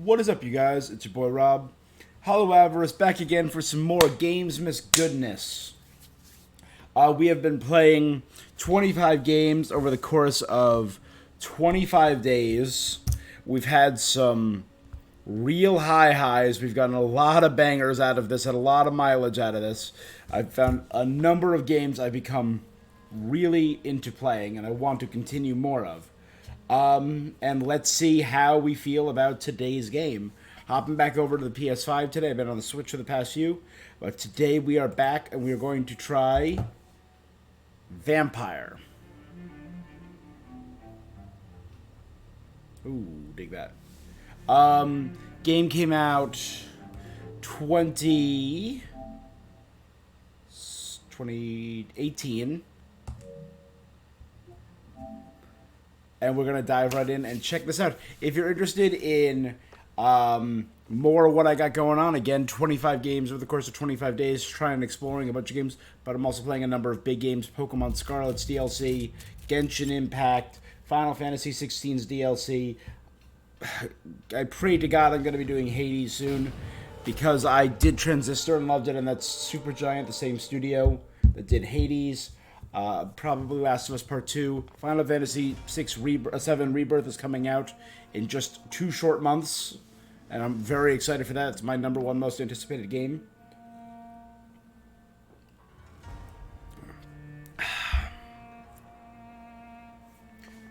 What is up, you guys? It's your boy Rob. Hollow Avarice back again for some more Games Miss goodness. We have been playing 25 games over the course of 25 days. We've had some real high highs. We've gotten a lot of bangers out of this, had a lot of mileage out of this. I've found a number of games I've become really into playing and I want to continue more of. And let's see how we feel about today's game. Hopping back over to the PS5 today. I've been on the Switch for the past few. But today we are back and we are going to try Vampyr. Ooh, dig that. Game came out 2018. And we're going to dive right in and check this out. If you're interested in more of what I got going on, again, 25 games over the course of 25 days, trying and exploring a bunch of games, but I'm also playing a number of big games, Pokemon Scarlet's DLC, Genshin Impact, Final Fantasy XVI's DLC. I pray to God I'm going to be doing Hades soon, because I did Transistor and loved it, and that's Supergiant, the same studio that did Hades. Probably Last of Us Part 2. Final Fantasy 7 Rebirth is coming out in just 2 short months, and I'm very excited for that. It's my number one most anticipated game.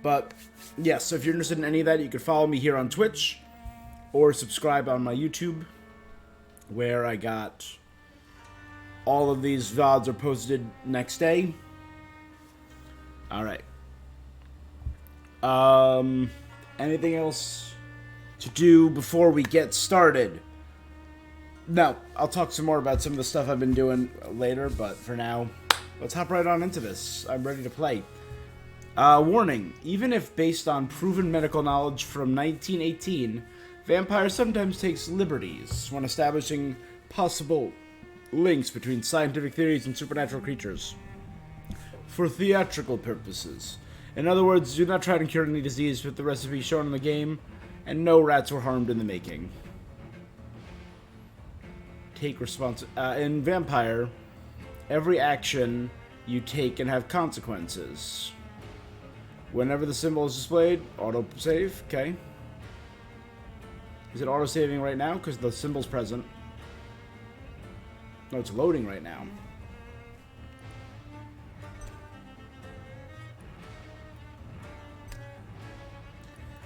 But, yes, so if you're interested in any of that, you can follow me here on Twitch, or subscribe on my YouTube, where I got all of these VODs are posted next day. Alright. Anything else to do before we get started? No, I'll talk some more about some of the stuff I've been doing later, but for now, let's hop right on into this. I'm ready to play. Warning, even if based on proven medical knowledge from 1918, Vampyr sometimes takes liberties when establishing possible links between scientific theories and supernatural creatures for theatrical purposes. In other words, do not try to cure any disease with the recipe shown in the game, and no rats were harmed in the making. Take responsibility. In Vampyr, every action you take can have consequences. Whenever the symbol is displayed, auto-save, okay. Is it auto-saving right now? Because the symbol's present. No, it's loading right now.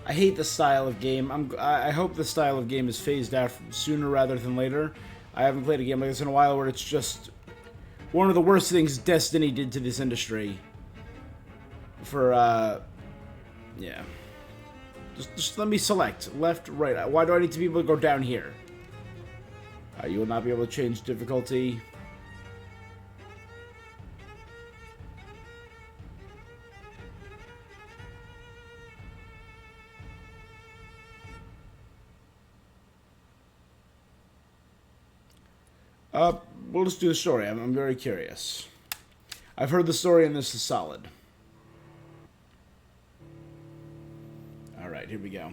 I hate this style of game. I hope the style of game is phased out sooner rather than later. I haven't played a game like this in a while where it's just one of the worst things Destiny did to this industry. For, yeah. Just let me select. Left, right. Why do I need to be able to go down here? You will not be able to change difficulty. We'll just do the story. I'm very curious. I've heard the story and this is solid. Alright, here we go.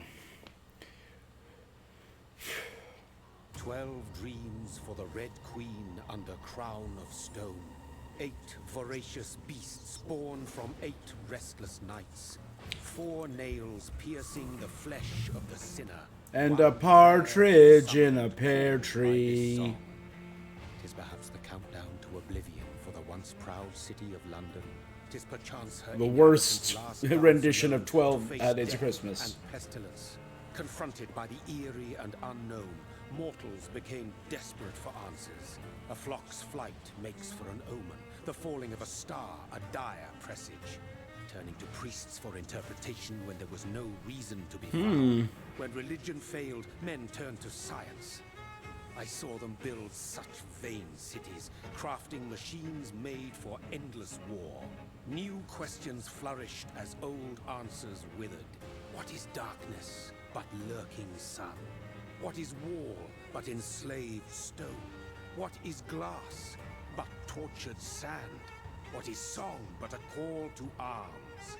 12 dreams for the Red Queen under crown of stone. 8 voracious beasts born from 8 restless nights. 4 nails piercing the flesh of the sinner. And a partridge in a pear tree. Tis perhaps the countdown to oblivion for the once proud city of London. Tis perchance her the worst rendition of 12 Days of Christmas. And pestilence. Confronted by the eerie and unknown, mortals became desperate for answers. A flock's flight makes for an omen. The falling of a star, a dire presage. Turning to priests for interpretation when there was no reason to be found. When religion failed, men turned to science. I saw them build such vain cities, crafting machines made for endless war. New questions flourished as old answers withered. What is darkness but lurking sun? What is wall but enslaved stone? What is glass but tortured sand? What is song but a call to arms?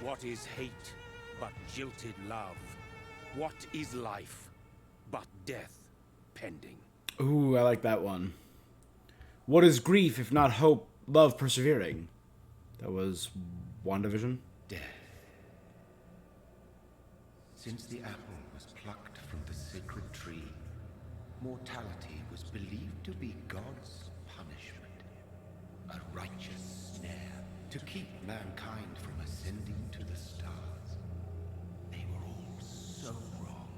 What is hate but jilted love? What is life but death pending. Ooh, I like that one. What is grief if not hope, love persevering? That was WandaVision. Death. Since the apple was plucked from the sacred tree, mortality was believed to be God's punishment. A righteous snare to keep mankind from ascending to the stars. They were all so wrong.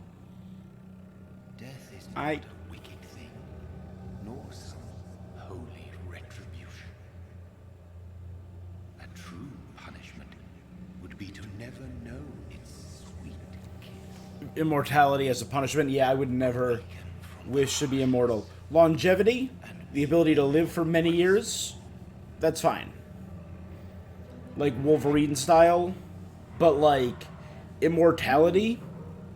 Death is not a wicked thing, nor some holy retribution. A true punishment would be to never know its sweet kiss. Immortality as a punishment? Yeah, I would never wish to be immortal. Longevity? The ability to live for many years? That's fine. Like Wolverine style. But like immortality?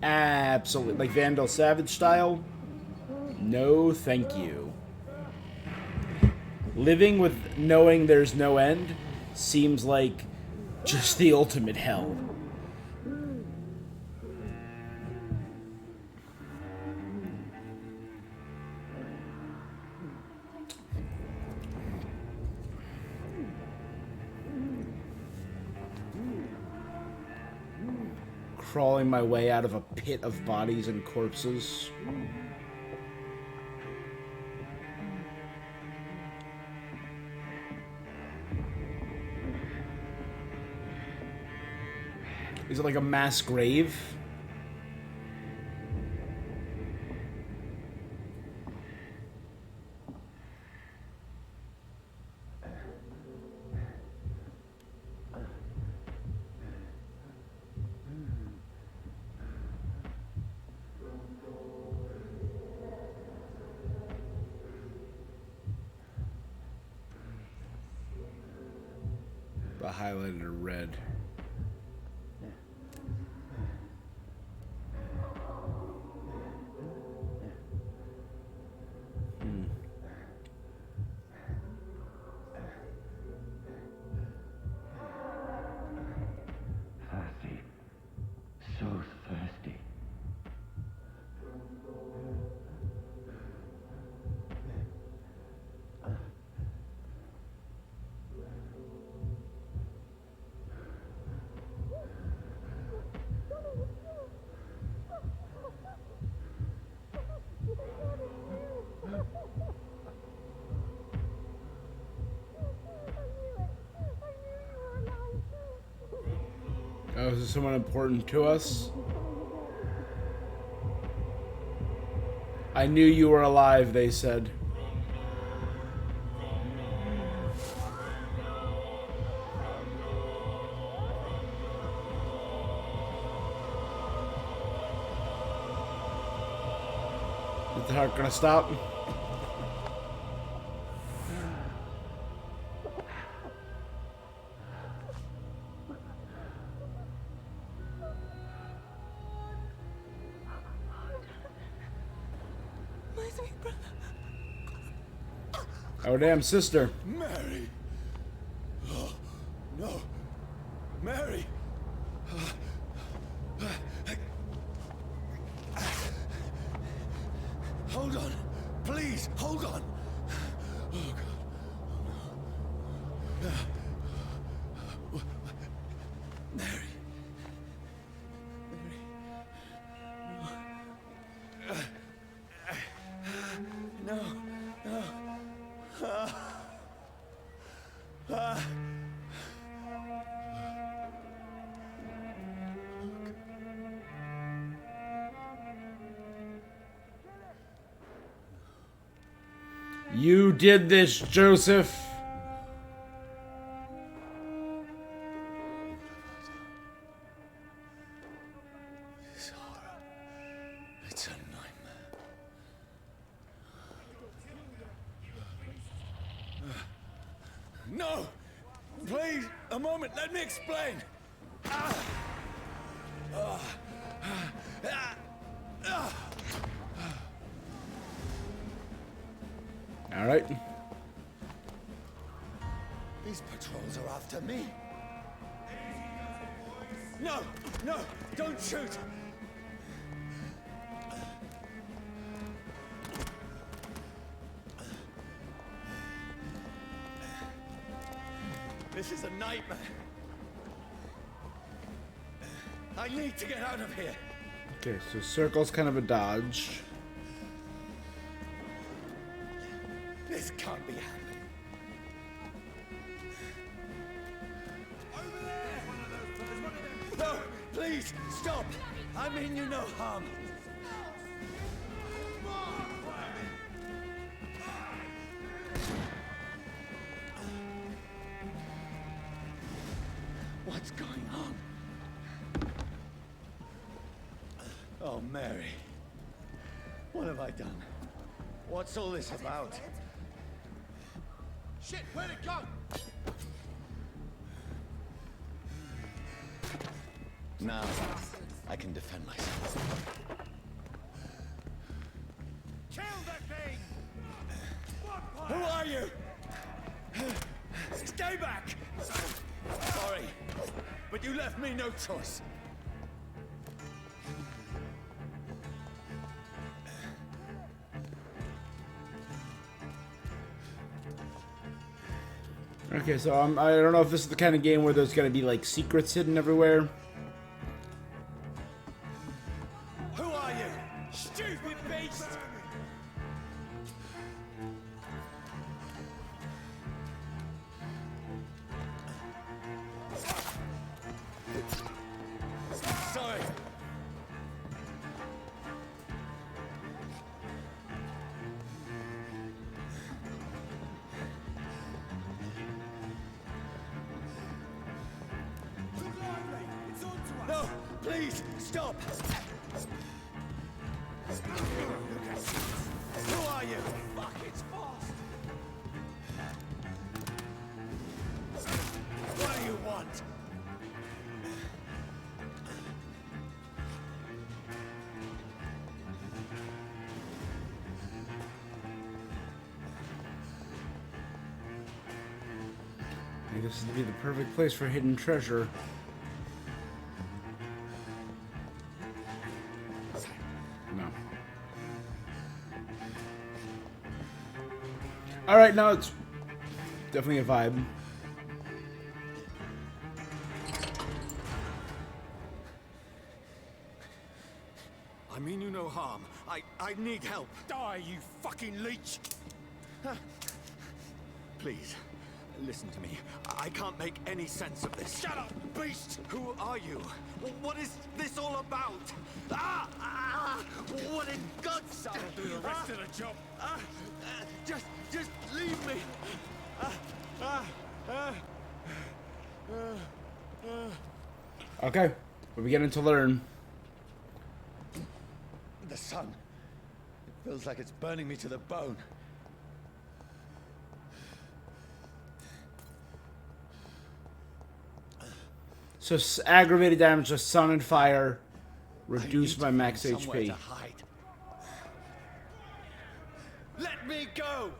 Absolutely. Like Vandal Savage style? No, thank you. Living with knowing there's no end seems like just the ultimate hell. Crawling my way out of a pit of bodies and corpses. Is it like a mass grave? The highlighted are red. Thirsty. So thirsty. Oh, is this someone important to us? I knew you were alive, they said. Is the heart gonna stop? Oh, damn, sister. Mary! Oh, no. Mary! Hold on. Please, hold on. Oh, God. Mary. No. No. You did this, Joseph. This horror. It's a nightmare. No! Please, a moment, let me explain. All right. These patrols are after me. No! No! Don't shoot! This is a nightmare. I need to get out of here. Okay, so circle's kind of a dodge. This can't be happening. Over there! No, please, stop! I mean you no harm. What's going on? Oh, Mary. What have I done? What's all this about? Shit, where'd it go? Now, I can defend myself. Kill the thing! Who are you? Stay back! Sorry, but you left me no choice. Okay, so I don't know if this is the kind of game where there's gonna be like secrets hidden everywhere. Who are you? Stupid beast! Sorry. No, please, stop! Who are you? Fuck, it's fast! What do you want? I think this would be the perfect place for hidden treasure. No. Alright, now it's definitely a vibe. I mean you no harm. I need help. Die, you fucking leech! Please, listen to me. I can't make any sense of this. Shut up, beast! Who are you? What is this all about? What in God's name? I'll do the rest of the job. Just leave me. Okay, we're beginning to learn. The sun. It feels like it's burning me to the bone. So aggravated damage to sun and fire, I reduced need by to max find somewhere HP. to hide. Let me go.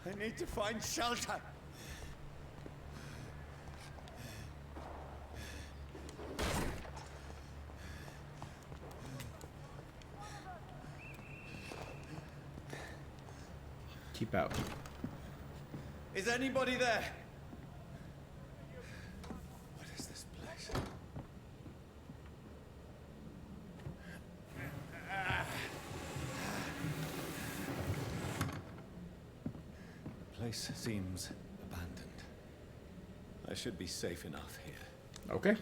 I need to find shelter. Keep out. Is anybody there? What is this place? The place seems abandoned. I should be safe enough here. Okay.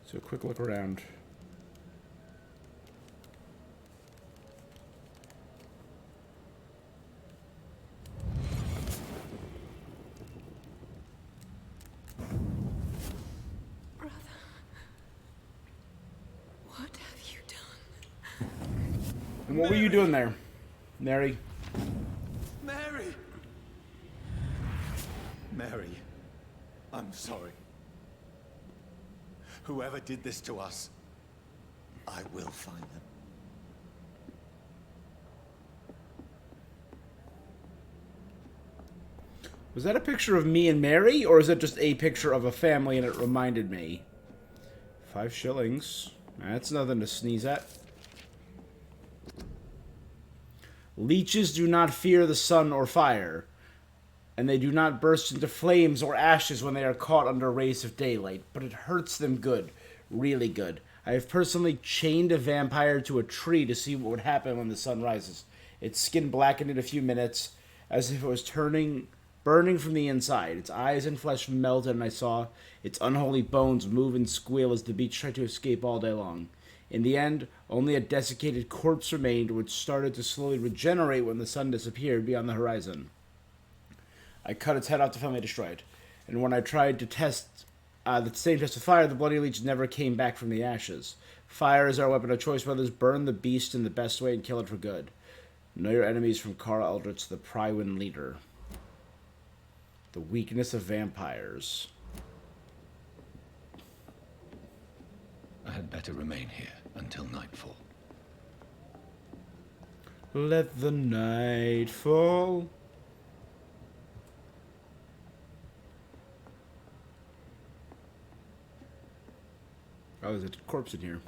So a quick look around. Brother, what have you done? And what were you doing there, Mary? Mary! Mary, I'm sorry. Whoever did this to us, I will find them. Was that a picture of me and Mary, or is it just a picture of a family and it reminded me? 5 shillings. That's nothing to sneeze at. Leeches do not fear the sun or fire, and they do not burst into flames or ashes when they are caught under rays of daylight, but it hurts them good, really good. I have personally chained a vampire to a tree to see what would happen when the sun rises. Its skin blackened in a few minutes, as if it was burning from the inside. Its eyes and flesh melted, and I saw its unholy bones move and squeal as the beast tried to escape all day long. In the end, only a desiccated corpse remained, which started to slowly regenerate when the sun disappeared beyond the horizon. I cut its head off to find it destroyed, and when I tried to test the same test with fire, the bloody leech never came back from the ashes. Fire is our weapon of choice, brothers. Burn the beast in the best way and kill it for good. Know your enemies from Carl Eldritch, the Prywin leader. The weakness of vampires. I had better remain here until nightfall. Let the night fall. Oh, there's a corpse in here.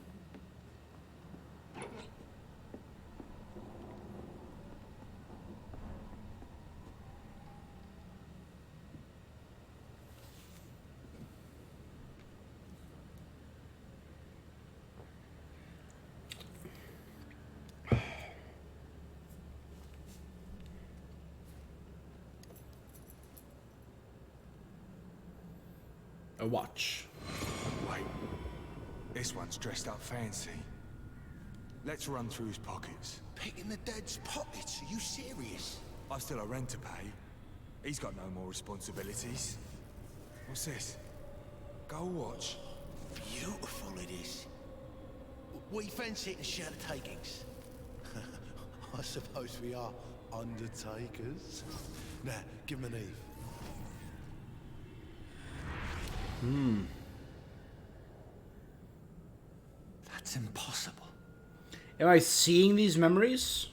A watch. Wait, this one's dressed up fancy. Let's run through his pockets. Picking the dead's pockets? Are you serious? I've still a rent to pay. He's got no more responsibilities. What's this? Gold watch. Beautiful it is. We fancy it to share the takings. I suppose we are undertakers. Now, give him an Eve. That's impossible. Am I seeing these memories?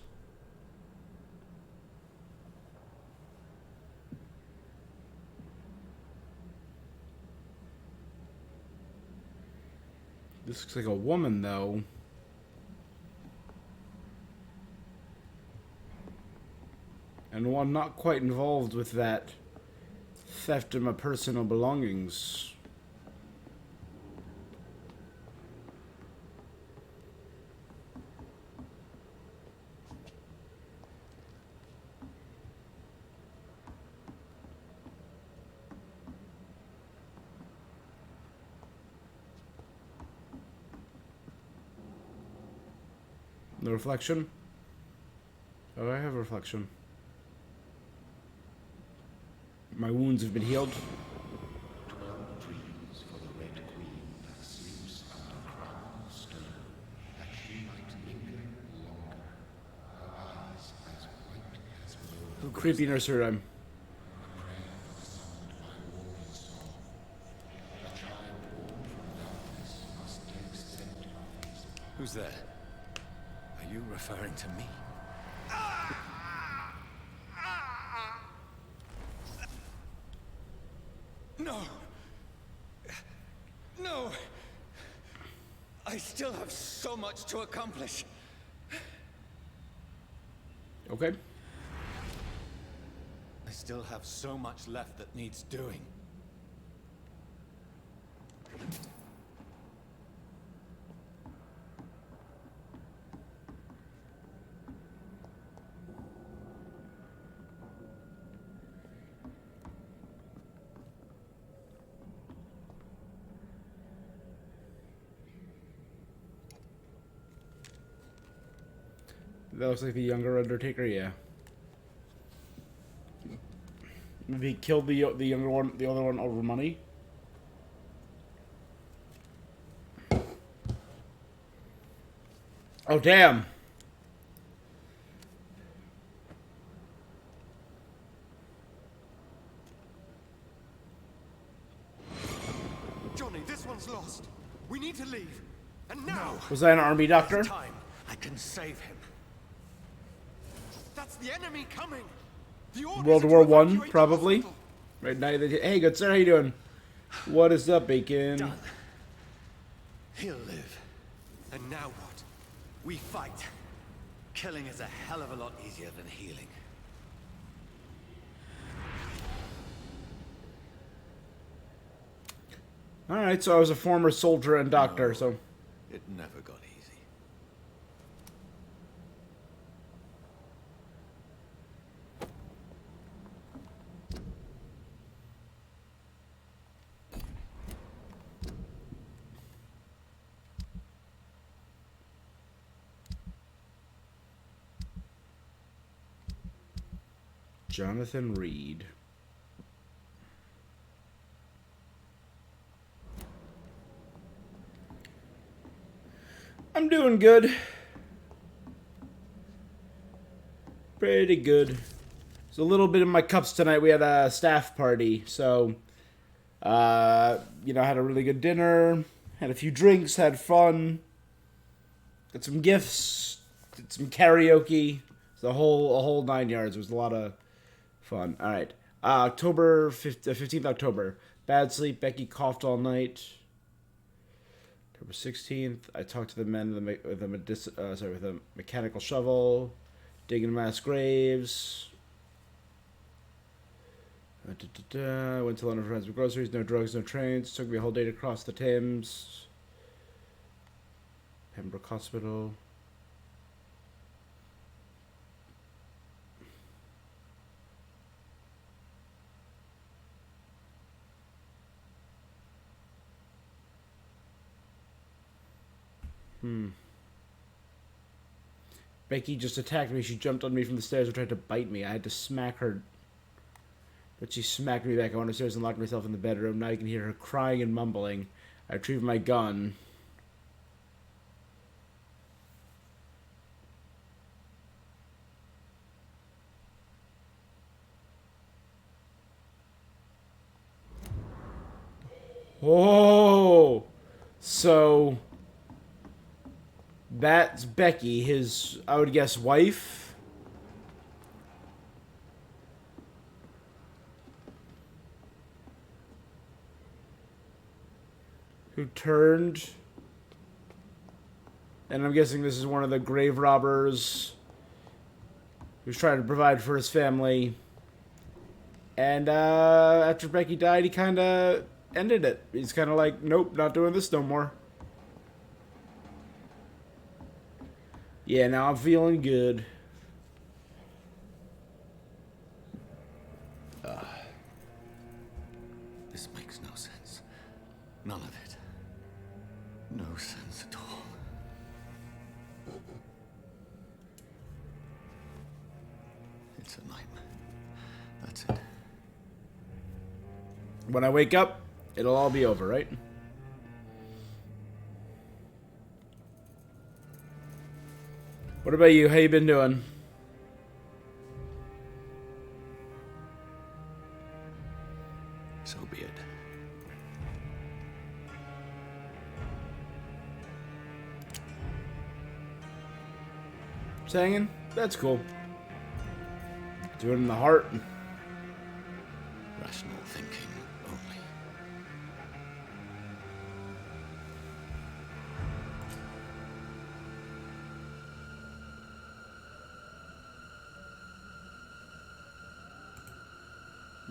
This looks like a woman, though. And one not quite involved with that theft of my personal belongings. The reflection? Oh, I have a reflection. My wounds have been healed. 12 dreams for the Red Queen that sleeps under crown stone, that she might linger longer, her eyes as white as snow. Creepy nursery rhyme. Who's there? Are you referring to me? No! No! I still have so much to accomplish. Okay. I still have so much left that needs doing. That looks like the younger Undertaker, yeah. Maybe he killed the younger one, the other one over money. Oh damn! Johnny, this one's lost. We need to leave. And now! Was I an army doctor? Time. I can save him. That's the enemy coming. The orders World are to War I, evacuate the probably. hospital. Right now, hey, good sir, how you doing? What is up, Bacon? Done. He'll live. And now what? We fight. Killing is a hell of a lot easier than healing. Alright, so I was a former soldier and doctor, so... It never got easy. Jonathan Reed. I'm doing good. Pretty good. There's a little bit in my cups tonight. We had a staff party, so you know, had a really good dinner, had a few drinks, had fun, got some gifts, did some karaoke. The a whole 9 yards. It was a lot of fun. All right. October 15th October. Bad sleep. Becky coughed all night. October 16th. I talked to the men with a mechanical shovel, digging mass graves. Went to London for friends with groceries. No drugs, no trains. Took me a whole day to cross the Thames. Pembroke Hospital. Becky just attacked me. She jumped on me from the stairs and tried to bite me. I had to smack her, but she smacked me back. I went upstairs and locked myself in the bedroom. Now you can hear her crying and mumbling. I retrieved my gun. Oh, so that's Becky, his, I would guess, wife. Who turned. And I'm guessing this is one of the grave robbers who's trying to provide for his family. And after Becky died, he kind of ended it. He's kind of like, nope, not doing this no more. Yeah, now I'm feeling good. This makes no sense. None of it. No sense at all. It's a nightmare. That's it. When I wake up, it'll all be over, right? What about you? How you been doing? So be it. Singing? That's cool. Do it in the heart. Rational thinking only.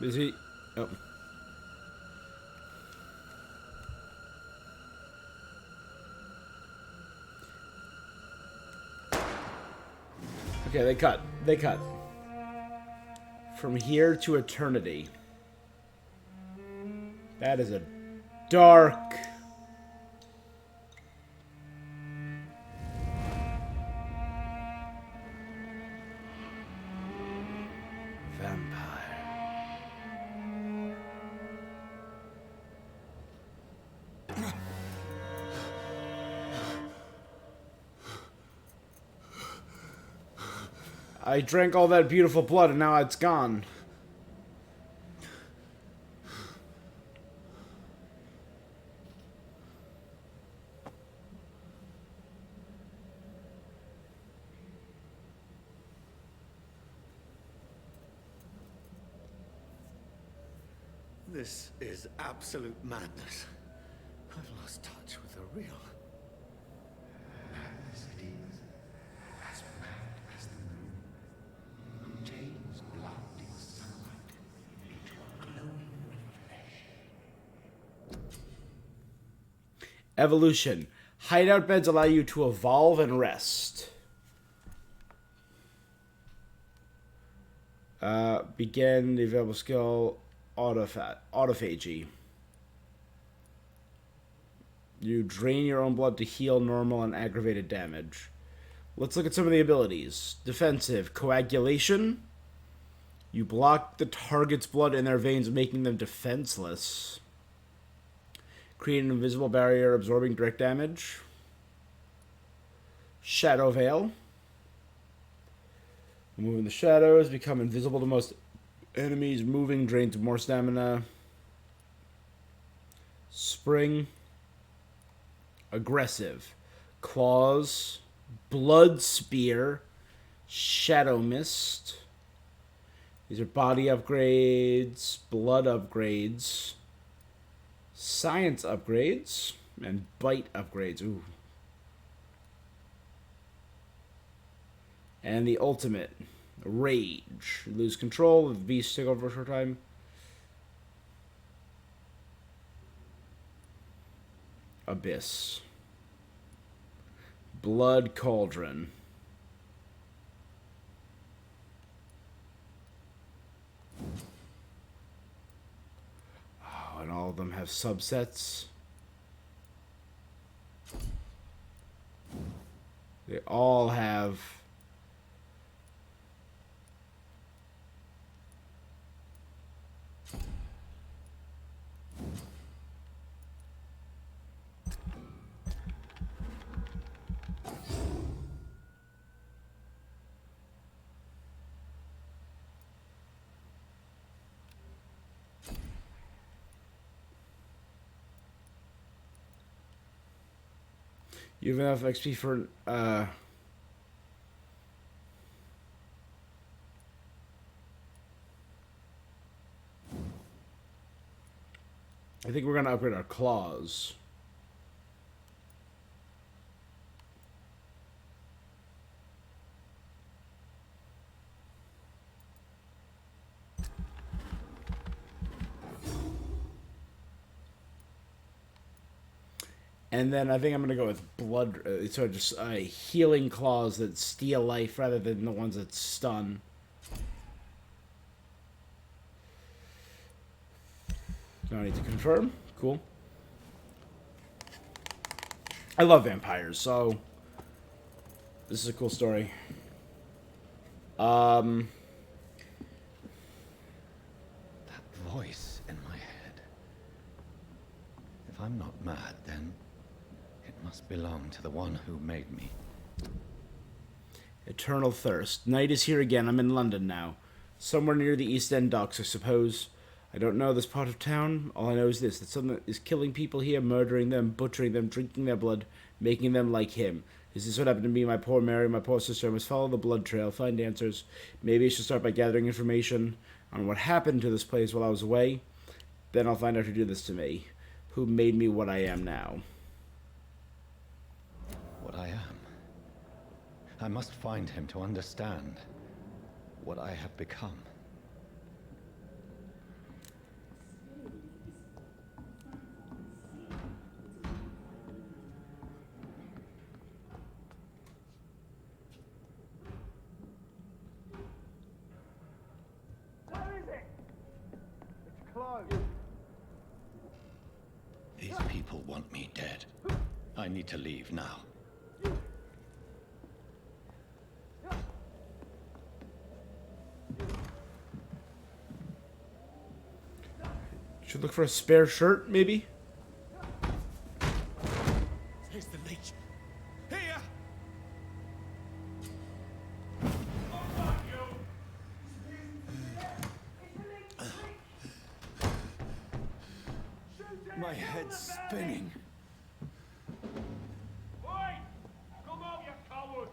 Is he? Oh. Okay, they cut. They cut. From here to eternity. That is a dark... vampire. I drank all that beautiful blood and now it's gone. This is absolute madness. I've lost touch with the real. Madness it is, as mad as the moon, who changes blood in sunlight into a glowing flesh. Evolution. Hideout beds allow you to evolve and rest. Begin the available skill autophagy. You drain your own blood to heal normal and aggravated damage. Let's look at some of the abilities. Defensive. Coagulation. You block the target's blood in their veins, making them defenseless. Create an invisible barrier, absorbing direct damage. Shadow Veil. Move in the shadows, become invisible to most enemies. Moving drains more stamina. Spring. Aggressive. Claws. Blood Spear. Shadow Mist. These are body upgrades, blood upgrades, science upgrades, and bite upgrades. Ooh. And the ultimate, Rage. Lose control of the beast, take over for a short time. Abyss. Blood Cauldron. Oh, and all of them have subsets. They all have... You have enough XP for, I think we're going to upgrade our claws. And then I think I'm going to go with blood, so just healing claws that steal life rather than the ones that stun. No need to confirm. Cool. I love vampires, so this is a cool story. That voice in my head. If I'm not mad, then it must belong to the one who made me. Eternal Thirst. Night is here again. I'm in London now. Somewhere near the East End docks, I suppose. I don't know this part of town. All I know is this, that someone is killing people here, murdering them, butchering them, drinking their blood, making them like him. Is this what happened to me, my poor Mary, my poor sister? I must follow the blood trail, find answers. Maybe I should start by gathering information on what happened to this place while I was away. Then I'll find out who did this to me. Who made me what I am now. What I am. I must find him to understand what I have become. These people want me dead. I need to leave now. Should look for a spare shirt, maybe? Here's the leech. Here! My head's spinning. Oi! Come out, you coward!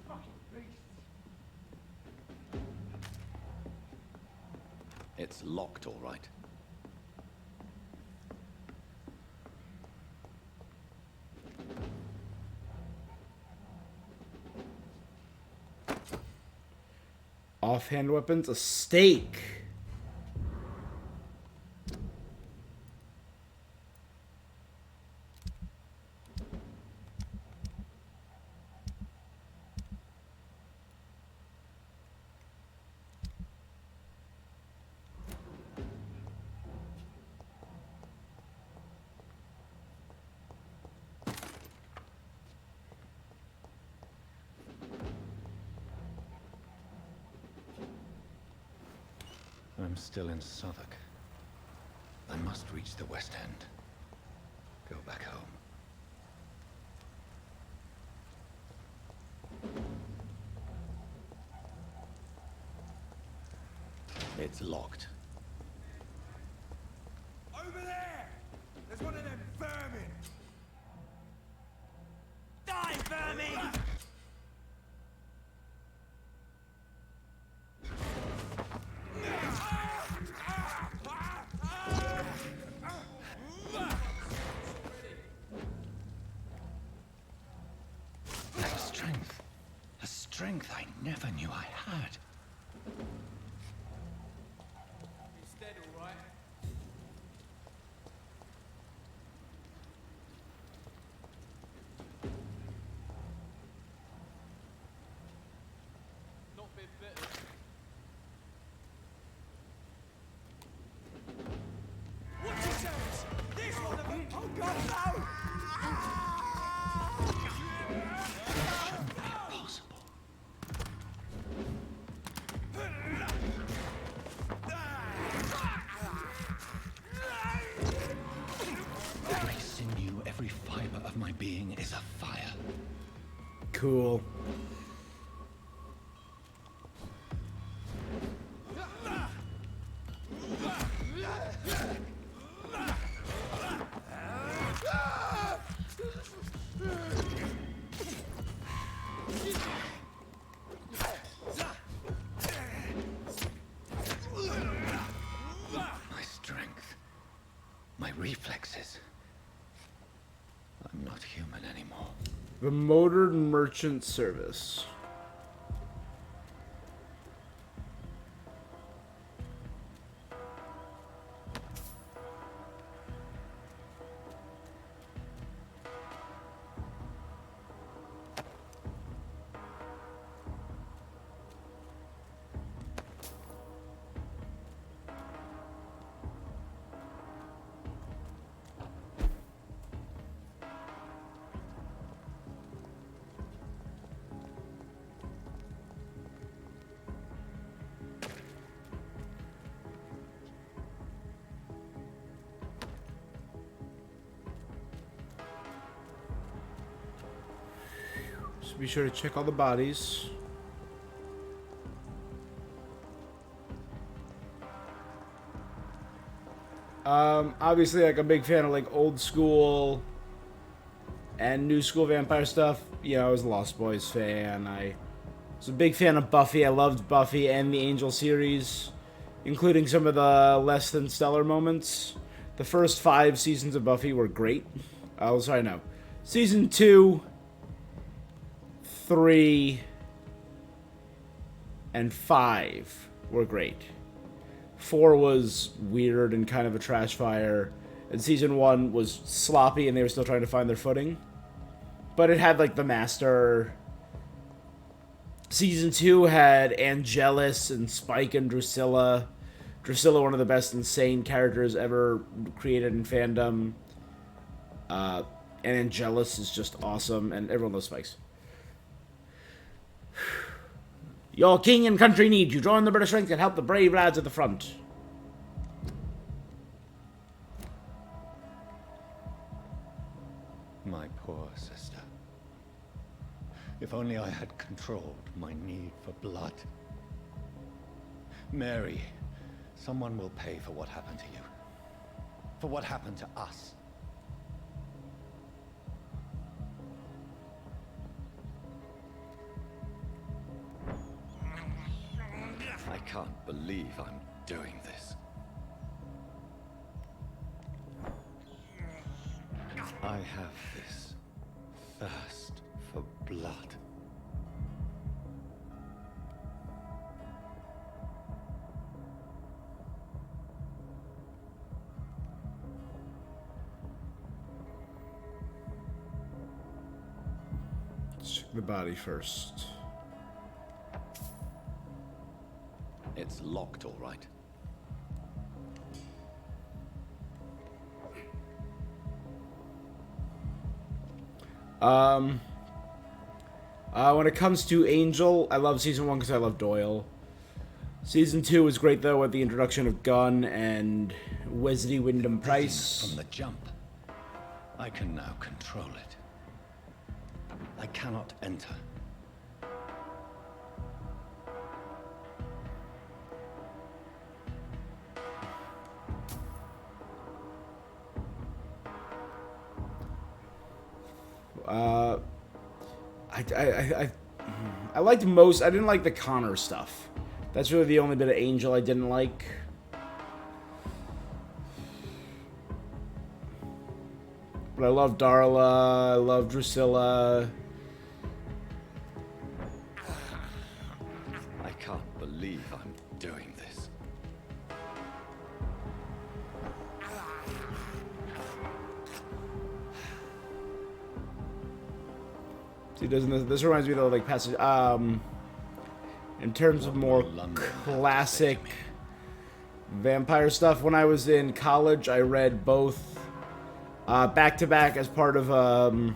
Fucking beast! It's locked, all right. Offhand weapons, a stake. I'm still in Southwark. I must reach the West End. Go back home. It's locked. Over there! There's one of them vermin! Die, vermin! A strength I never knew I had. He's dead, all right? Not been better. Watch yourselves! There's one of them! Oh God, no! Impossible. Every sinew, every fiber of my being is afire. Cool. My strength, my reflexes. I'm not human anymore. The Motored Merchant Service. So be sure to check all the bodies. Obviously, like, a big fan of like old school and new school vampire stuff. You know, I was a Lost Boys fan. I was a big fan of Buffy. I loved Buffy and the Angel series, including some of the less than stellar moments. The first 5 seasons of Buffy were great. Oh, sorry, no. Season 2, 3, and 5 were great. 4 was weird and kind of a trash fire. And season 1 was sloppy and they were still trying to find their footing. But it had, like, the master. Season 2 had Angelus and Spike and Drusilla. Drusilla, one of the best insane characters ever created in fandom. And Angelus is just awesome, and everyone loves Spikes. Your king and country need you. Join the British ranks and help the brave lads at the front. My poor sister. If only I had controlled my need for blood. Mary, someone will pay for what happened to you. For what happened to us. I can't believe I'm doing this. I have this thirst for blood. Let's check the body first. It's locked, all right. When it comes to Angel, I love season 1 because I love Doyle. Season 2 was great though with the introduction of Gunn and Wesley Wyndham Price. From the jump, I can now control it. I cannot enter. I liked most. I didn't like the Connor stuff. That's really the only bit of Angel I didn't like. But I love Darla. I love Drusilla. I can't believe I'm doing this. See, doesn't this reminds me though, like passage. In terms of more classic vampire stuff, when I was in college, I read both back to back as part of a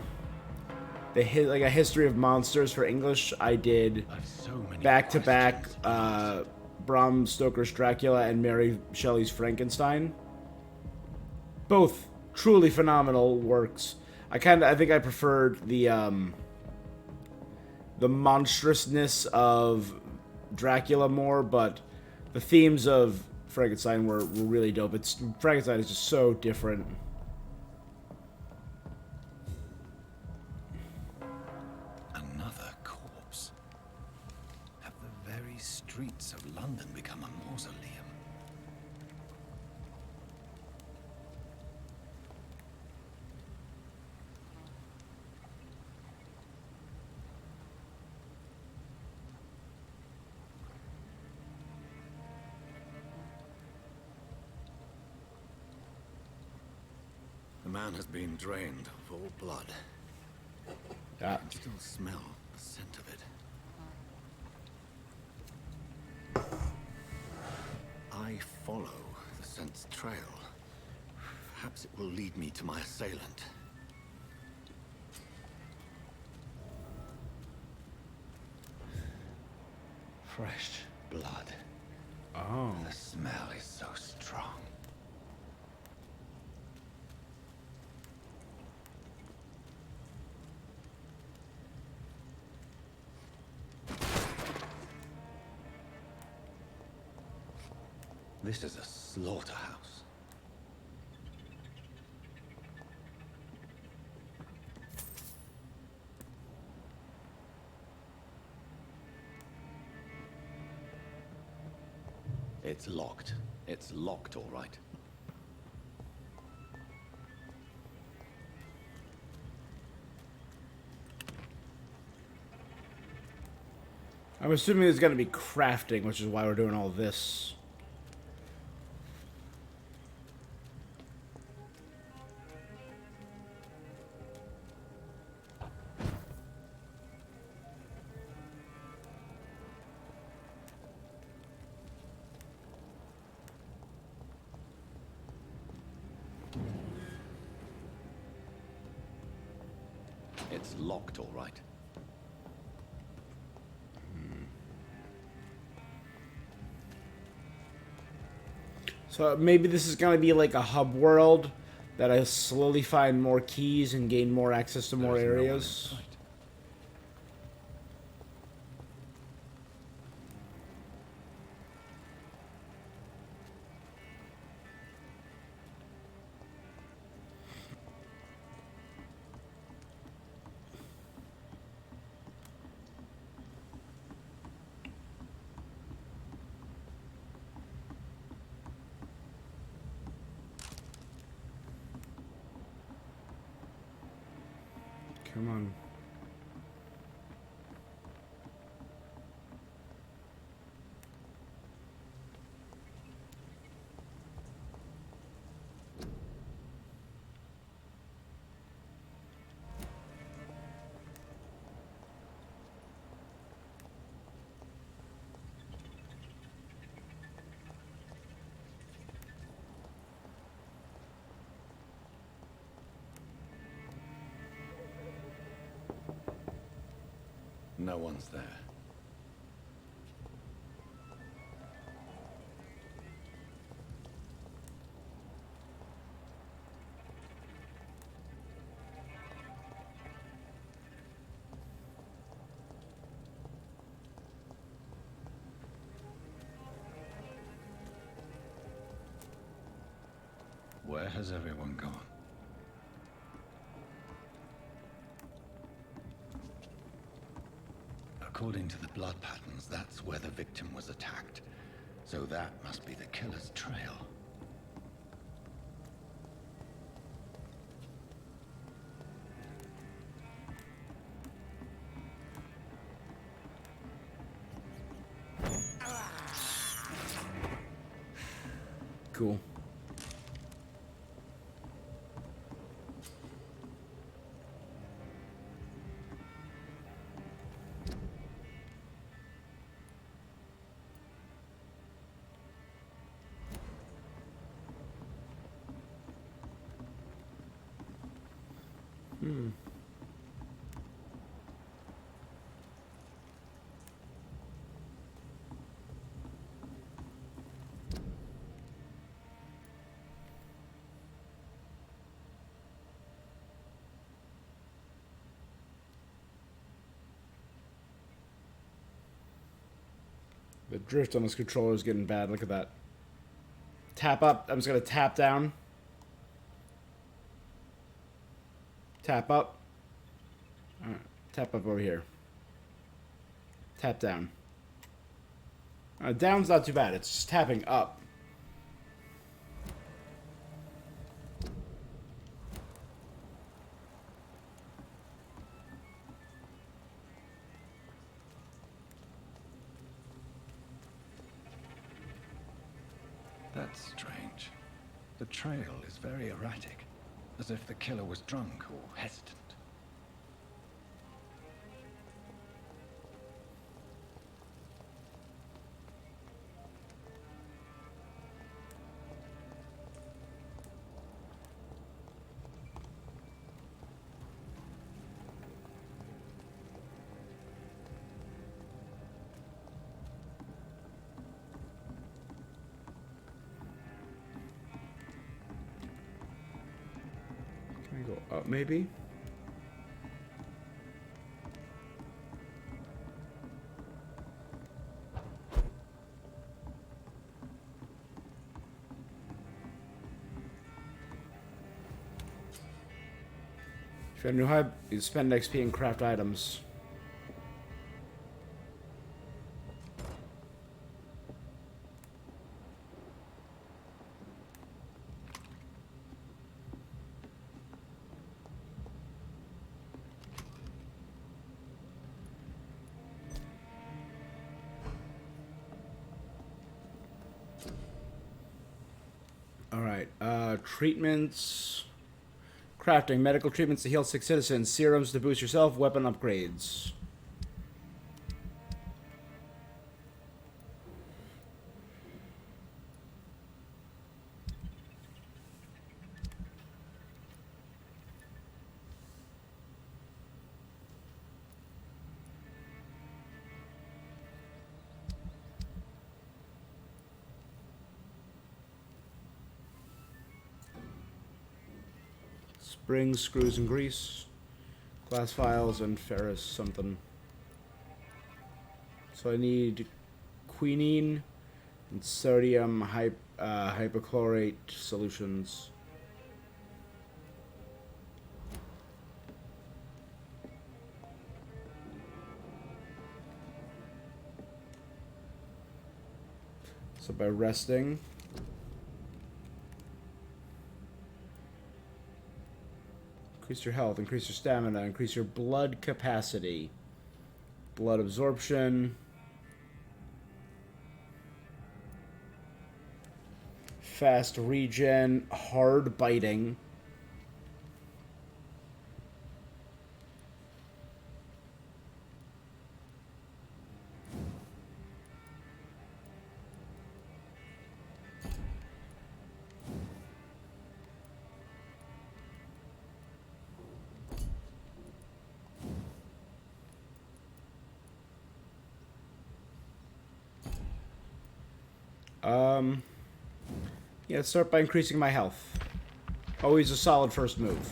history of monsters for English. I did back to back Bram Stoker's Dracula and Mary Shelley's Frankenstein. Both truly phenomenal works. I think I preferred the monstrousness of Dracula more, but the themes of Frankenstein were really dope. Frankenstein is just so different. Another corpse. Have the very streets of London become a mausoleum? The man has been drained of all blood. Yeah. I can still smell the scent of it. I follow the scent's trail. Perhaps it will lead me to my assailant. Fresh blood. Oh. The smell is so strong. This is a slaughterhouse. It's locked. It's locked, all right. I'm assuming there's going to be crafting, which is why we're doing all this. It's locked, all right. So maybe this is going to be like a hub world that I slowly find more keys and gain more access to more There's no one in areas. sight. Come on. No one's there. Where has everyone gone? According to the blood patterns, that's where the victim was attacked. So that must be the killer's trail. Cool. The drift on this controller is getting bad. Look at that. Tap up. I'm just going to tap down. Tap up. All right. Tap up over here. Tap down. Down's not too bad. It's just tapping up. That's strange. The trail is very erratic, as if the killer was drunk or hesitant. Can I go up maybe? If you have a new hub, you spend XP and craft items. Alright, treatments. Crafting. Medical treatments to heal 6 citizens. Serums to boost yourself. Weapon upgrades. Springs, screws, and grease. Glass files and ferrous something. So I need quinine and sodium hypochlorite solutions. So by resting, Increase your health, increase your stamina, increase your blood capacity. Blood absorption. Fast regen, hard biting. Yeah, let's start by increasing my health. Always a solid first move.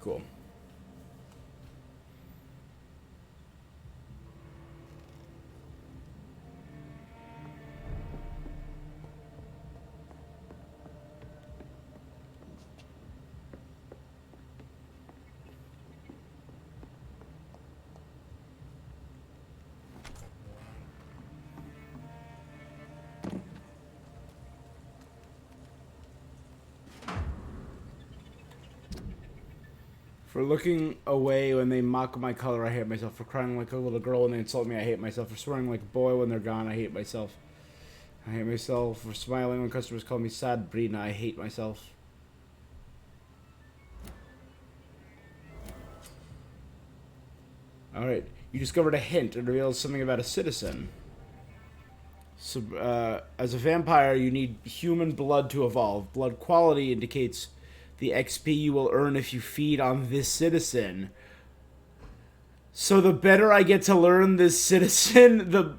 Cool. For looking away when they mock my color, I hate myself. For crying like a little girl when they insult me, I hate myself. For swearing like a boy when they're gone, I hate myself. I hate myself. For smiling when customers call me sad Brina, I hate myself. Alright, you discovered a hint. It reveals something about a citizen. So, as a vampire, you need human blood to evolve. Blood quality indicates the XP you will earn if you feed on this citizen. So the better I get to learn this citizen, the...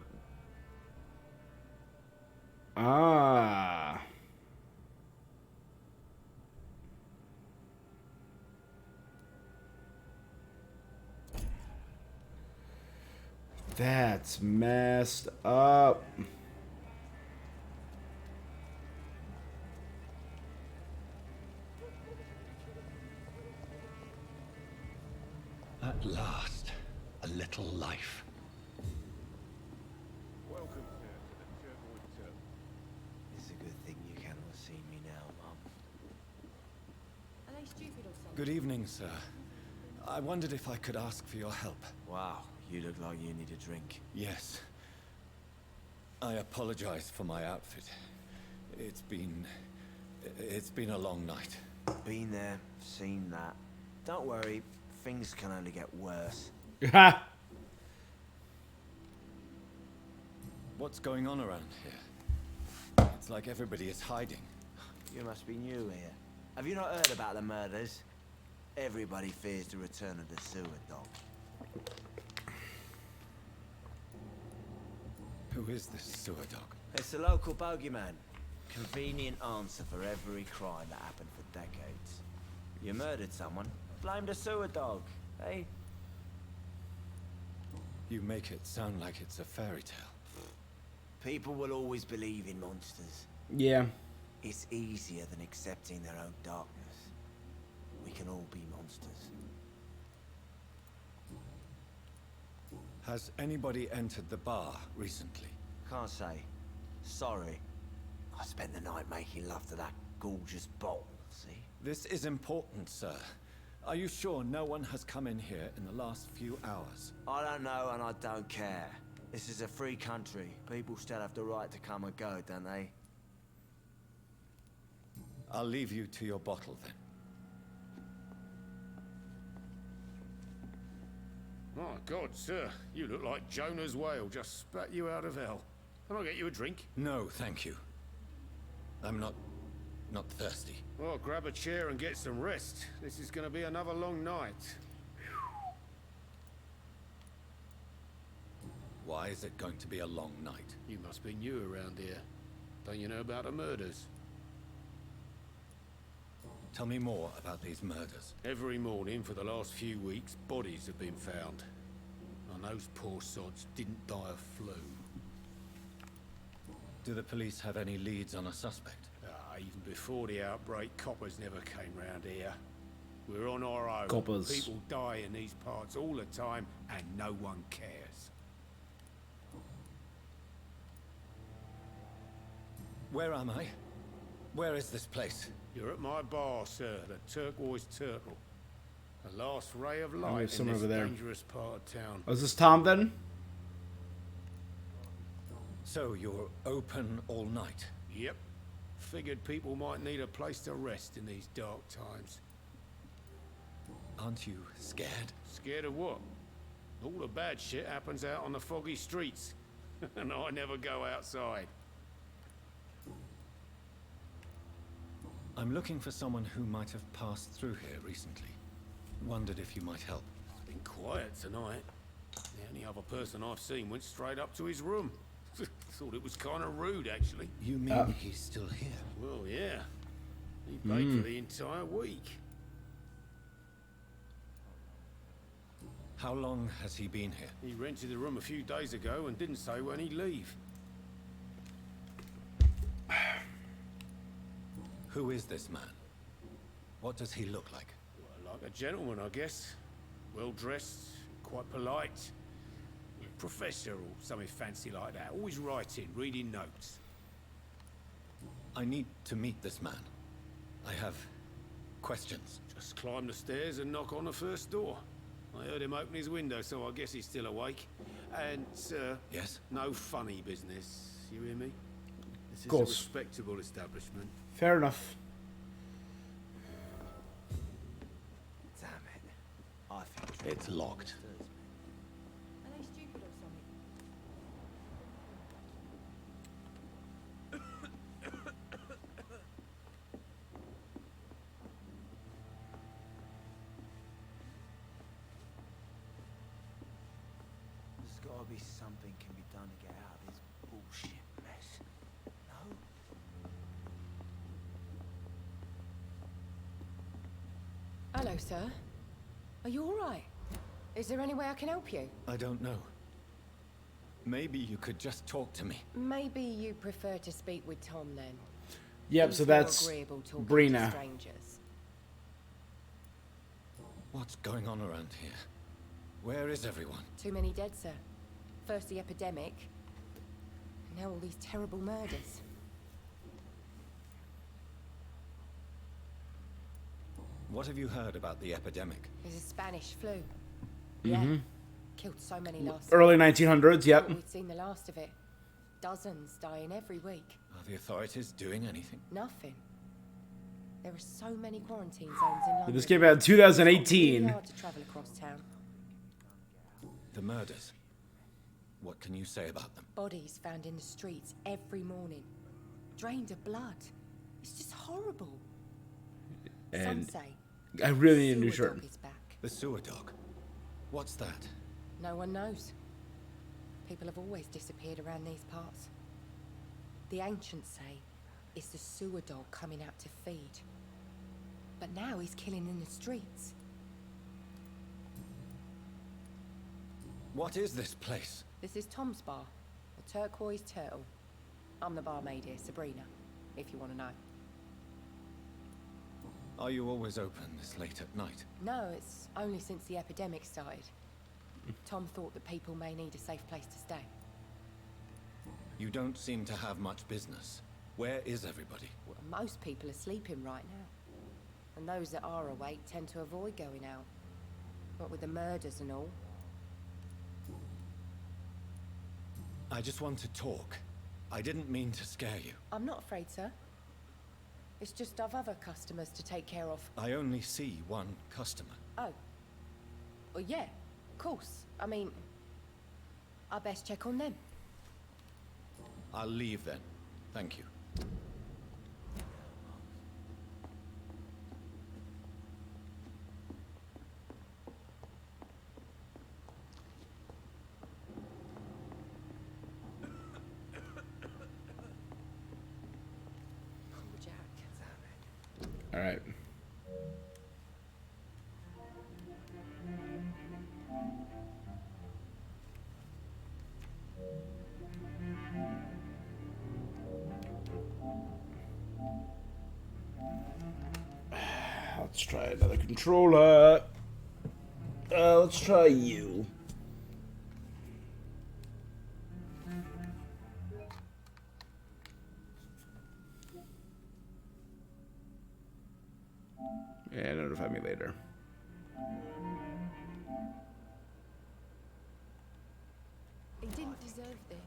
Ah. That's messed up. At last, a little life. Welcome, sir, to the Turquoise Turtle. It's a good thing you cannot see me now, Mum. Are they stupid or something? Good evening, sir. I wondered if I could ask for your help. Wow, you look like you need a drink. Yes. I apologize for my outfit. It's been a long night. Been there, seen that. Don't worry, things can only get worse. What's going on around here? It's like everybody is hiding. You must be new here. Have you not heard about the murders? Everybody fears the return of the sewer dog. Who is this sewer dog? It's the local bogeyman. Convenient answer for every crime that happened for decades. You murdered someone, blame the sewer dog, eh? You make it sound like it's a fairy tale. People will always believe in monsters. Yeah. It's easier than accepting their own darkness. We can all be monsters. Has anybody entered the bar recently? Can't say. Sorry. I spent the night making love to that gorgeous bottle, see? This is important, sir. Are you sure no one has come in here in the last few hours? I don't know and I don't care. This is a free country. People still have the right to come and go, don't they? I'll leave you to your bottle then. My God, sir, you look like Jonah's whale just spat you out of hell. Can I get you a drink? No, thank you. I'm not thirsty. Well, grab a chair and get some rest. This is going to be another long night. Why is it going to be a long night? You must be new around here. Don't you know about the murders? Tell me more about these murders. Every morning for the last few weeks, bodies have been found. And those poor sods didn't die of flu. Do the police have any leads on a suspect? Even before the outbreak, coppers never came round here. We're on our own. Coppers. People die in these parts all the time, and no one cares. Where am I? Where is this place? You're at my bar, sir, the Turquoise Turtle. The last ray of we light have in someone this over there. dangerous part of town. Oh, is this Tom then? So you're open all night? Yep. Figured people might need a place to rest in these dark times. Aren't you scared? Scared of what? All the bad shit happens out on the foggy streets. And I never go outside. I'm looking for someone who might have passed through here recently. Wondered if you might help. It's been quiet tonight. The only other person I've seen went straight up to his room. Thought it was kind of rude, actually. You mean he's still here? Well, yeah. He paid for the entire week. How long has he been here? He rented the room a few days ago and didn't say when he'd leave. Who is this man? What does he look like? Well, like a gentleman, I guess. Well-dressed, quite polite. Professor or something fancy like that. Always writing, reading notes. I need to meet this man. I have questions. Just climb the stairs and knock on the first door. I heard him open his window, so I guess he's still awake. And, sir, Yes? no funny business. You hear me? This is a course. respectable establishment. Fair enough. Damn it. I think It's locked. Are they stupid or something? there's gotta be something can be done to get out of this bullshit mess. No? Hello, sir. Are you all right? Is there any way I can help you? I don't know. Maybe you could just talk to me. Maybe you prefer to speak with Tom then. Yep, He's so more that's agreeable talking to Brina. strangers. What's going on around here? Where is everyone? Too many dead, sir. First the epidemic, and now all these terrible murders. What have you heard about the epidemic? There's a Spanish flu. Yeah. Killed so many last Early 1900s, yep. Thought we'd seen the last of it. Dozens dying every week. Are the authorities doing anything? Nothing. There are so many quarantine zones in London. This came out in It's really 2018. hard to travel across town. The murders. What can you say about them? Bodies found in the streets every morning. Drained of blood. It's just horrible. And Some say I really need a new sewer shirt. dog is back. The sewer dog. What's that? No one knows. People have always disappeared around these parts. The ancients say it's the sewer dog coming out to feed. But now he's killing in the streets. What is this place? This is Tom's bar, the Turquoise Turtle. I'm the barmaid here, Sabrina, if you want to know. Are you always open this late at night? No, it's only since the epidemic started. Tom thought that people may need a safe place to stay. You don't seem to have much business. Where is everybody? Well, most people are sleeping right now. And those that are awake tend to avoid going out. What with the murders and all. I just want to talk. I didn't mean to scare you. I'm not afraid, sir. It's just I've other customers to take care of. I only see one customer. Oh. Well, yeah, of course. I mean, I best check on them. I'll leave then. Thank you. Cool, Jack. All right. Let's try another controller. Let's try you. Yeah, notify me later. He didn't deserve this.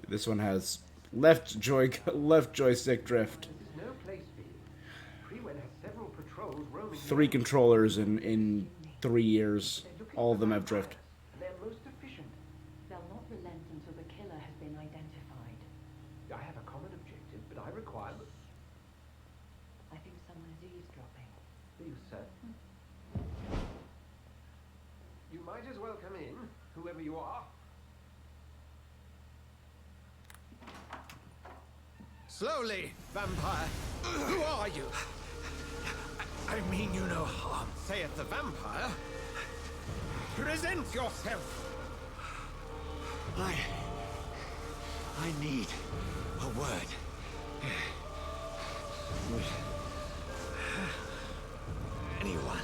This one has left joystick drift. 3 controllers in 3 years. All of them have drift. They're most efficient. They'll not relent until the killer has been identified. I have a common objective, but I require... I think someone is eavesdropping. Are you certain? You might as well come in, whoever you are. Slowly, vampire. Who are you? I mean you no harm. Saith the vampire. Present yourself. I need a word. Would anyone?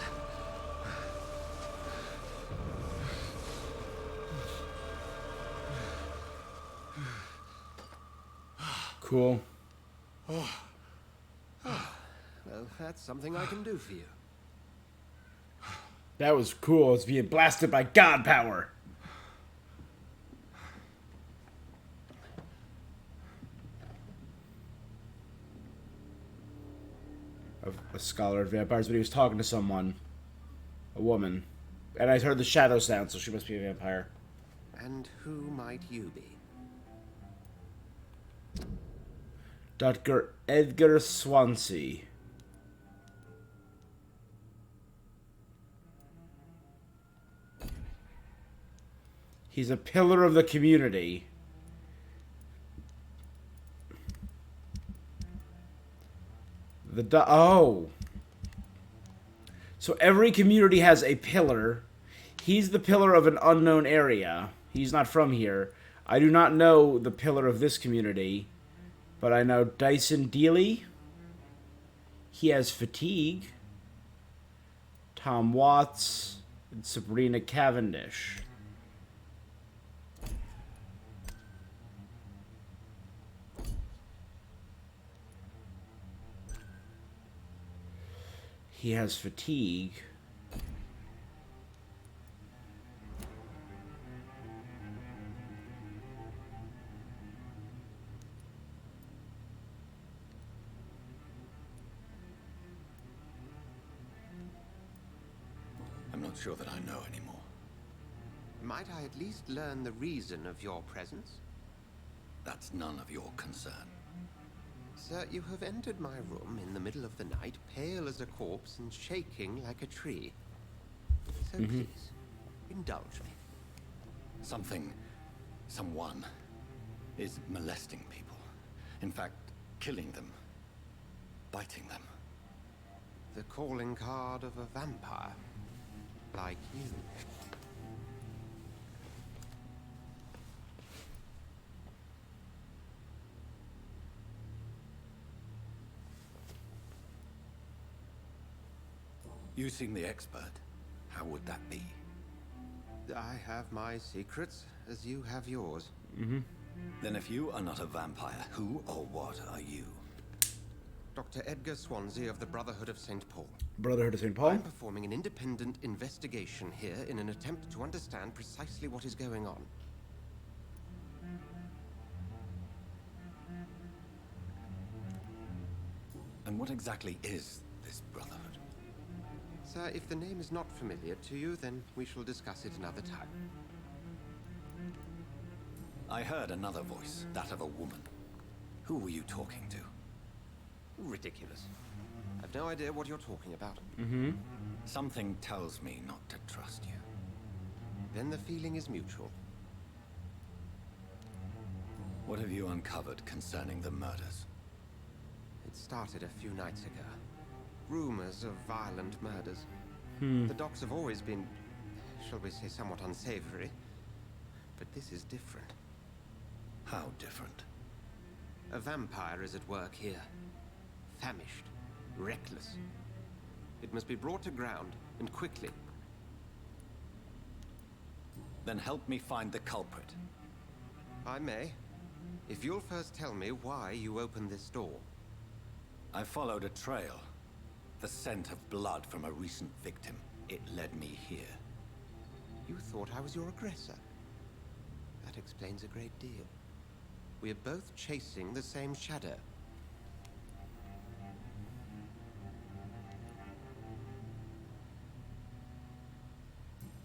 Cool. Well, that's something I can do for you. That was cool. It's being blasted by God power. A scholar of vampires, but he was talking to someone. A woman. And I heard the shadow sound, so she must be a vampire. And who might you be? Dr. Edgar Swansea. He's a pillar of the community. Oh. So every community has a pillar. He's the pillar of an unknown area. He's not from here. I do not know the pillar of this community, but I know Dyson Dealey. He has fatigue. Tom Watts and Sabrina Cavendish. He has fatigue. I'm not sure that I know anymore. Might I at least learn the reason of your presence? That's none of your concern. Sir, you have entered my room in the middle of the night, pale as a corpse and shaking like a tree. So please, indulge me. Someone is molesting people. In fact, killing them. Biting them. The calling card of a vampire. Like you. You seem the expert. How would that be? I have my secrets, as you have yours. Then if you are not a vampire, who or what are you? Dr. Edgar Swansea of the Brotherhood of St. Paul. Brotherhood of St. Paul? I'm performing an independent investigation here in an attempt to understand precisely what is going on. And what exactly is this Brotherhood? Sir, if the name is not familiar to you, then we shall discuss it another time. I heard another voice, that of a woman. Who were you talking to? Ridiculous. I've no idea what you're talking about. Something tells me not to trust you. Then the feeling is mutual. What have you uncovered concerning the murders? It started a few nights ago. Rumors of violent murders. The docs have always been shall we say, somewhat unsavory. But this is different. How different? A vampire is at work here. Famished. Reckless. It must be brought to ground, and quickly. Then help me find the culprit. I may. If you'll first tell me why you opened this door. I followed a trail. The scent of blood from a recent victim. It led me here. You thought I was your aggressor. That explains a great deal. We are both chasing the same shadow.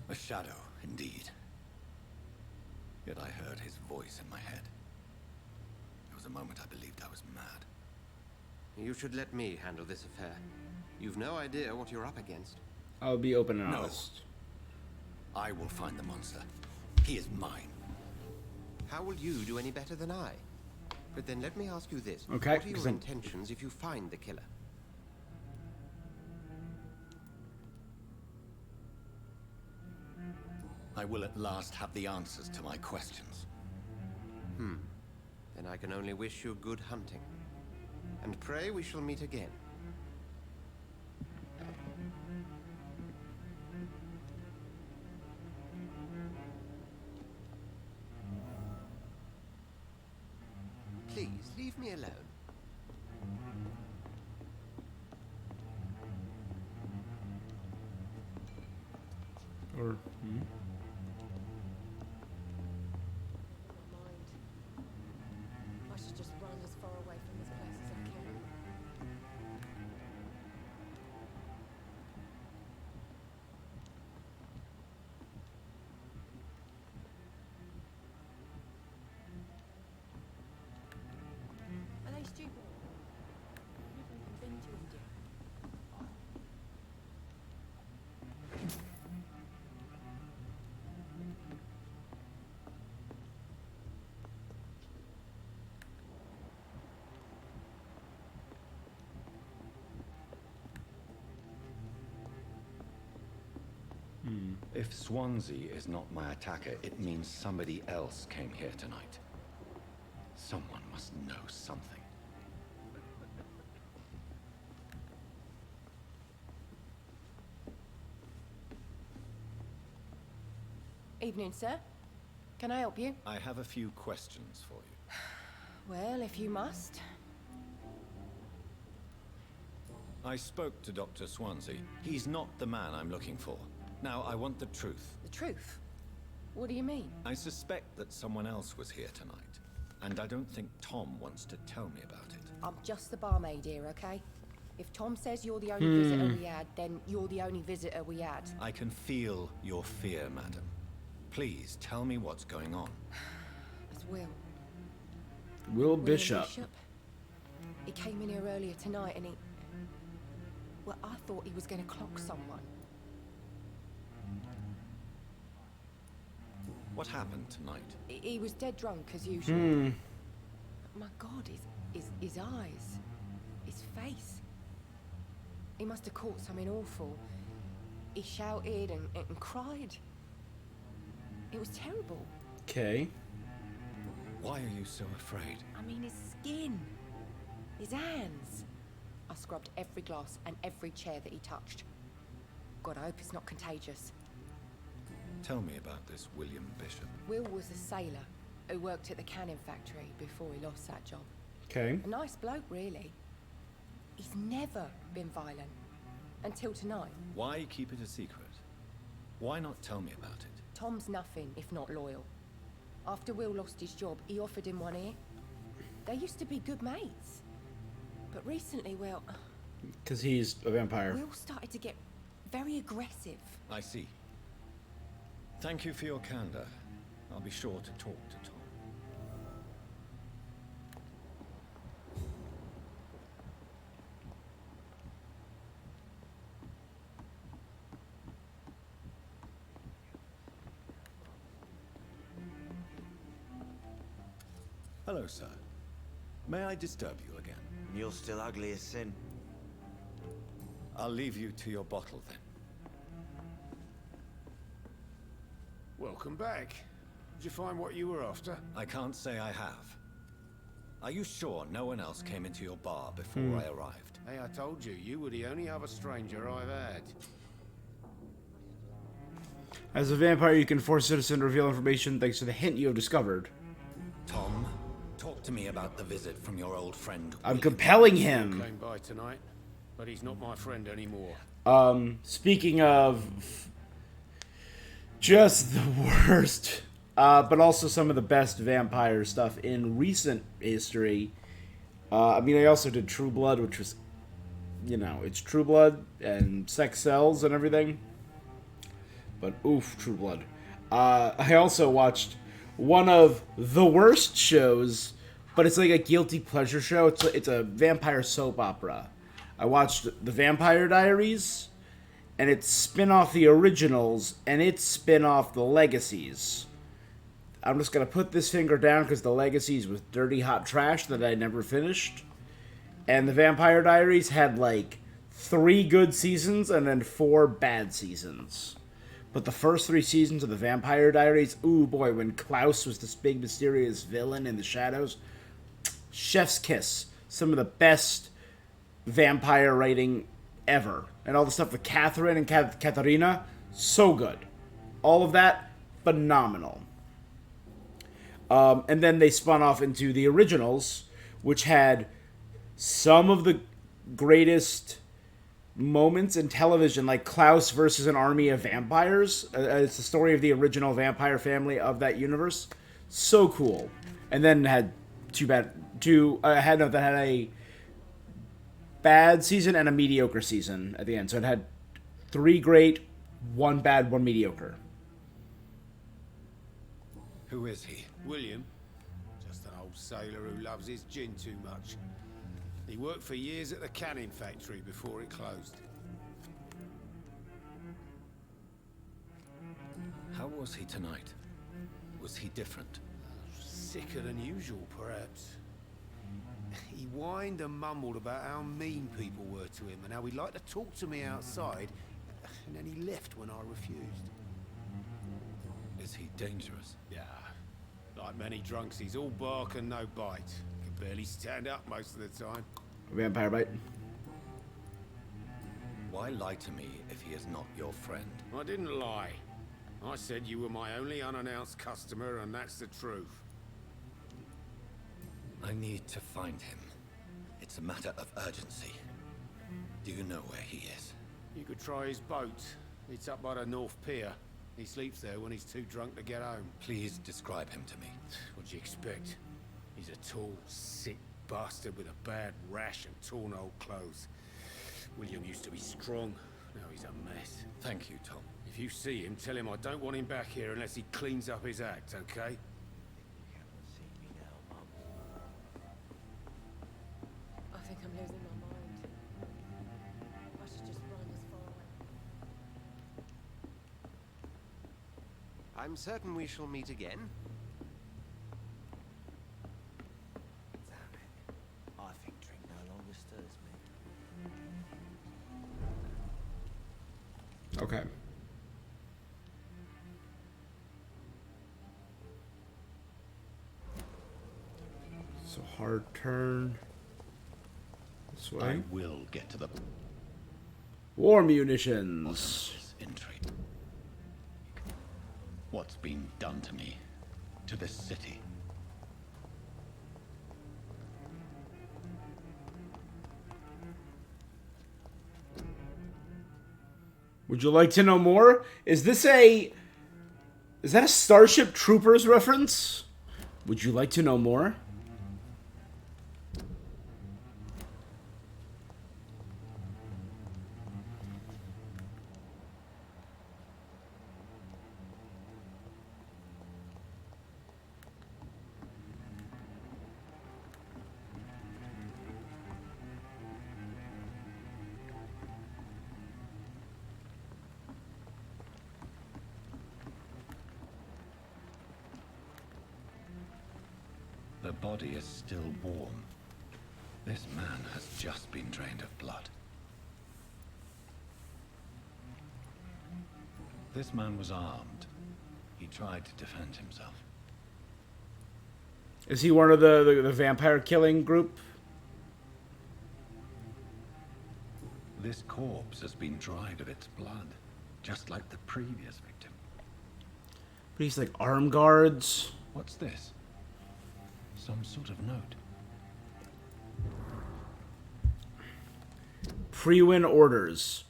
A shadow, indeed. Yet I heard his voice in my head. There was a moment I believed I was mad. You should let me handle this affair. You've no idea what you're up against. I'll be open and No. honest. I will find the monster. He is mine. How will you do any better than I? But then let me ask you this. Okay, What are because your I'm- intentions if you find the killer? I will at last have the answers to my questions. Then I can only wish you good hunting. And pray we shall meet again. Please, leave me alone. Or I should just run as far away from this place as I can. Are they stupid? I've never even been to India. If Swansea is not my attacker, it means somebody else came here tonight. Someone must know something. Evening, sir. Can I help you? I have a few questions for you. Well, if you must. I spoke to Dr. Swansea. He's not the man I'm looking for. Now, I want the truth. The truth? What do you mean? I suspect that someone else was here tonight. And I don't think Tom wants to tell me about it. I'm just the barmaid here, okay? If Tom says you're the only visitor we had, then you're the only visitor we had. I can feel your fear, madam. Please, tell me what's going on. It's Will. Will William Bishop. He came in here earlier tonight and he... Well, I thought he was going to clock someone. What happened tonight? He was dead drunk, as usual. My God, his eyes. His face. He must have caught something awful. He shouted and cried. It was terrible. Okay. Why are you so afraid? I mean, his skin. His hands. I scrubbed every glass and every chair that he touched. God, I hope it's not contagious. Tell me about this William Bishop. Will was a sailor who worked at the cannon factory before he lost that job. Okay. A nice bloke, really. He's never been violent. Until tonight. Why keep it a secret? Why not tell me about it? Tom's nothing if not loyal. After Will lost his job, he offered him one ear. They used to be good mates. But recently, well... Because he's a vampire. Will started to get very aggressive. I see. Thank you for your candor. I'll be sure to talk to Tom. Hello, sir. May I disturb you again? You're still ugly as sin. I'll leave you to your bottle then. Welcome back. Did you find what you were after? I can't say I have. Are you sure no one else came into your bar before I arrived? Hey, I told you, you were the only other stranger I've had. As a vampire, you can force a citizen to reveal information thanks to the hint you have discovered. Tom, talk to me about the visit from your old friend. I'm compelling him. Came by tonight, but he's not my friend anymore. Speaking of just the worst, but also some of the best vampire stuff in recent history. I mean, I also did True Blood, which was, you know, it's True Blood and sex sells and everything. But oof, True Blood. I also watched one of the worst shows, but it's like a guilty pleasure show. It's a vampire soap opera. I watched The Vampire Diaries, and it's spin off the originals, and it's spin off the Legacies. I'm just gonna put this finger down because the Legacies was dirty hot trash that I never finished, and The Vampire Diaries had like 3 good seasons and then 4 bad seasons. But the first 3 seasons of The Vampire Diaries, ooh boy, when Klaus was this big mysterious villain in the shadows, chef's kiss. Some of the best vampire writing ever. And all the stuff with Catherine and Katharina, so good. All of that, phenomenal. And then they spun off into the originals, which had some of the greatest moments in television, like Klaus versus an army of vampires. It's the story of the original vampire family of that universe. So cool. And then had had a bad season and a mediocre season at the end. So it had 3 great, 1 bad, 1 mediocre. Who is he? William, just an old sailor who loves his gin too much. He worked for years at the canning factory before it closed. How was he tonight? Was he different? Sicker than usual, perhaps. He whined and mumbled about how mean people were to him and how he'd like to talk to me outside, and then he left when I refused. Is he dangerous? Yeah, like many drunks, he's all bark and no bite. Can barely stand up most of the time. Vampire bite. Why lie to me if he is not your friend? I didn't lie. I said you were my only unannounced customer, and that's the truth. I need to find him. It's a matter of urgency. Do you know where he is? You could try his boat. It's up by the North Pier. He sleeps there when he's too drunk to get home. Please describe him to me. What'd you expect? He's a tall, sick bastard with a bad rash and torn old clothes. William used to be strong. Now he's a mess. Thank you, Tom. If you see him, tell him I don't want him back here unless he cleans up his act, okay? I think I'm losing my mind. I should just run as far away. I'm certain we shall meet again. Damn it. I think drink no longer stirs me. Okay. So hard turn. This way. I will get to the War munitions. this intrigue. What's been done to me, to this city? Would you like to know more? Is that a Starship Troopers reference? Would you like to know more? The body is still warm. This man has just been drained of blood. This man was armed. He He tried to defend himself. Is he one of the vampire killing group? This corpse has been dried of its blood, just like the previous victim. But he's like arm guards. What's this? Some sort of note. Pre-win orders.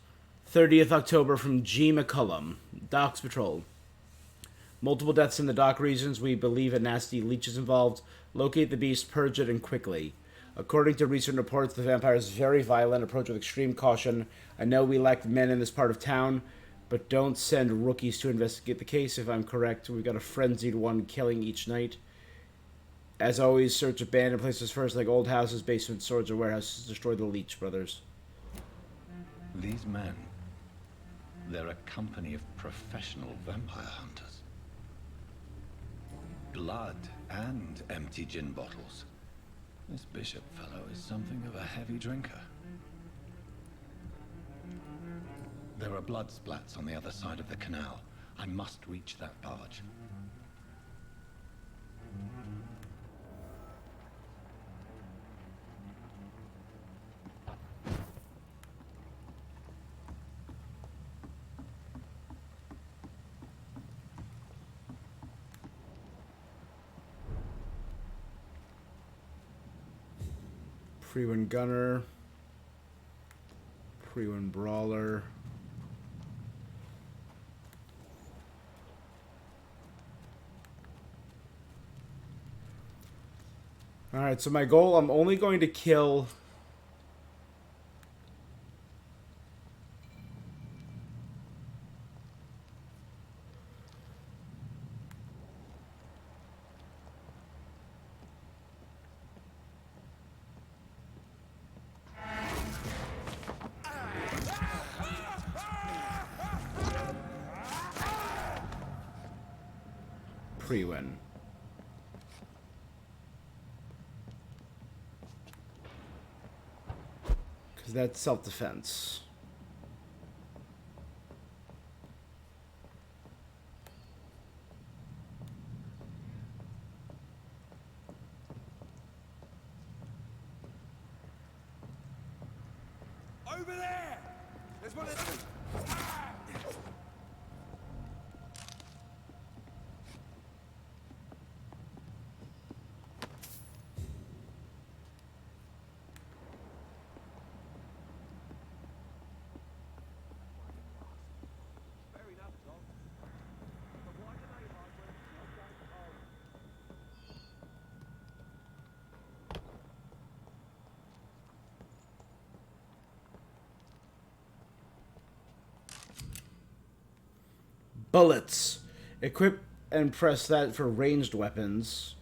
30th October from G. McCullum. Docks Patrol. Multiple deaths in the dock regions. We believe a nasty leech is involved. Locate the beast, purge it, and quickly. According to recent reports, the vampire is very violent. Approach with extreme caution. I know we lack men in this part of town, but don't send rookies to investigate the case. If I'm correct, we've got a frenzied one killing each night. As always, search abandoned places first, like old houses, basements, swords, or warehouses. Destroy the Leech brothers. These men, they're a company of professional vampire hunters. Blood and empty gin bottles. This Bishop fellow is something of a heavy drinker. There are blood splats on the other side of the canal. I must reach that barge. Pre-win Gunner. Pre-win Brawler. Alright, so my goal, I'm only going to kill... Pre-win. Because that's self-defense. Over there! There's one of them! Bullets. Equip and press that for ranged weapons.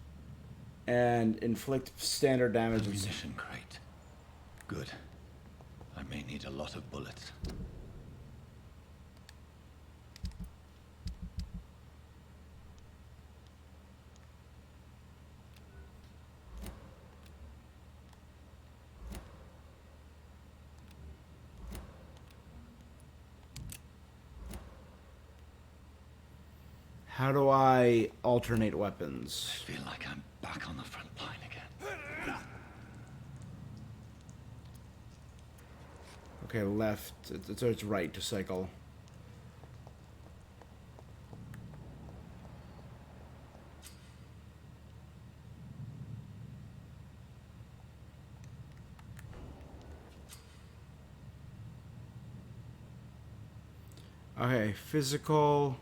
And inflict standard damage. Ammunition crate. Good. I may need a lot of bullets. How do I alternate weapons? I feel like I'm back on the front line again. Okay, left. So it's right to cycle. Okay, physical.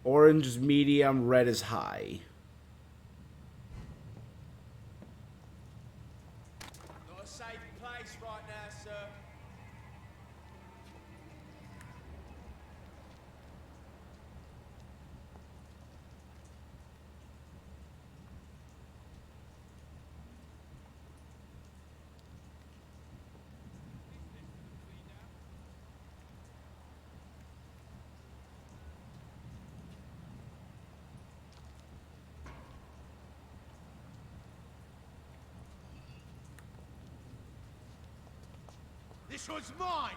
Orange is medium, red is high. Not a safe place right now, sir. This one's mine!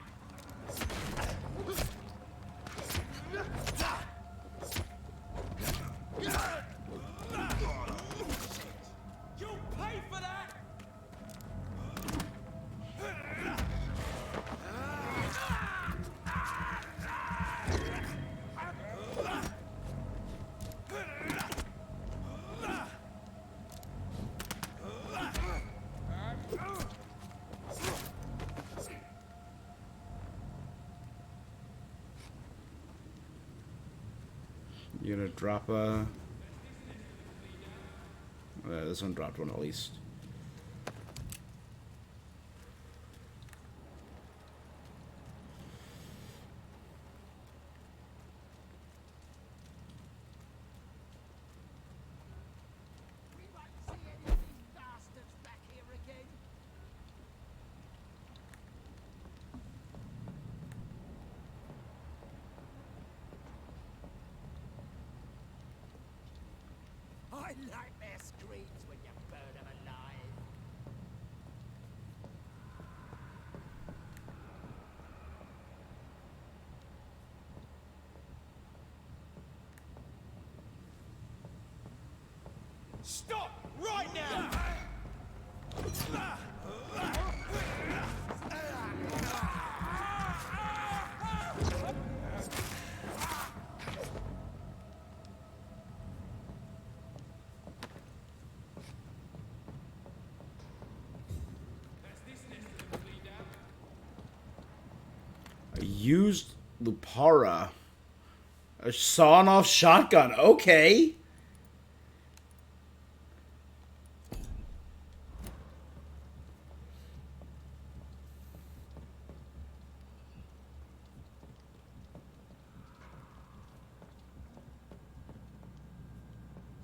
You gonna drop a... this one dropped one at least. I nightmare screams when you burn them alive. Stop right now! A used Lupara. A sawn-off shotgun. Okay.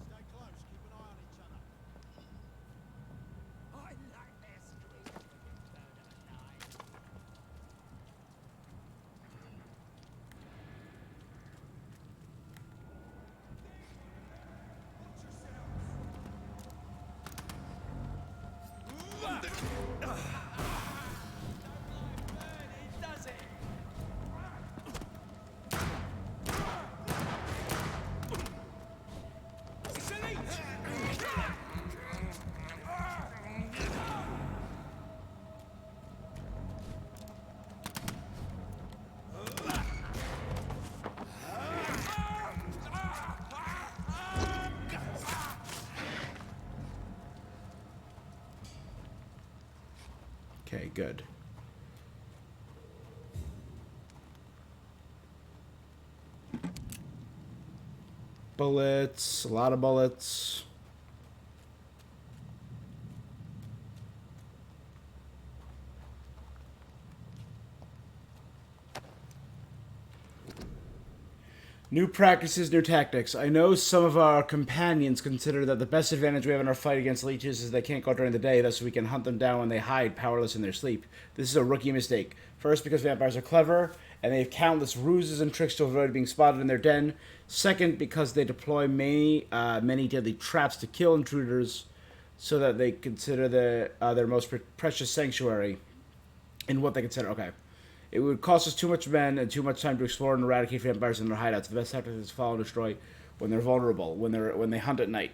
Stay close, keep an eye on each other. I nightmare screams when you burn them alive. Okay, good. Bullets, a lot of bullets. New practices, new tactics. I know some of our companions consider that the best advantage we have in our fight against leeches is they can't go out during the day, thus we can hunt them down when they hide, powerless in their sleep. This is a rookie mistake. First, because vampires are clever, and they have countless ruses and tricks to avoid being spotted in their den. Second, because they deploy many deadly traps to kill intruders, so that they consider their most precious sanctuary in what they consider. Okay. It would cost us too much men and too much time to explore and eradicate vampires in their hideouts. The best tactic is to follow and destroy when they're vulnerable, when they hunt at night.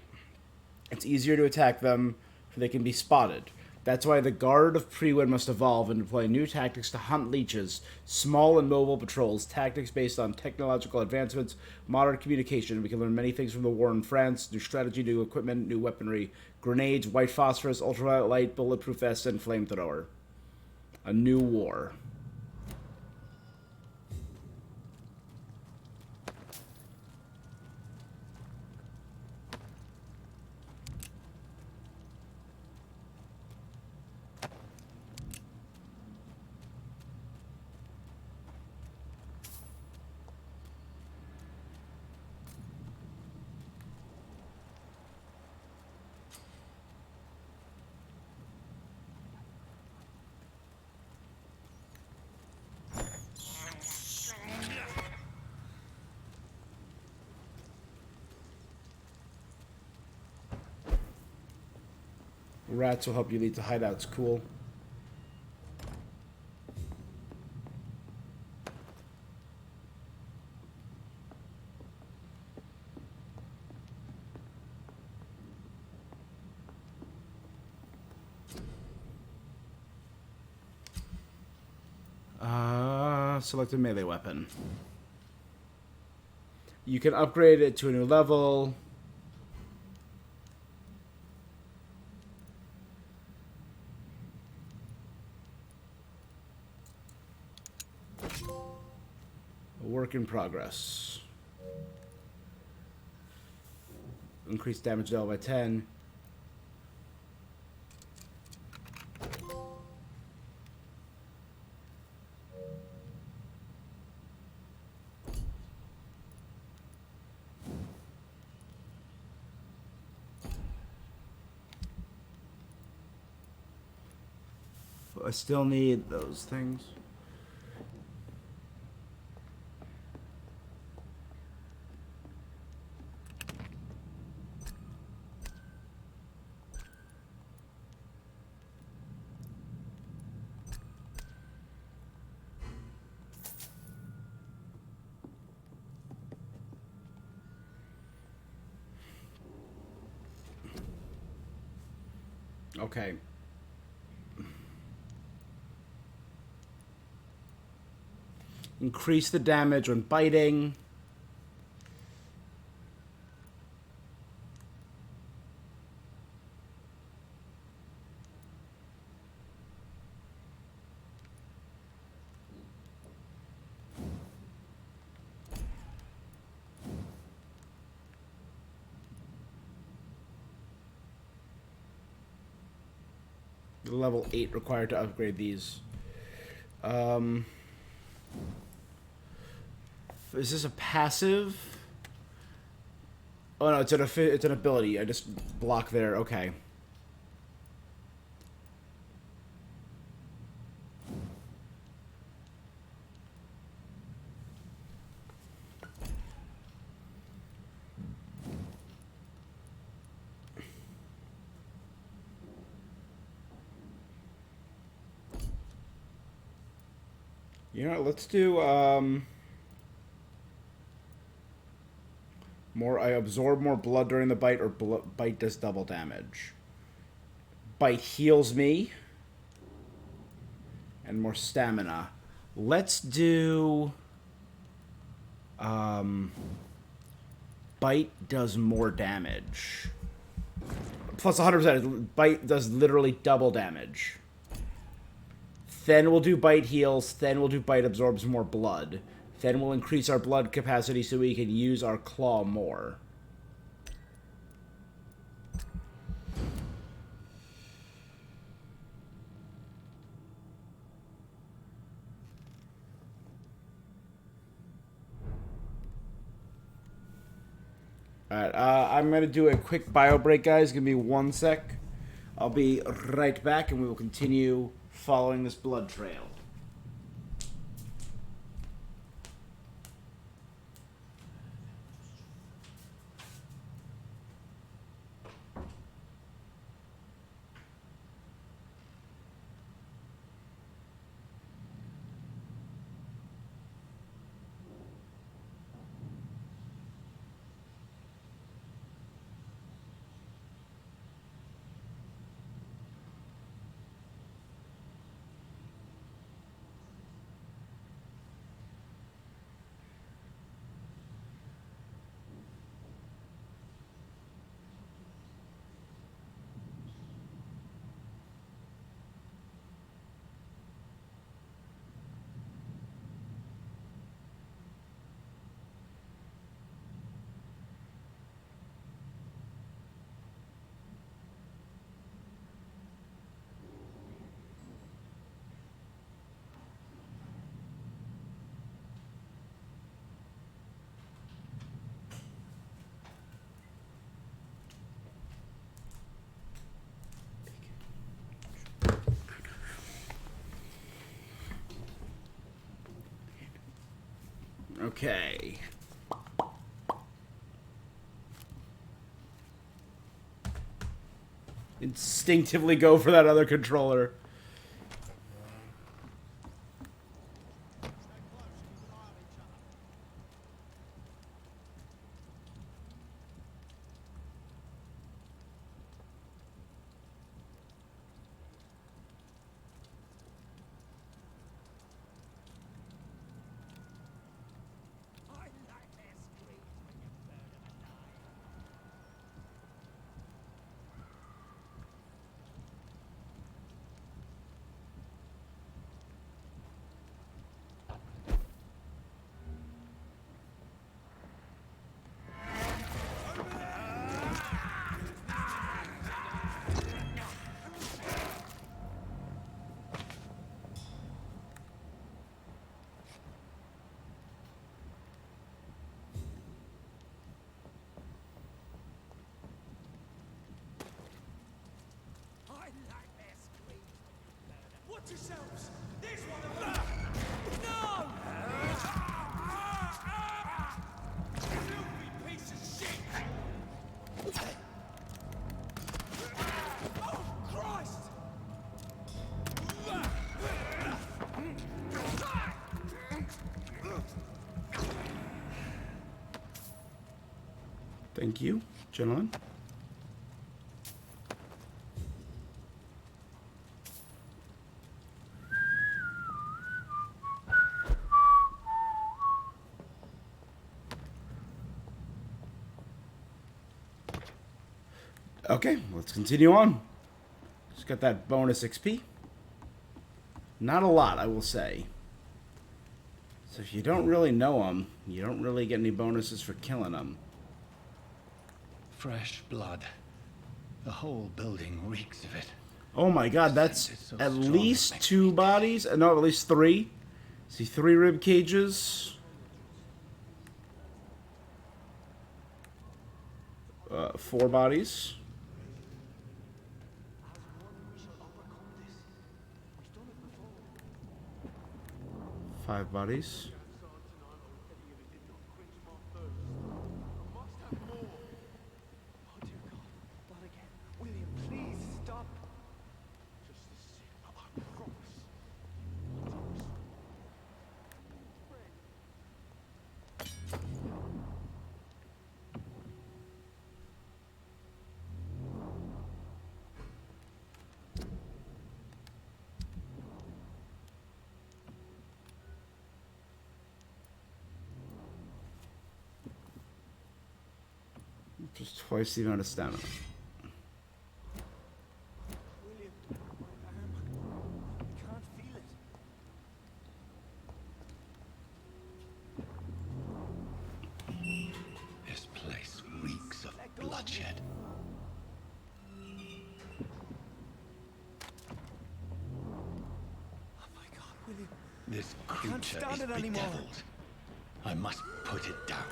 It's easier to attack them, for they can be spotted. That's why the Guard of Prewen must evolve and deploy new tactics to hunt leeches, small and mobile patrols, tactics based on technological advancements, modern communication. We can learn many things from the war in France: new strategy, new equipment, new weaponry, grenades, white phosphorus, ultraviolet light, bulletproof vests, and flamethrower. A new war. Rats will help you lead to hideouts. Cool. Select a melee weapon. You can upgrade it to a new level. A work in progress. increase damage dealt by 10. I still need those things. Okay. Increase the damage when biting. Level 8 required to upgrade these. Is this a passive? Oh no, it's an ability. I just block there. Okay. You know, let's do more. I absorb more blood during the bite, or bite does double damage. Bite heals me, and more stamina. Let's do bite does more damage. Plus 100%. Bite does literally double damage. Then we'll do bite heals. Then we'll do bite absorbs more blood. Then we'll increase our blood capacity so we can use our claw more. Alright, I'm going to do a quick bio break, guys. Give me 1 sec. I'll be right back, and we will continue following this blood trail. Okay. Instinctively go for that other controller. yourselves! There's one of them! No! Filthy piece of shit! Oh, Christ! Thank you, gentlemen. Okay, let's continue on. Just got that bonus XP. Not a lot, I will say. So if you don't really know them, you don't really get any bonuses for killing them. Fresh blood. The whole building reeks of it. Oh my god, that's So at strong, least it makes 2 me bodies. No, at least 3. See, 3 rib cages. 4 bodies. 5 bodies. William, please stop. Just the same, I promise. Just twice the amount of stamina. William, my arm. I can't feel it. This place reeks of bloodshed. Oh my God, William. This can't creature stand is it anymore. bedeviled. I must put it down.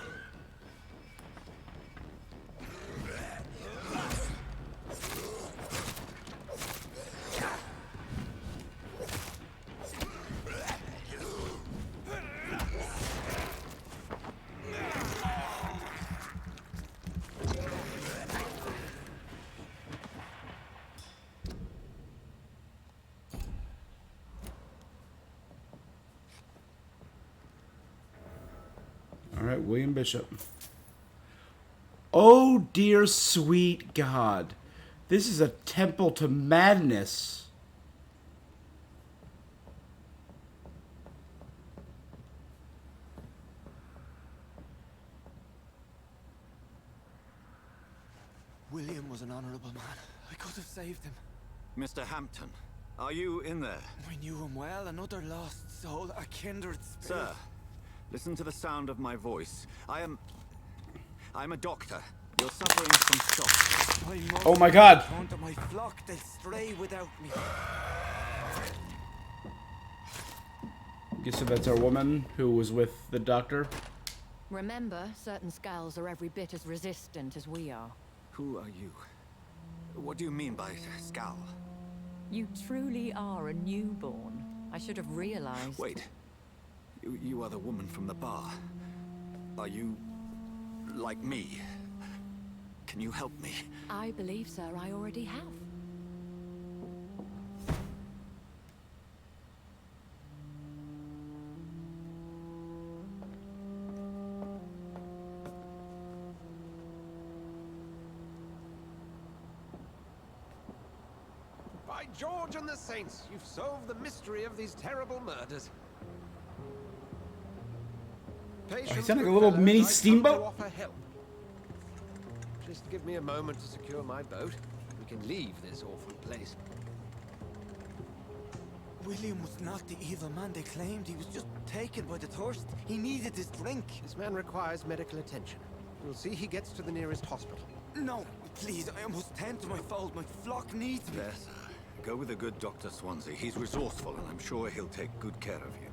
Alright, William Bishop. Oh dear sweet God. This is a temple to madness. William was an honorable man. I could have saved him. Mr. Hampton, are you in there? We knew him well, another lost soul, a kindred spirit. Sir, listen to the sound of my voice. I'm a doctor. You're suffering from shock. I must Oh my God. return to my flock, they'll stray without me. Guess that's our woman who was with the doctor. Remember, certain skulls are every bit as resistant as we are. Who are you? What do you mean by scowl? You truly are a newborn. I should have realized. Wait. You are the woman from the bar. Are you like me? Can you help me? I believe, sir, I already have. By George and the Saints, you've solved the mystery of these terrible murders. He sounded like a little mini steamboat. To offer help. Just give me a moment to secure my boat. We can leave this awful place. William was not the evil man they claimed. He was just taken by the thirst. He needed his drink. This man requires medical attention. We'll see he gets to the nearest hospital. No, please, I must tend to my fold. My flock needs me. Yes, sir. Go with the good Dr. Swansea. He's resourceful, and I'm sure he'll take good care of you.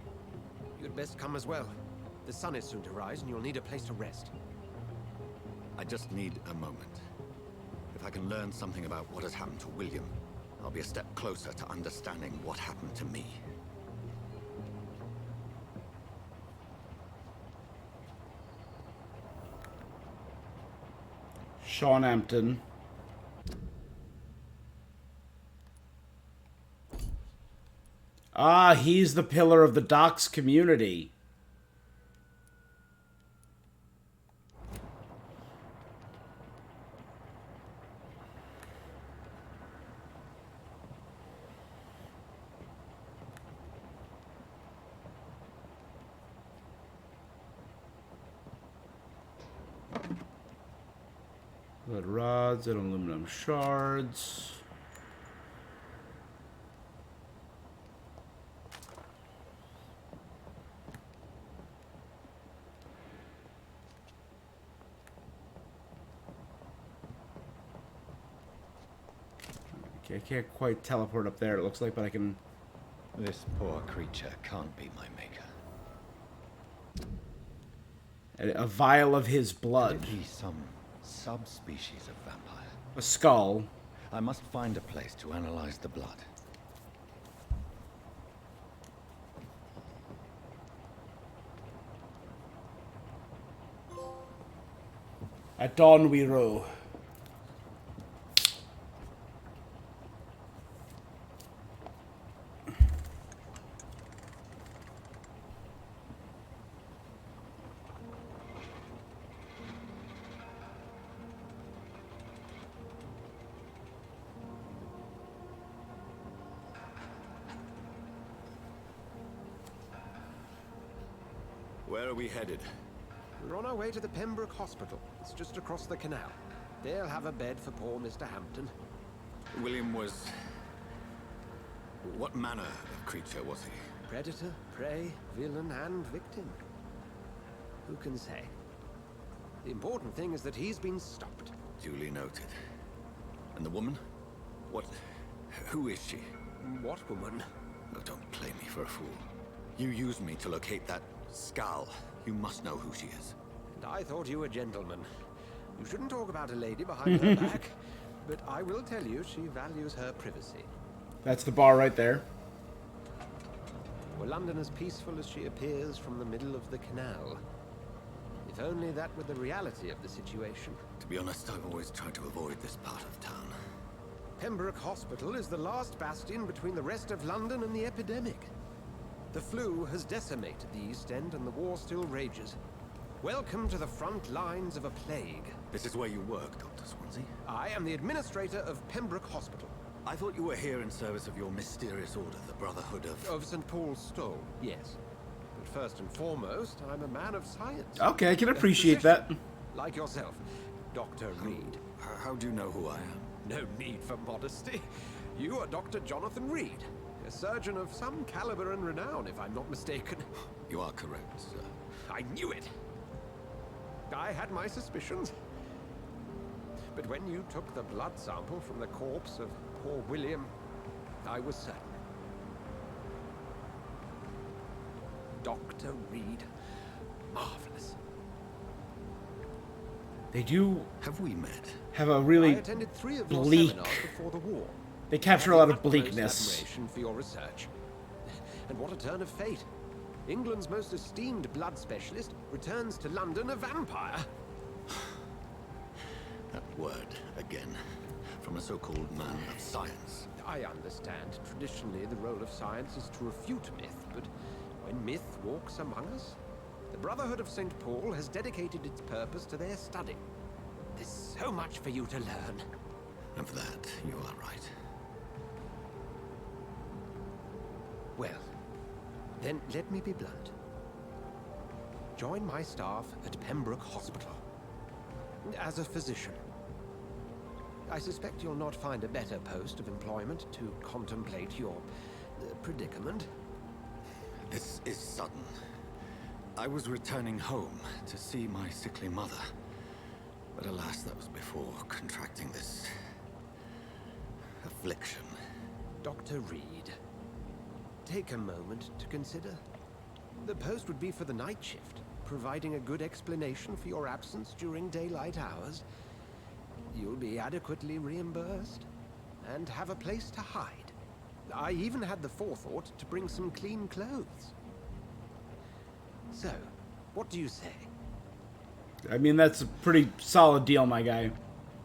You'd best come as well. The sun is soon to rise, and you'll need a place to rest. I just need a moment. If I can learn something about what has happened to William, I'll be a step closer to understanding what happened to me. Sean Hampton. Ah, he's the pillar of the docks community. Lead rods and aluminum shards. Okay, I can't quite teleport up there, it looks like, but I can... This poor creature can't be my maker. A vial of his blood. Could it be some subspecies of vampire? A skull. I must find a place to analyze the blood. At dawn we row. Where are we headed? We're on our way to the Pembroke Hospital. It's just across the canal. They'll have a bed for poor Mr. Hampton. William was... What manner of creature was he? Predator, prey, villain, and victim. Who can say? The important thing is that he's been stopped. Duly noted. And the woman? What... Who is she? What woman? Oh, don't play me for a fool. You used me to locate that skull. You must know who she is. And I thought you a gentleman. You shouldn't talk about a lady behind her back. But I will tell you, she values her privacy. That's the bar right there. Were London as peaceful as she appears from the middle of the canal? If only that were the reality of the situation. To be honest, I've always tried to avoid this part of town. Pembroke Hospital is the last bastion between the rest of London and the epidemic. The flu has decimated the East End and the war still rages. Welcome to the front lines of a plague. This is where you work, Dr. Swansea? I am the administrator of Pembroke Hospital. I thought you were here in service of your mysterious order, the Brotherhood of... Of St. Paul's Stole, yes. But first and foremost, I'm a man of science. Okay, I can appreciate that. Like yourself, Dr. Reed. How do you know who I am? No need for modesty. You are Dr. Jonathan Reed, a surgeon of some caliber and renown, if I'm not mistaken. You are correct, sir. I knew it! I had my suspicions. But when you took the blood sample from the corpse of poor William, I was certain. Dr. Reed. Marvelous. They do... Have we met? Have a really I attended 3 of your bleak... seminars before the war. They capture a lot of bleakness. Admiration for your research. And what a turn of fate. England's most esteemed blood specialist returns to London a vampire. That word, again. From a so-called man of science. I understand. Traditionally, the role of science is to refute myth, but when myth walks among us, the Brotherhood of St. Paul has dedicated its purpose to their study. There's so much for you to learn. And for that, you are right. Well, then let me be blunt. Join my staff at Pembroke Hospital. As a physician. I suspect you'll not find a better post of employment to contemplate your predicament. This is sudden. I was returning home to see my sickly mother. But alas, that was before contracting this... affliction. Dr. Reed, take a moment to consider. The post would be for the night shift, providing a good explanation for your absence during daylight hours. You'll be adequately reimbursed. and have a place to hide. I even had the forethought to bring some clean clothes. So, what do you say? I mean, that's a pretty solid deal, my guy.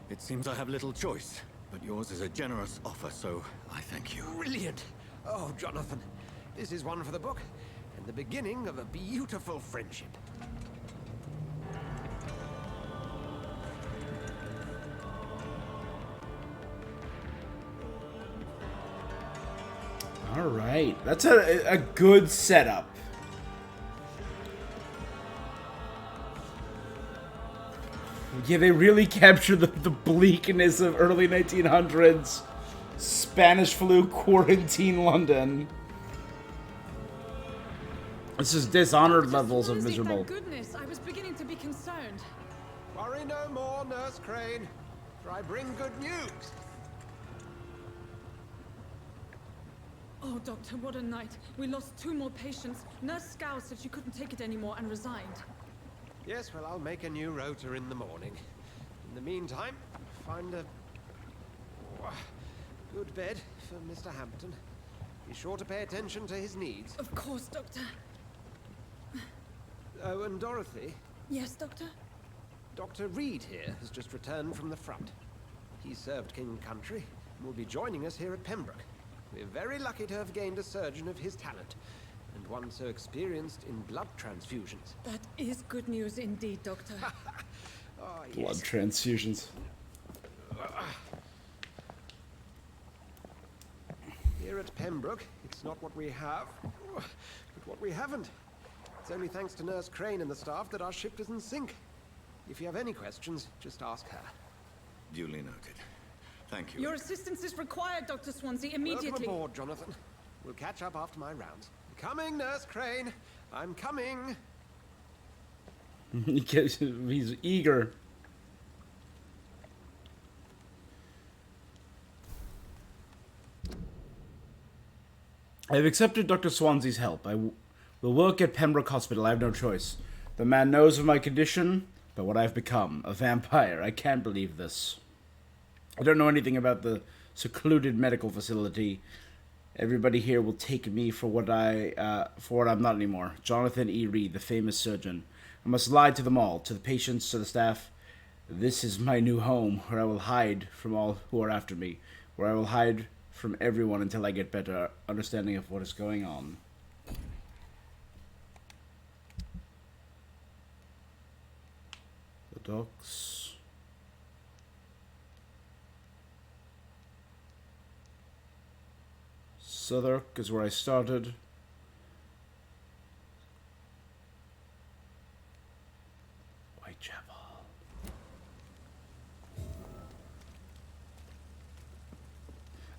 It seems I have little choice, but yours is a generous offer, so I thank you. Brilliant! Oh, Jonathan, this is one for the book, and the beginning of a beautiful friendship. All right, that's a good setup. Yeah, they really capture the bleakness of early 1900s Spanish flu quarantine London. This is Dishonored levels of miserable. Thank goodness, I was beginning to be concerned. Worry no more, Nurse Crane, for I bring good news. Oh, Doctor, what a night. We lost 2 more patients. Nurse Scow said she couldn't take it anymore and resigned. Yes, well, I'll make a new rota in the morning. In the meantime, find a good bed for Mr. Hampton. Be sure to pay attention to his needs. Of course, Doctor. Oh, and Dorothy? Yes, Doctor? Dr. Reed here has just returned from the front. He served King Country and will be joining us here at Pembroke. We're very lucky to have gained a surgeon of his talent, and one so experienced in blood transfusions. That is good news indeed, Doctor. Oh, yes. Blood transfusions. Here at Pembroke, it's not what we have, but what we haven't. It's only thanks to Nurse Crane and the staff that our ship doesn't sink. If you have any questions, just ask her. Duly noted. Thank you. Your assistance is required, Dr. Swansea, immediately. Welcome aboard, Jonathan. We'll catch up after my rounds. Coming, Nurse Crane. I'm coming. He's eager. I have accepted Dr. Swansea's help. I will work at Pembroke Hospital. I have no choice. The man knows of my condition, but what I've become, a vampire. I can't believe this. I don't know anything about the secluded medical facility. Everybody here will take me for what I'm not anymore. Jonathan E. Reed, the famous surgeon. I must lie to them all, to the patients, to the staff. This is my new home, where I will hide from all who are after me, where I will hide from everyone until I get better understanding of what is going on. The docks. Southwark is where I started. Whitechapel.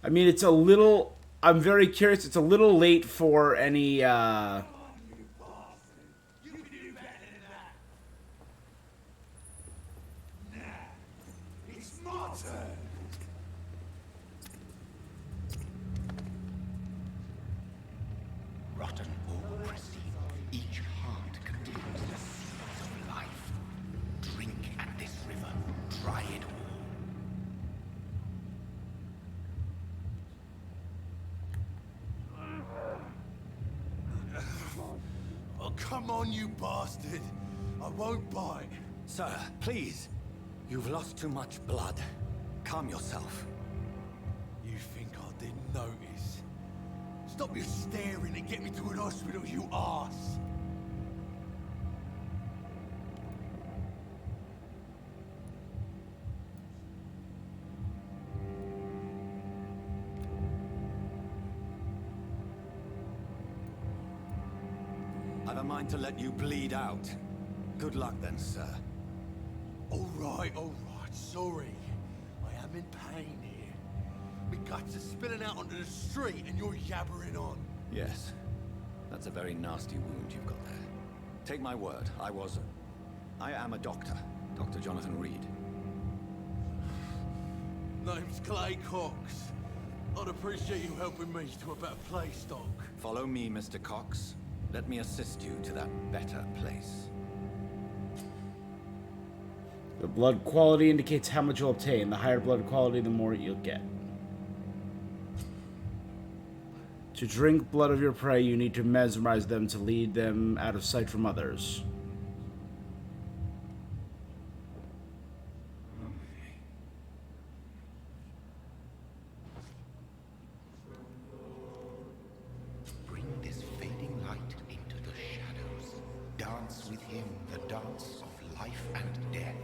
I mean, it's a little... I'm very curious. It's a little late for any, Rotten all-pressing. Each heart contains the seeds of life. Drink at this river. Try it all. Oh, come on, you bastard. I won't bite. Sir, please. You've lost too much blood. Calm yourself. You think I didn't notice? Stop your staring and get me to an hospital, you arse! I've a mind to let you bleed out. Good luck then, sir. All right, sorry. I am in pain here. My guts are spilling out onto the street and you're yabbering on. Yes. That's a very nasty wound you've got there. Take my word, I am a doctor. Dr. Jonathan Reed. Name's Clay Cox. I'd appreciate you helping me to a better place, Doc. Follow me, Mr. Cox. Let me assist you to that better place. The blood quality indicates how much you'll obtain. The higher blood quality, the more you'll get. To drink blood of your prey, you need to mesmerize them to lead them out of sight from others. Bring this fading light into the shadows. Dance with him the dance of life and death.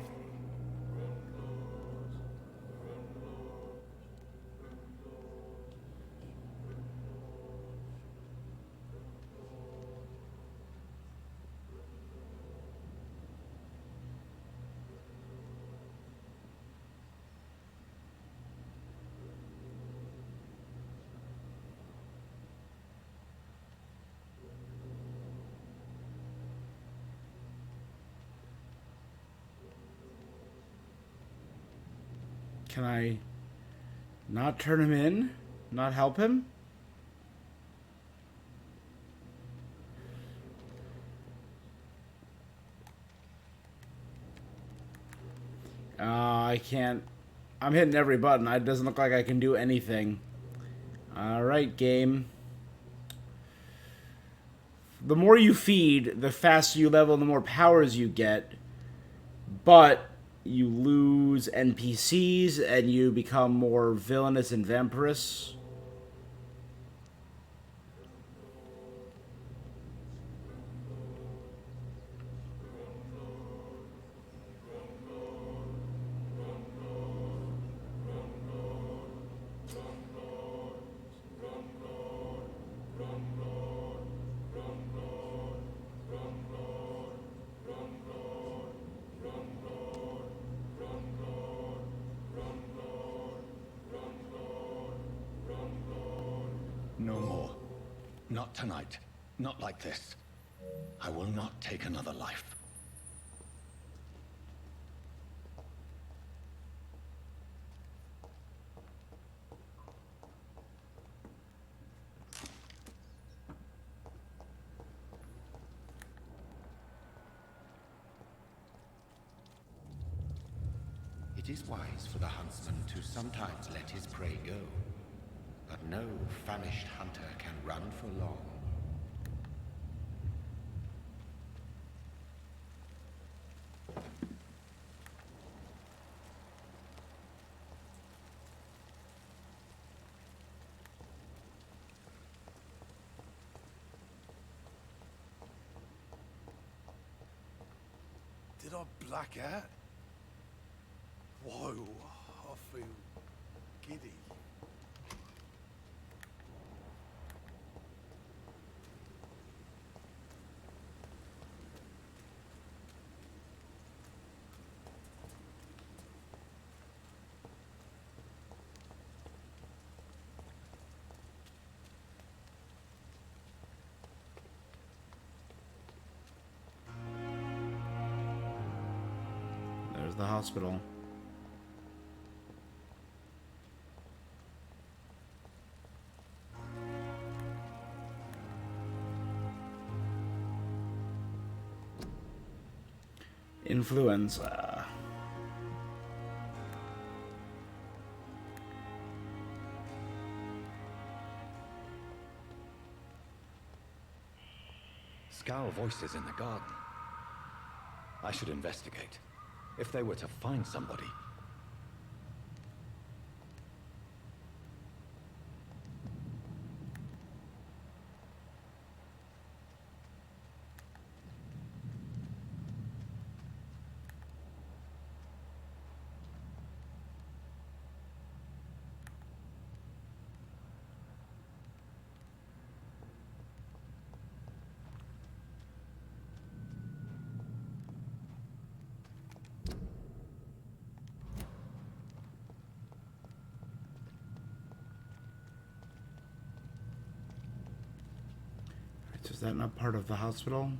Can I not turn him in? Not help him? I can't. I'm hitting every button. It doesn't look like I can do anything. Alright, game. The more you feed, the faster you level, the more powers you get. But you lose NPCs and you become more villainous and vampirous. No more. Not tonight. Not like this. I will not take another life. It is wise for the huntsman to sometimes let his prey go. But no famished hunter can run for long. Did I black out? Whoa, I feel giddy. There's the hospital. Influenza. Scowl voices in the garden. I should investigate. If they were to find somebody. Is that not part of the hospital?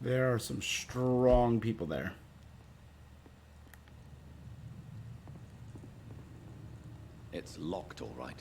There are some strong people there. It's locked, all right.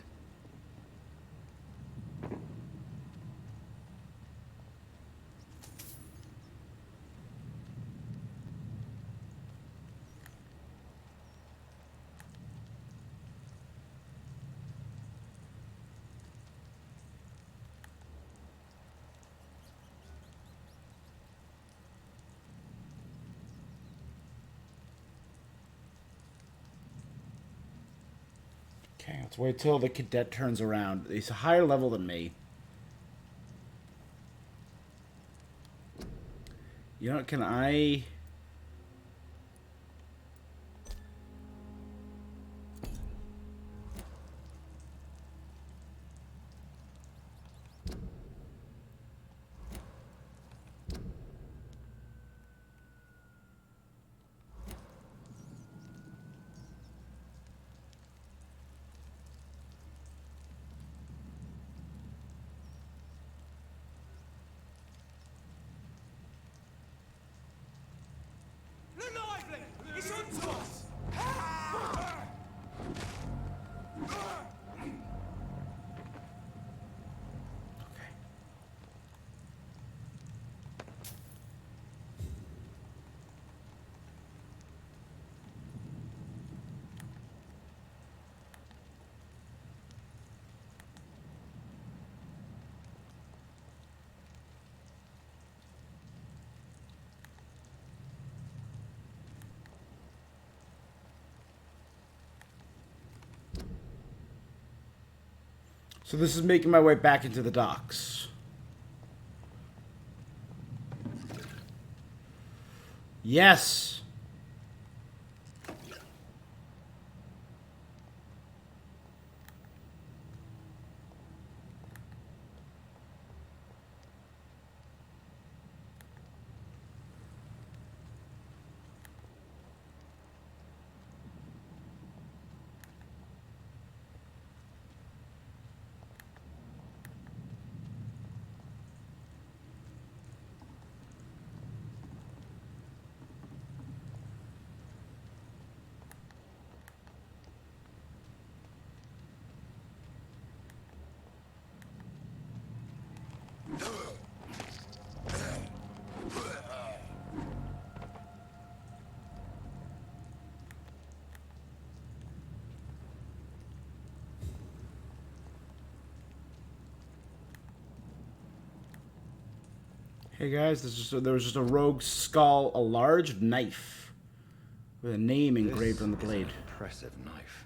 Okay, let's wait till the cadet turns around. He's a higher level than me. You know, can I... It's onto us! So this is making my way back into the docks. Yes! Hey guys, there was just a rogue skull, a large knife with a name engraved on the blade. Impressive knife.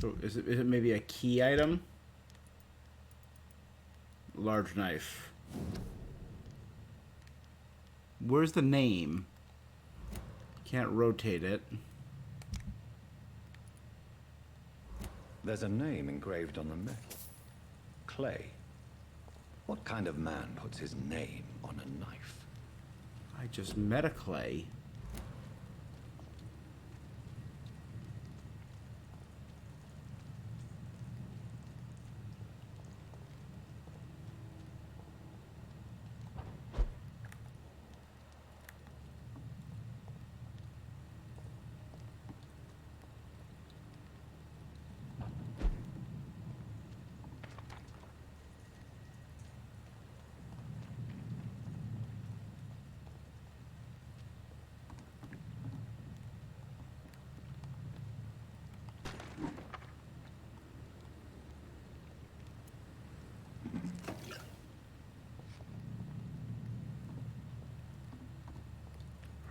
So is it maybe a key item? Large knife. Where's the name? Can't rotate it. There's a name engraved on the metal. Clay. What kind of man puts his name on a knife? I just met a Clay.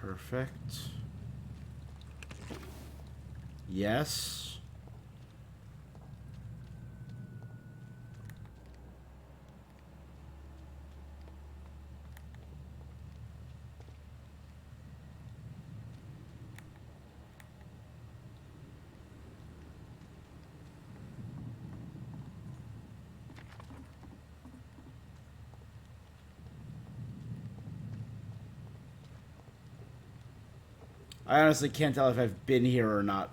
Perfect. Yes. I honestly can't tell if I've been here or not.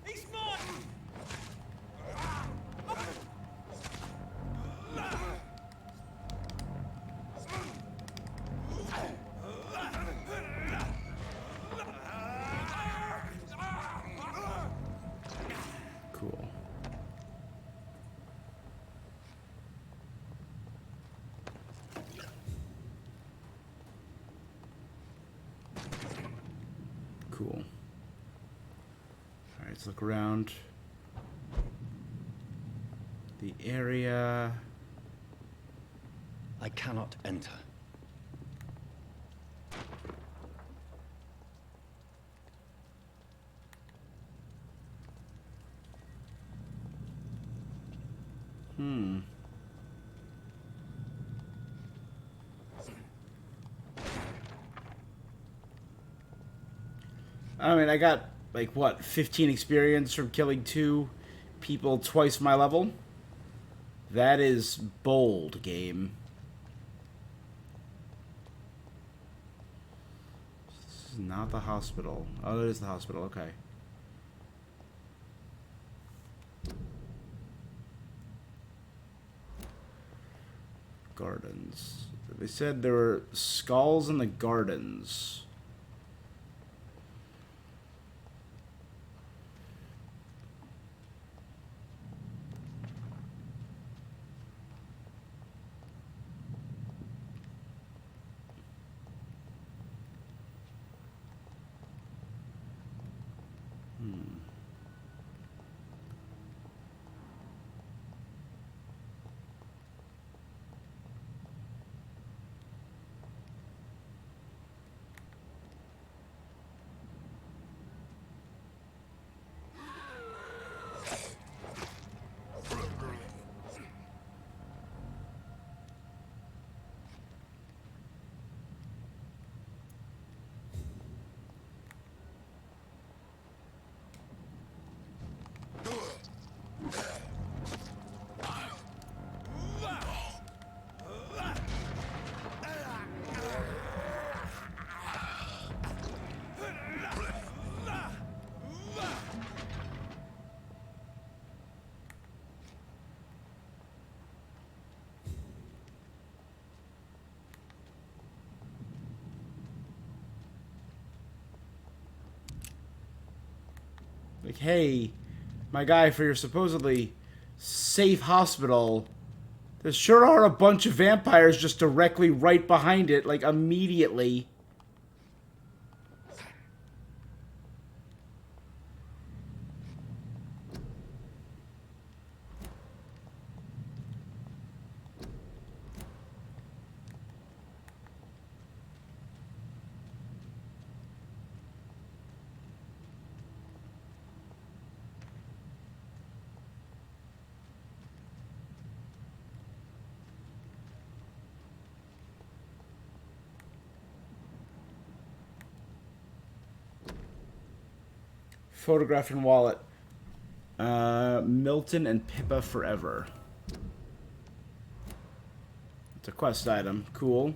He's mine! Cool. Cool. All right, let's look around the area. I cannot enter. I mean, I got, like, what, 15 experience from killing 2 people twice my level? That is bold, game. This is not the hospital. Oh, it is the hospital, okay. Gardens. They said there were skulls in the gardens. Like, hey, my guy, for your supposedly safe hospital, there sure are a bunch of vampires just directly right behind it, like, immediately. Photograph and wallet. Milton and Pippa forever. It's a quest item. Cool.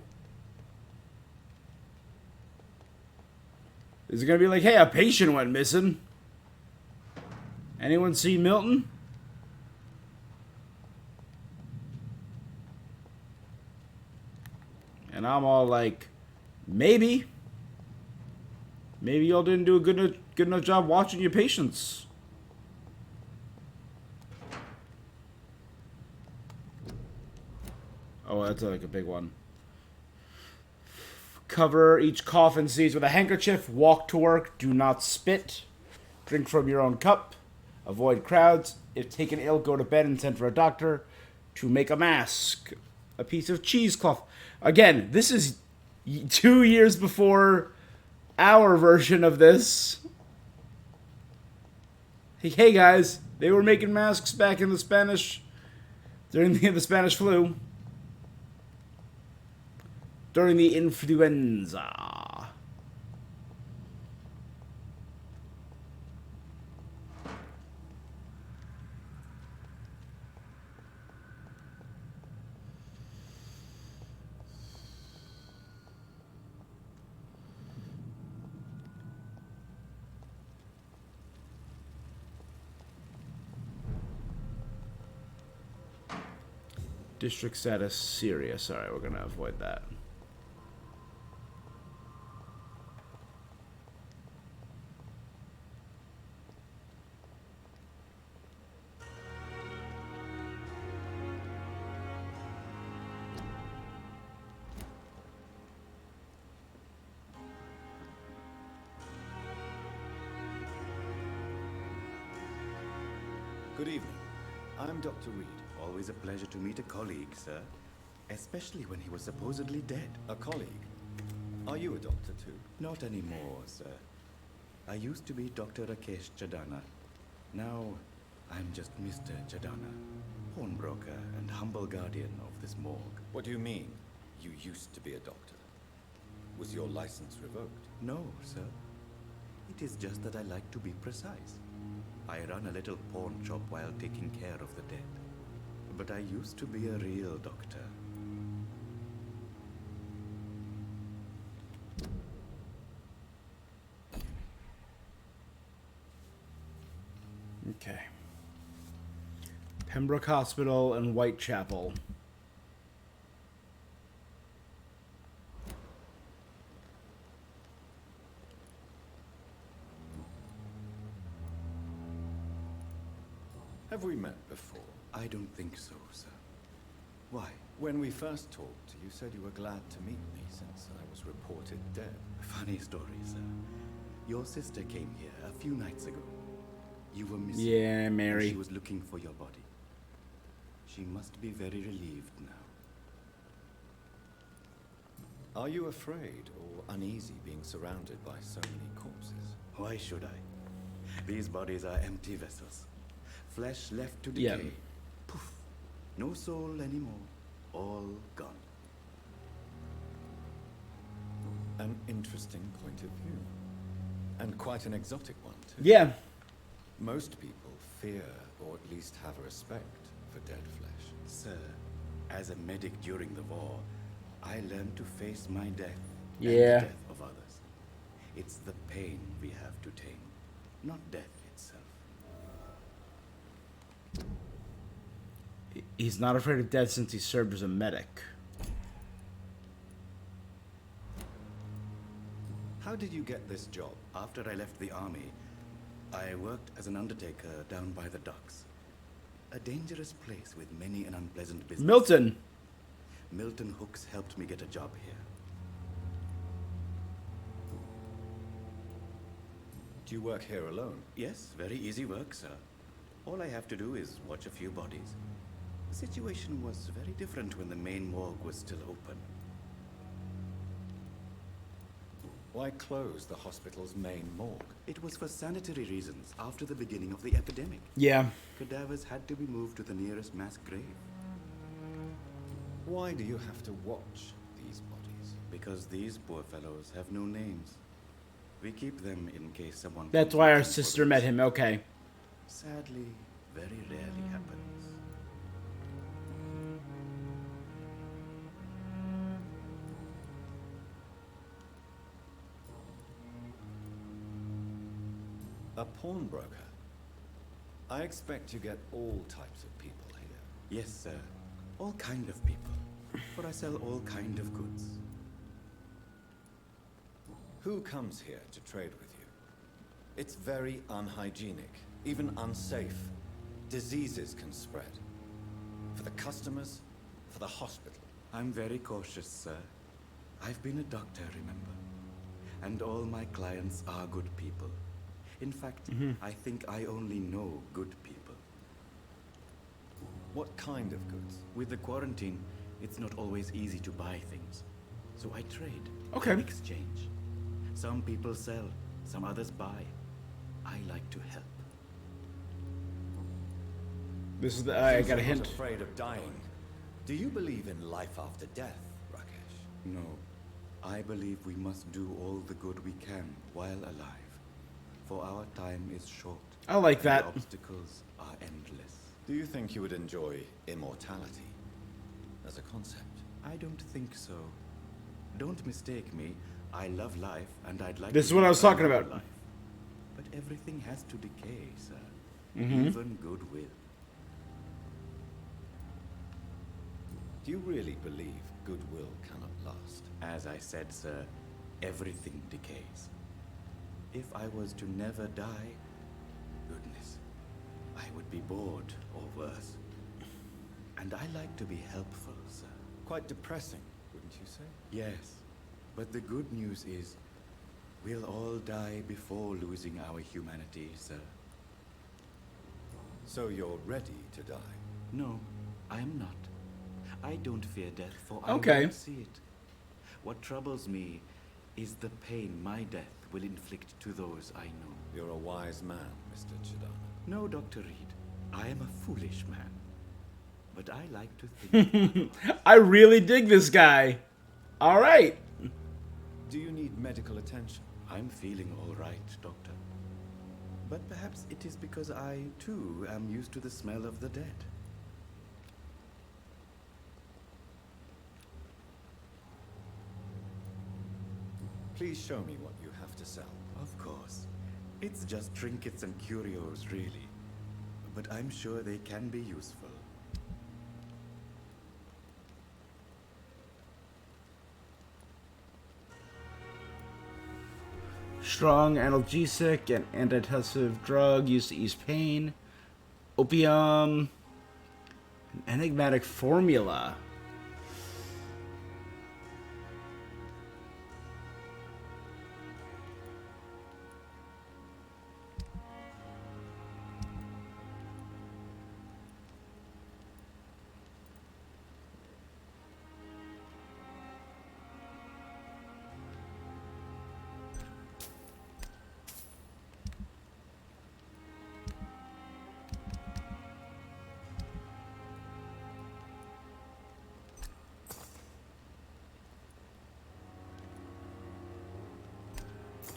Is it gonna be like, hey, a patient went missing? Anyone see Milton? And I'm all like, maybe. Maybe y'all didn't do a good enough job watching your patients. Oh, that's like a big one. Cover each cough and sneeze with a handkerchief. Walk to work. Do not spit. Drink from your own cup. Avoid crowds. If taken ill, go to bed and send for a doctor to make a mask. A piece of cheesecloth. Again, this is 2 years before our version of this. Hey guys, they were making masks back in during the Spanish flu. During the influenza. District status serious. Alright, we're gonna avoid that. Good evening. I'm Dr. Reed. Always a pleasure to meet a colleague, sir. Especially when he was supposedly dead. A colleague? Are you a doctor too? Not anymore, sir. I used to be Dr. Rakesh Chadana. Now, I'm just Mr. Chadana, pawnbroker and humble guardian of this morgue. What do you mean, you used to be a doctor? Was your license revoked? No, sir. It is just that I like to be precise. I run a little pawn shop while taking care of the dead. But I used to be a real doctor. Okay. Pembroke Hospital and Whitechapel. Have we met before? I don't think so, sir. Why? When we first talked, you said you were glad to meet me since I was reported dead. Funny story, sir. Your sister came here a few nights ago. You were missing. Yeah, Mary. She was looking for your body. She must be very relieved now. Are you afraid or uneasy being surrounded by so many corpses? Why should I? These bodies are empty vessels. Flesh left to decay. Yeah. Poof. No soul anymore. All gone. An interesting point of view. And quite an exotic one, too. Yeah. Most people fear, or at least have a respect, for dead flesh. Sir, as a medic during the war, I learned to face my death Yeah. and the death of others. It's the pain we have to tame, not death itself. He's not afraid of death since he served as a medic. How did you get this job? After I left the army, I worked as an undertaker down by the docks. A dangerous place with many an unpleasant business. Milton! Milton Hooks helped me get a job here. Do you work here alone? Yes, very easy work, sir. All I have to do is watch a few bodies. The situation was very different when the main morgue was still open. Why close the hospital's main morgue? It was for sanitary reasons after the beginning of the epidemic. Yeah. Cadavers had to be moved to the nearest mass grave. Why do you have to watch these bodies? Because these poor fellows have no names. We keep them in case someone... That's why our sister met him, okay. Sadly, very rarely happens. A pawnbroker? I expect you get all types of people here. Yes, sir. All kind of people. For I sell all kind of goods. Who comes here to trade with you? It's very unhygienic, even unsafe. Diseases can spread. For the customers, for the hospital. I'm very cautious, sir. I've been a doctor, remember? And all my clients are good people. In fact, Mhm. I think I only know good people. What kind of goods? With the quarantine, it's not always easy to buy things. So I trade. Okay. I exchange. Some people sell, some others buy. I like to help. This is the. I Since got a you're hint. not afraid of dying, do you believe in life after death, Rakesh? No. I believe we must do all the good we can while alive. For our time is short. I like and that. The obstacles are endless. Do you think you would enjoy immortality as a concept? I don't think so. Don't mistake me. I love life and I'd like This to is what I live was talking a long about. life. But everything has to decay, sir. Mhm. Even goodwill. Do you really believe goodwill cannot last? As I said, sir, everything decays. If I was to never die, goodness, I would be bored or worse. And I like to be helpful, sir. Quite depressing, wouldn't you say? Yes, but the good news is we'll all die before losing our humanity, sir. So you're ready to die? No, I am not. I don't fear death, for Okay. I won't see it. What troubles me is the pain my death will inflict to those I know. You're a wise man, Mr. Chidana. No, Dr. Reed. I am a foolish man. But I like to think. I really dig this guy. All right. Do you need medical attention? I'm feeling all right, Doctor. But perhaps it is because I, too, am used to the smell of the dead. Please show me what you have to sell. Of course. It's just trinkets and curios, really. But I'm sure they can be useful. Strong analgesic and antitussive drug used to ease pain. Opium. An enigmatic formula.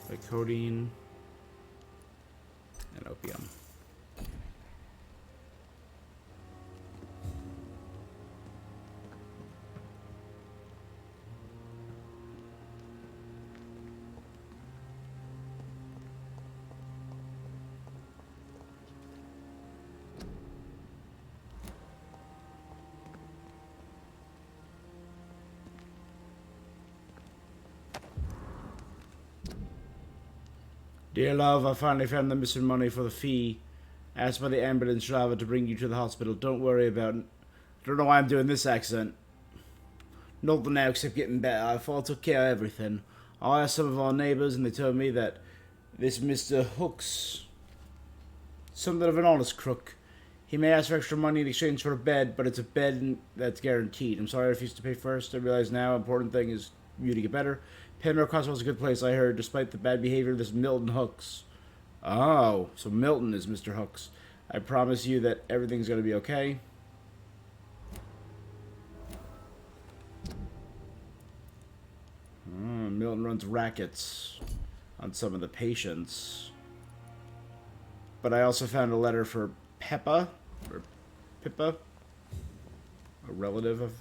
Like codeine and opium. Dear love, I finally found the missing money for the fee. Asked by the ambulance driver to bring you to the hospital. Don't worry about it. I don't know why I'm doing this accent. Nothing now except getting better. I thought I took care of everything. I asked some of our neighbours and they told me that this Mr. Hook's something of an honest crook. He may ask for extra money in exchange for a bed, but it's a bed that's guaranteed. I'm sorry I refused to pay first. I realize now important thing is you to get better. Penrose Hospital's a good place, I heard, despite the bad behavior of this Milton Hooks. Oh, so Milton is Mr. Hooks. I promise you that everything's going to be okay. Milton runs rackets on some of the patients. But I also found a letter for Pippa, a relative of...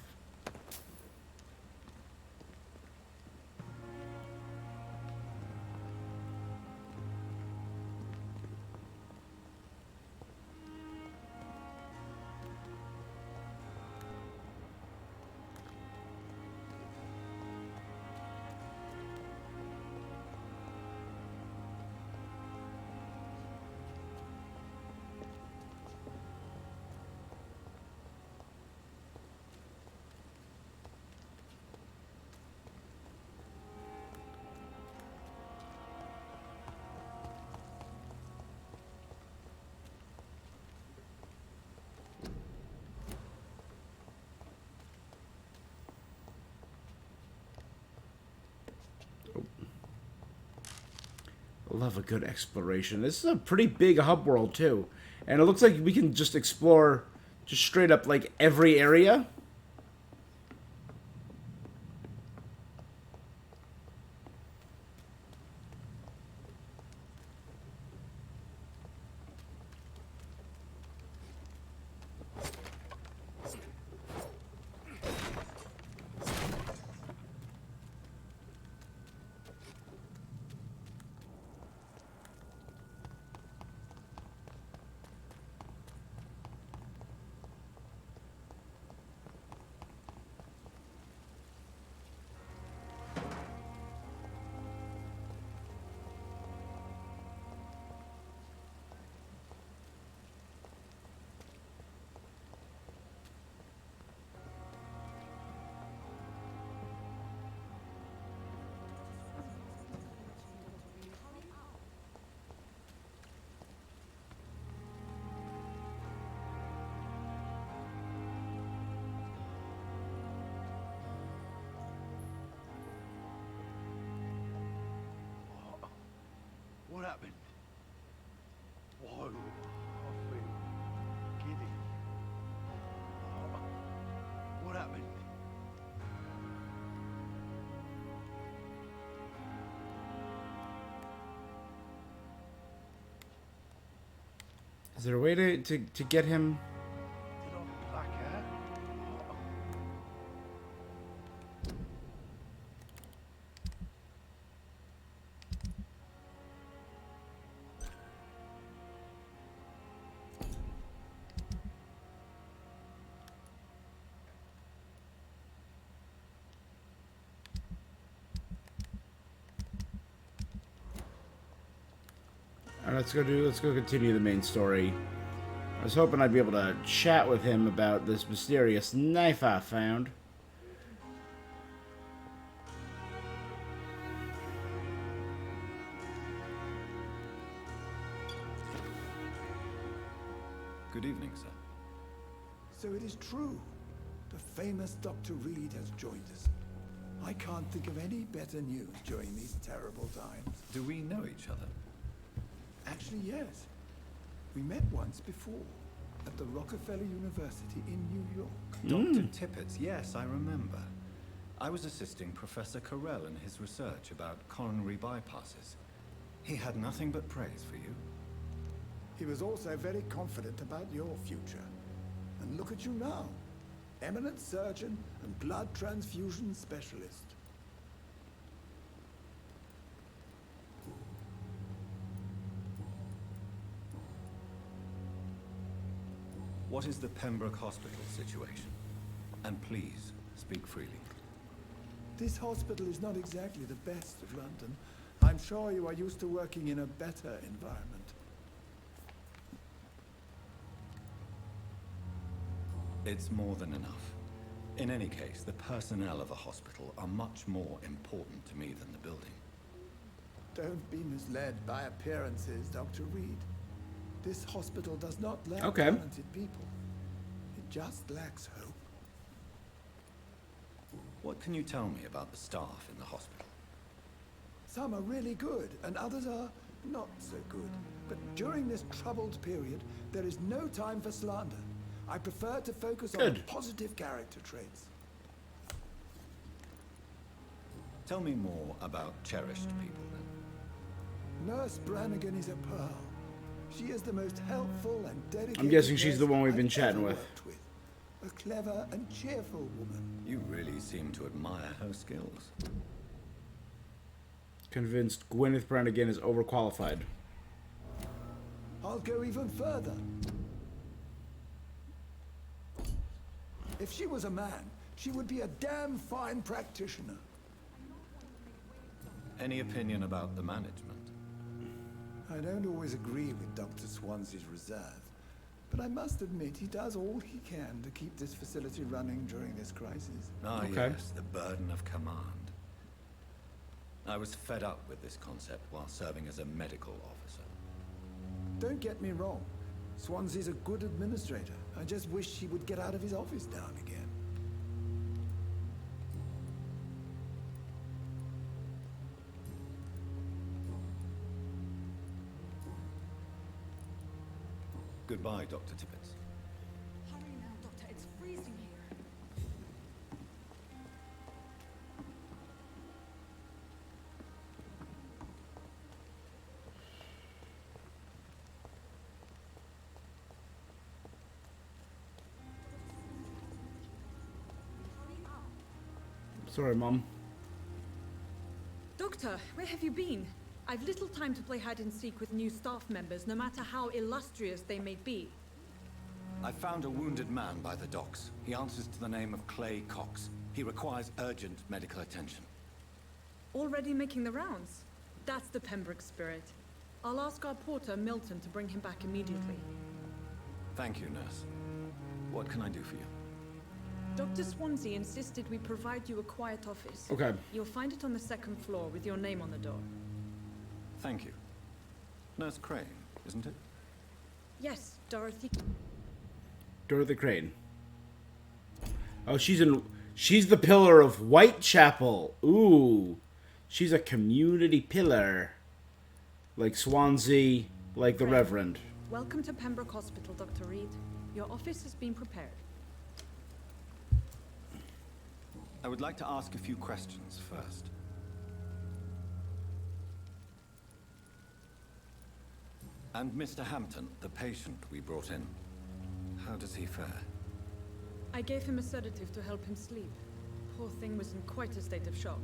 I love a good exploration. This is a pretty big hub world, too. And it looks like we can just explore just straight up, like, every area. What happened? Whoa, I feel giddy. What happened? Is there a way to get him? Did I black out? Alright, let's go continue the main story. I was hoping I'd be able to chat with him about this mysterious knife I found. Good evening, sir. So it is true. The famous Dr. Reed has joined us. I can't think of any better news during these terrible times. Do we know each other? Actually, yes. We met once before, at the Rockefeller University in New York. Dr. Tippett, yes, I remember. I was assisting Professor Carell in his research about coronary bypasses. He had nothing but praise for you. He was also very confident about your future. And look at you now. Eminent surgeon and blood transfusion specialist. What is the Pembroke Hospital situation? And please, speak freely. This hospital is not exactly the best of London. I'm sure you are used to working in a better environment. It's more than enough. In any case, the personnel of a hospital are much more important to me than the building. Don't be misled by appearances, Dr. Reed. This hospital does not lack Okay. talented people. It just lacks hope. What can you tell me about the staff in the hospital? Some are really good, and others are not so good. But during this troubled period, there is no time for slander. I prefer to focus on the positive character traits. Tell me more about cherished people, then. Nurse Brannigan is a pearl. She is the most helpful and dedicated. I'm guessing she's the nurse one we've been I've chatting ever with. worked with. A clever and cheerful woman. You really seem to admire her skills. Convinced Gwyneth Brannigan is overqualified. I'll go even further. If she was a man, she would be a damn fine practitioner. Any opinion about the management? I don't always agree with Dr. Swansea's reserve, but I must admit he does all he can to keep this facility running during this crisis. Ah, yes, the burden of command. I was fed up with this concept while serving as a medical officer. Don't get me wrong. Swansea's a good administrator. I just wish he would get out of his office now and again. Goodbye, Dr. Tippett. Hurry now, Doctor. It's freezing here. Sorry, Mom. Doctor, where have you been? I've little time to play hide and seek with new staff members, no matter how illustrious they may be. I found a wounded man by the docks. He answers to the name of Clay Cox. He requires urgent medical attention. Already making the rounds? That's the Pembroke spirit. I'll ask our porter, Milton, to bring him back immediately. Thank you, nurse. What can I do for you? Dr. Swansea insisted we provide you a quiet office. Okay. You'll find it on the second floor with your name on the door. Thank you. Nurse Crane, isn't it? Yes, Dorothy. Dorothy Crane. Oh, she's the pillar of Whitechapel. Ooh. She's a community pillar. Like Swansea, like the Reverend. Welcome to Pembroke Hospital, Dr. Reed. Your office has been prepared. I would like to ask a few questions first. And Mr. Hampton, the patient we brought in, how does he fare? I gave him a sedative to help him sleep. Poor thing was in quite a state of shock.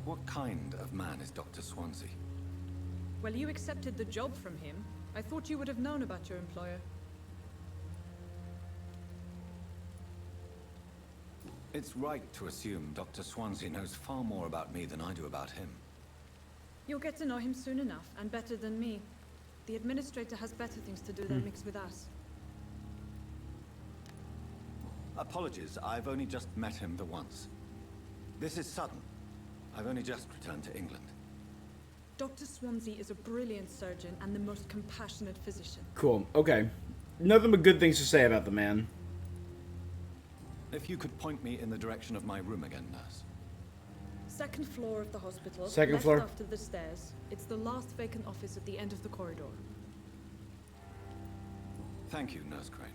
What kind of man is Dr. Swansea? Well, you accepted the job from him. I thought you would have known about your employer. It's right to assume Dr. Swansea knows far more about me than I do about him. You'll get to know him soon enough, and better than me. The administrator has better things to do than mix with us. Apologies, I've only just met him the once. This is sudden. I've only just returned to England. Dr. Swansea is a brilliant surgeon and the most compassionate physician. Cool. Okay. Nothing but good things to say about the man. If you could point me in the direction of my room again, nurse. Second floor of the hospital. Second left floor. after the stairs. It's the last vacant office at the end of the corridor. Thank you, Nurse Crane.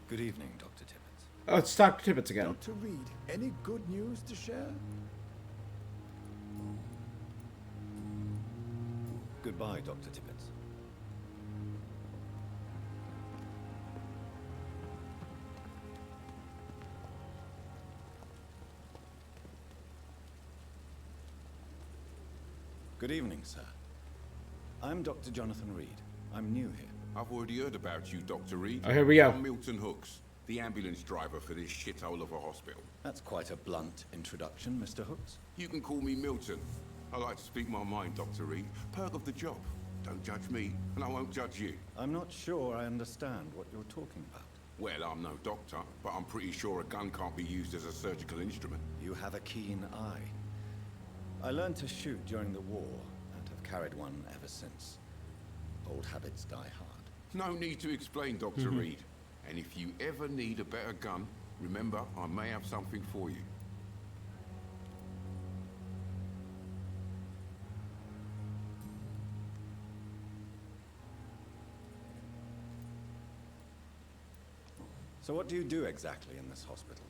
Good evening, Dr. Tippett. Oh, it's Dr. Tippett again. Dr. Reed, any good news to share? Goodbye, Dr. Tippett. Good evening, sir. I'm Dr. Jonathan Reed. I'm new here. I've already heard about you, Dr. Reed. Oh, here we go. I'm Milton Hooks, the ambulance driver for this shithole of a hospital. That's quite a blunt introduction, Mr. Hooks. You can call me Milton. I like to speak my mind, Dr. Reed. Perk of the job. Don't judge me, and I won't judge you. I'm not sure I understand what you're talking about. Well, I'm no doctor, but I'm pretty sure a gun can't be used as a surgical instrument. You have a keen eye. I learned to shoot during the war, and have carried one ever since. Old habits die hard. No need to explain, Dr. Reed. And if you ever need a better gun, remember, I may have something for you. So what do you do exactly in this hospital?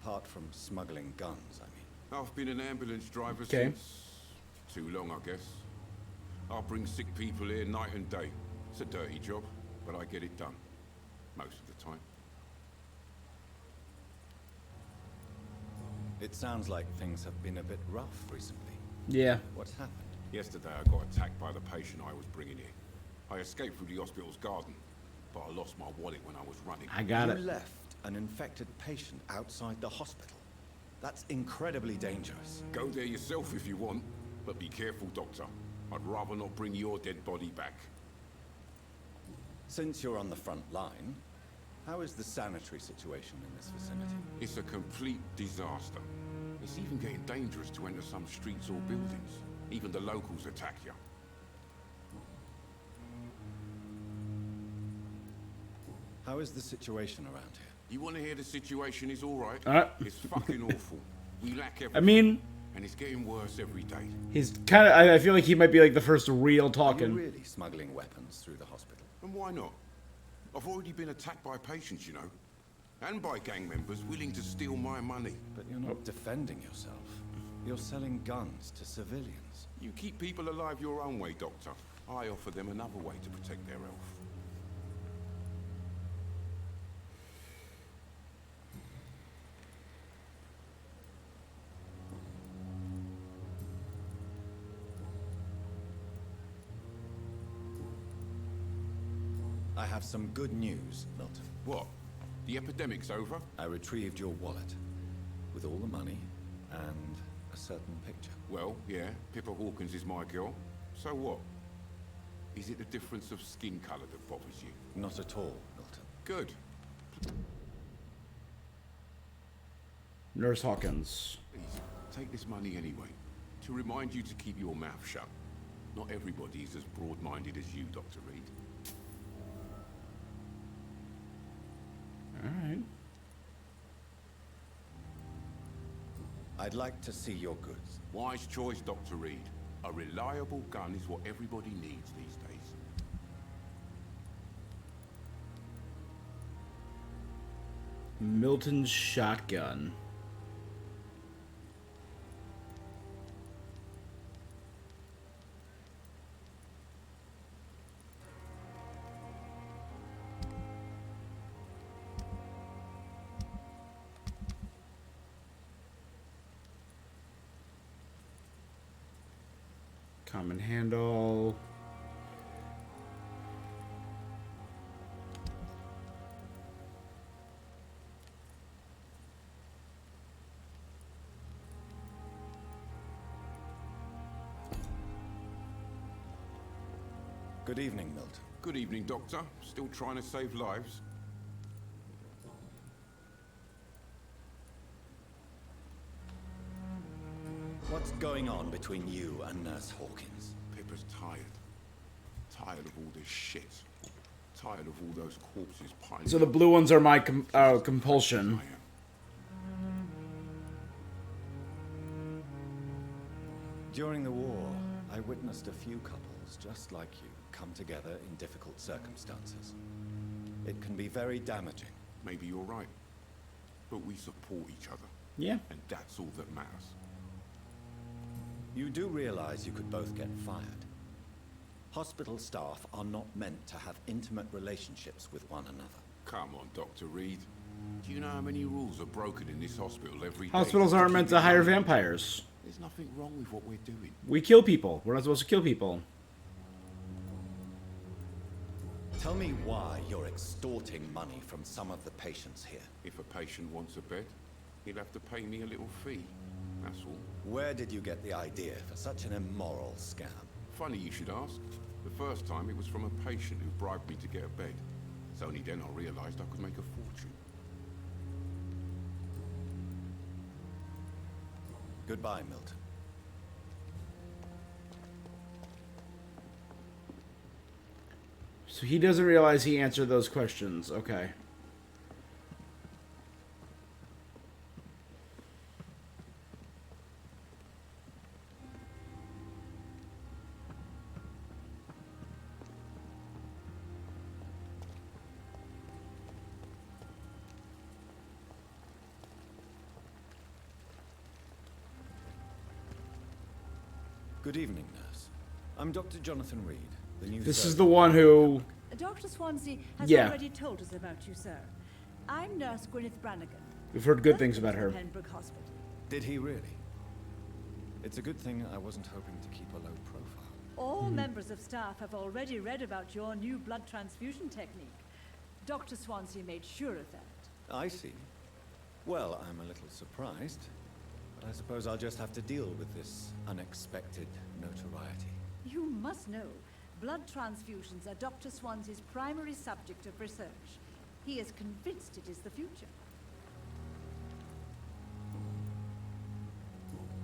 Apart from smuggling guns, I mean. I've been an ambulance driver Okay. since... too long, I guess. I bring sick people here night and day. It's a dirty job, but I get it done. Most of the time. It sounds like things have been a bit rough recently. Yeah. What's happened? Yesterday I got attacked by the patient I was bringing in. I escaped through the hospital's garden, but I lost my wallet when I was running. I got You it. left an infected patient outside the hospital. That's incredibly dangerous. Go there yourself if you want, but be careful, Doctor. I'd rather not bring your dead body back. Since you're on the front line, how is the sanitary situation in this vicinity? It's a complete disaster. It's even getting dangerous to enter some streets or buildings. Even the locals attack you. How is the situation around here? You want to hear the situation is all right? Alright. It's fucking awful. We lack everything. I mean, and it's getting worse every day. he's kind of. I feel like he might be like the first real talking. Are you really smuggling weapons through the hospital? And why not? I've already been attacked by patients, you know. And by gang members willing to steal my money. But you're not defending yourself. You're selling guns to civilians. You keep people alive your own way, Doctor. I offer them another way to protect their health. I have some good news, Milton. What? The epidemic's over? I retrieved your wallet with all the money and a certain picture. Well, yeah, Pippa Hawkins is my girl. So what? Is it the difference of skin color that bothers you? Not at all, Milton. Good. Nurse Hawkins. Please, take this money anyway. To remind you to keep your mouth shut. Not everybody is as broad-minded as you, Dr. Reed. Alright. I'd like to see your goods. Wise choice, Dr. Reed. A reliable gun is what everybody needs these days. Milton's shotgun. Common handle. Good evening, Milton. Good evening, Doctor. Still trying to save lives? What's going on between you and Nurse Hawkins? Pippa's tired. Tired of all this shit. Tired of all those corpses piling. So the blue ones are my compulsion. During the war, I witnessed a few couples just like you come together in difficult circumstances. It can be very damaging. Maybe you're right. But we support each other. Yeah. And that's all that matters. You do realize you could both get fired. Hospital staff are not meant to have intimate relationships with one another. Come on, Dr. Reed. Do you know how many rules are broken in this hospital every day? Hospitals aren't meant to hire vampires. There's nothing wrong with what we're doing. We kill people. We're not supposed to kill people. Tell me why you're extorting money from some of the patients here. If a patient wants a bed, he'll have to pay me a little fee. That's all. Where did you get the idea for such an immoral scam? Funny you should ask. The first time it was from a patient who bribed me to get a bed. It's only then I realized I could make a fortune. Goodbye, Milton. So he doesn't realize he answered those questions. Okay. Good evening, nurse. I'm Dr. Jonathan Reed, the new This is surgeon. the one who... Dr. Swansea has Yeah. already told us about you, sir. I'm Nurse Gwyneth Brannigan. We've heard good things about her. Pembroke Hospital. Did he really? It's a good thing I wasn't hoping to keep a low profile. All members of staff have already read about your new blood transfusion technique. Dr. Swansea made sure of that. I see. Well, I'm a little surprised, but I suppose I'll just have to deal with this unexpected notoriety. You must know, blood transfusions are Dr. Swansea's primary subject of research. He is convinced it is the future.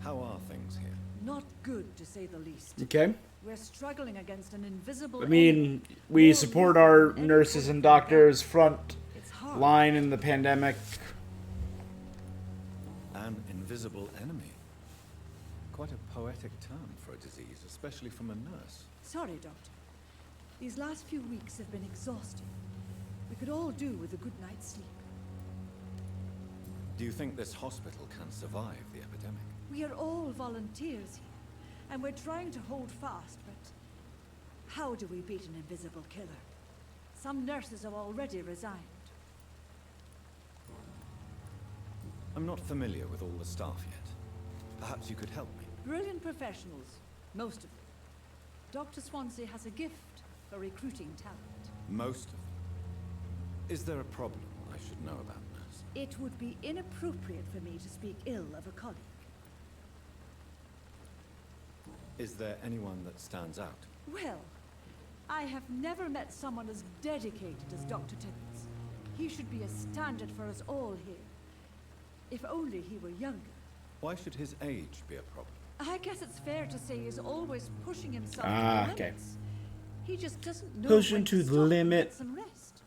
How are things here? Not good, to say the least. Okay. We're struggling against an invisible I mean, we support our nurses and doctors front line in the pandemic. An invisible enemy. Quite a poetic term for a disease, especially from a nurse. Sorry, Doctor. These last few weeks have been exhausting. We could all do with a good night's sleep. Do you think this hospital can survive the epidemic? We are all volunteers here, and we're trying to hold fast, but how do we beat an invisible killer? Some nurses have already resigned. I'm not familiar with all the staff yet. Perhaps you could help me. Brilliant professionals, most of them. Dr. Swansea has a gift for recruiting talent. Most of them. Is there a problem I should know about, nurse? It would be inappropriate for me to speak ill of a colleague. Is there anyone that stands out? Well, I have never met someone as dedicated as Dr. Tippins. He should be a standard for us all here. If only he were younger. Why should his age be a problem? I guess it's fair to say he's always pushing himself to the Okay. limits. He just doesn't know Pushing when to the stop and limit. get some rest.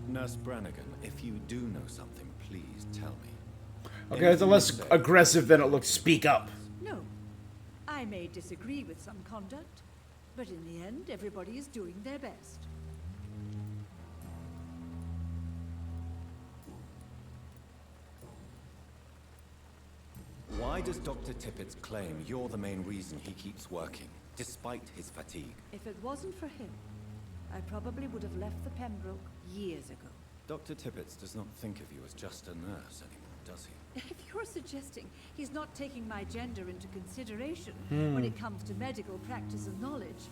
Nurse Brannigan, if you do know something, please tell me. Okay, it's less aggressive than it looks. Speak up. No. I may disagree with some conduct, but in the end, everybody is doing their best. Why does Dr. Tippett claim you're the main reason he keeps working, despite his fatigue? If it wasn't for him, I probably would have left the Pembroke years ago. Dr. Tippett does not think of you as just a nurse anymore, does he? If you're suggesting he's not taking my gender into consideration Hmm. when it comes to medical practice and knowledge,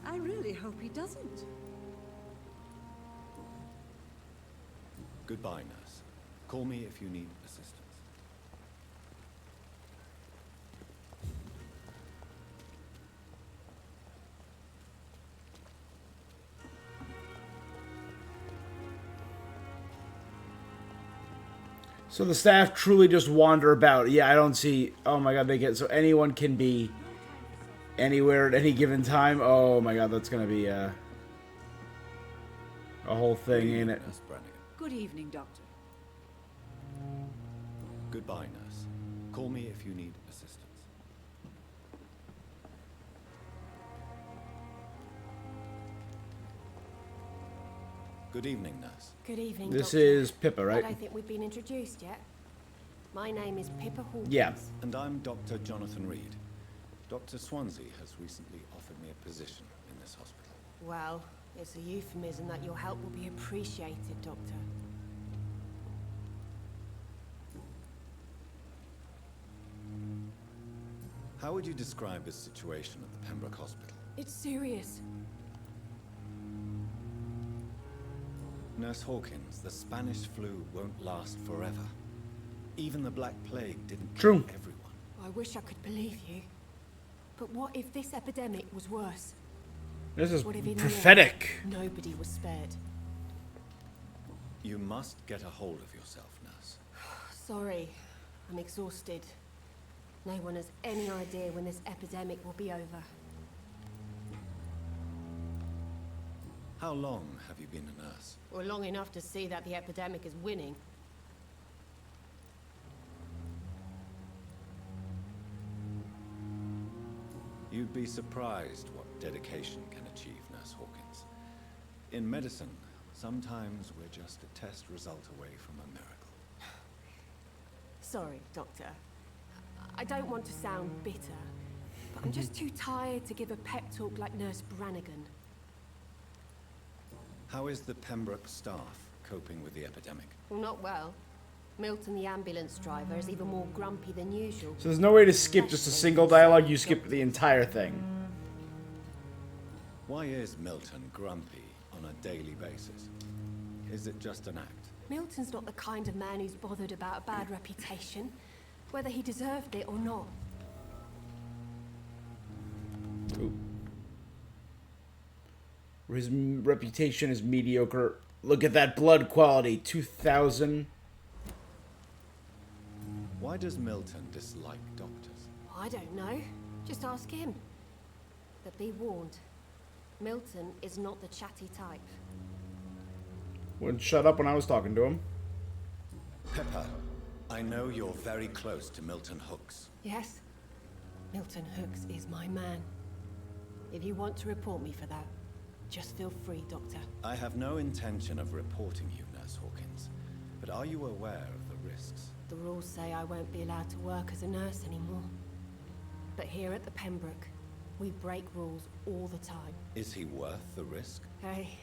I really hope he doesn't. Goodbye, nurse. Call me if you need assistance. So the staff truly just wander about. Yeah, I don't see. Oh my god, they get so anyone can be anywhere at any given time. Oh my god, that's gonna be a whole thing, ain't it? Nurse Brannigan. Good evening, Doctor. Goodbye, nurse. Call me if you need assistance. Good evening, nurse. Good evening, This Doctor. is Pippa, right? I don't think we've been introduced yet. My name is Pippa Hawkins. Yeah. And I'm Dr. Jonathan Reed. Dr. Swansea has recently offered me a position in this hospital. Well, it's a euphemism that your help will be appreciated, Doctor. How would you describe the situation at the Pembroke Hospital? It's serious. Nurse Hawkins, the Spanish flu won't last forever. Even the Black Plague didn't kill everyone. I wish I could believe you. But what if this epidemic was worse? This is What if in the prophetic. end, nobody was spared? You must get a hold of yourself, nurse. Sorry, I'm exhausted. No one has any idea when this epidemic will be over. How long have you been a nurse? Well, long enough to see that the epidemic is winning. You'd be surprised what dedication can achieve, Nurse Hawkins. In medicine, sometimes we're just a test result away from a miracle. Sorry, Doctor. I don't want to sound bitter, but I'm just too tired to give a pep talk like Nurse Brannigan. How is the Pembroke staff coping with the epidemic? Well, not well. Milton, the ambulance driver, is even more grumpy than usual. So there's no way to skip just a single dialogue. You skip the entire thing. Why is Milton grumpy on a daily basis? Is it just an act? Milton's not the kind of man who's bothered about a bad reputation, whether he deserved it or not. Ooh. His reputation is mediocre. Look at that blood quality, 2,000. Why does Milton dislike doctors? I don't know. Just ask him. But be warned, Milton is not the chatty type. Wouldn't shut up when I was talking to him. Pepper, I know you're very close to Milton Hooks. Yes, Milton Hooks is my man. If you want to report me for that, just feel free, Doctor. I have no intention of reporting you, Nurse Hawkins. But are you aware of the risks? The rules say I won't be allowed to work as a nurse anymore. But here at the Pembroke, we break rules all the time. Is he worth the risk? Hey,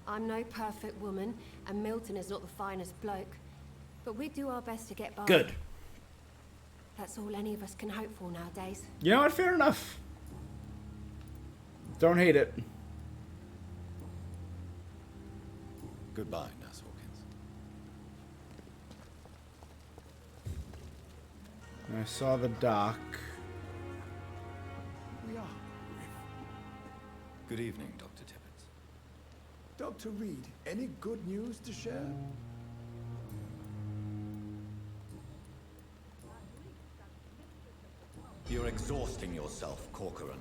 I'm no perfect woman, and Milton is not the finest bloke. But we do our best to get by. Good. That's all any of us can hope for nowadays. You know what? Fair enough. Don't hate it. Goodbye, Nurse Hawkins. I saw the dock. We are. Good evening, Dr. Tippett. Dr. Reed, any good news to share? You're exhausting yourself, Corcoran.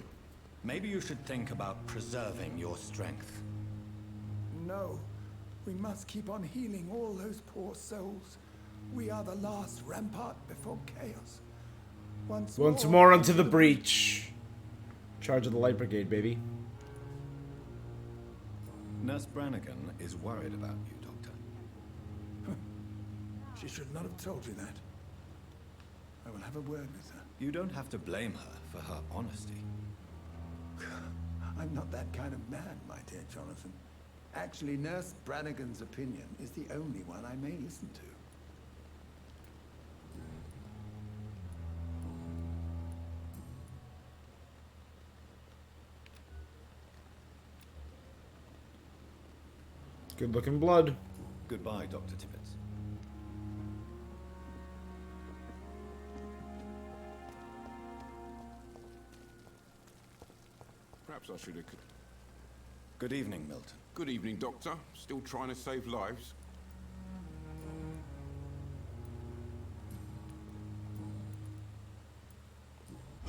Maybe you should think about preserving your strength. No. We must keep on healing all those poor souls. We are the last rampart before chaos. Once more onto the breach. Charge of the Light Brigade, baby. Nurse Brannigan is worried about you, Doctor. She should not have told you that. I will have a word with her. You don't have to blame her for her honesty. I'm not that kind of man, my dear Jonathan. Actually, Nurse Brannigan's opinion is the only one I may listen to. Good looking blood. Goodbye, Dr. Tippett. Perhaps I should have... Good evening, Milton. Good evening, Doctor. Still trying to save lives?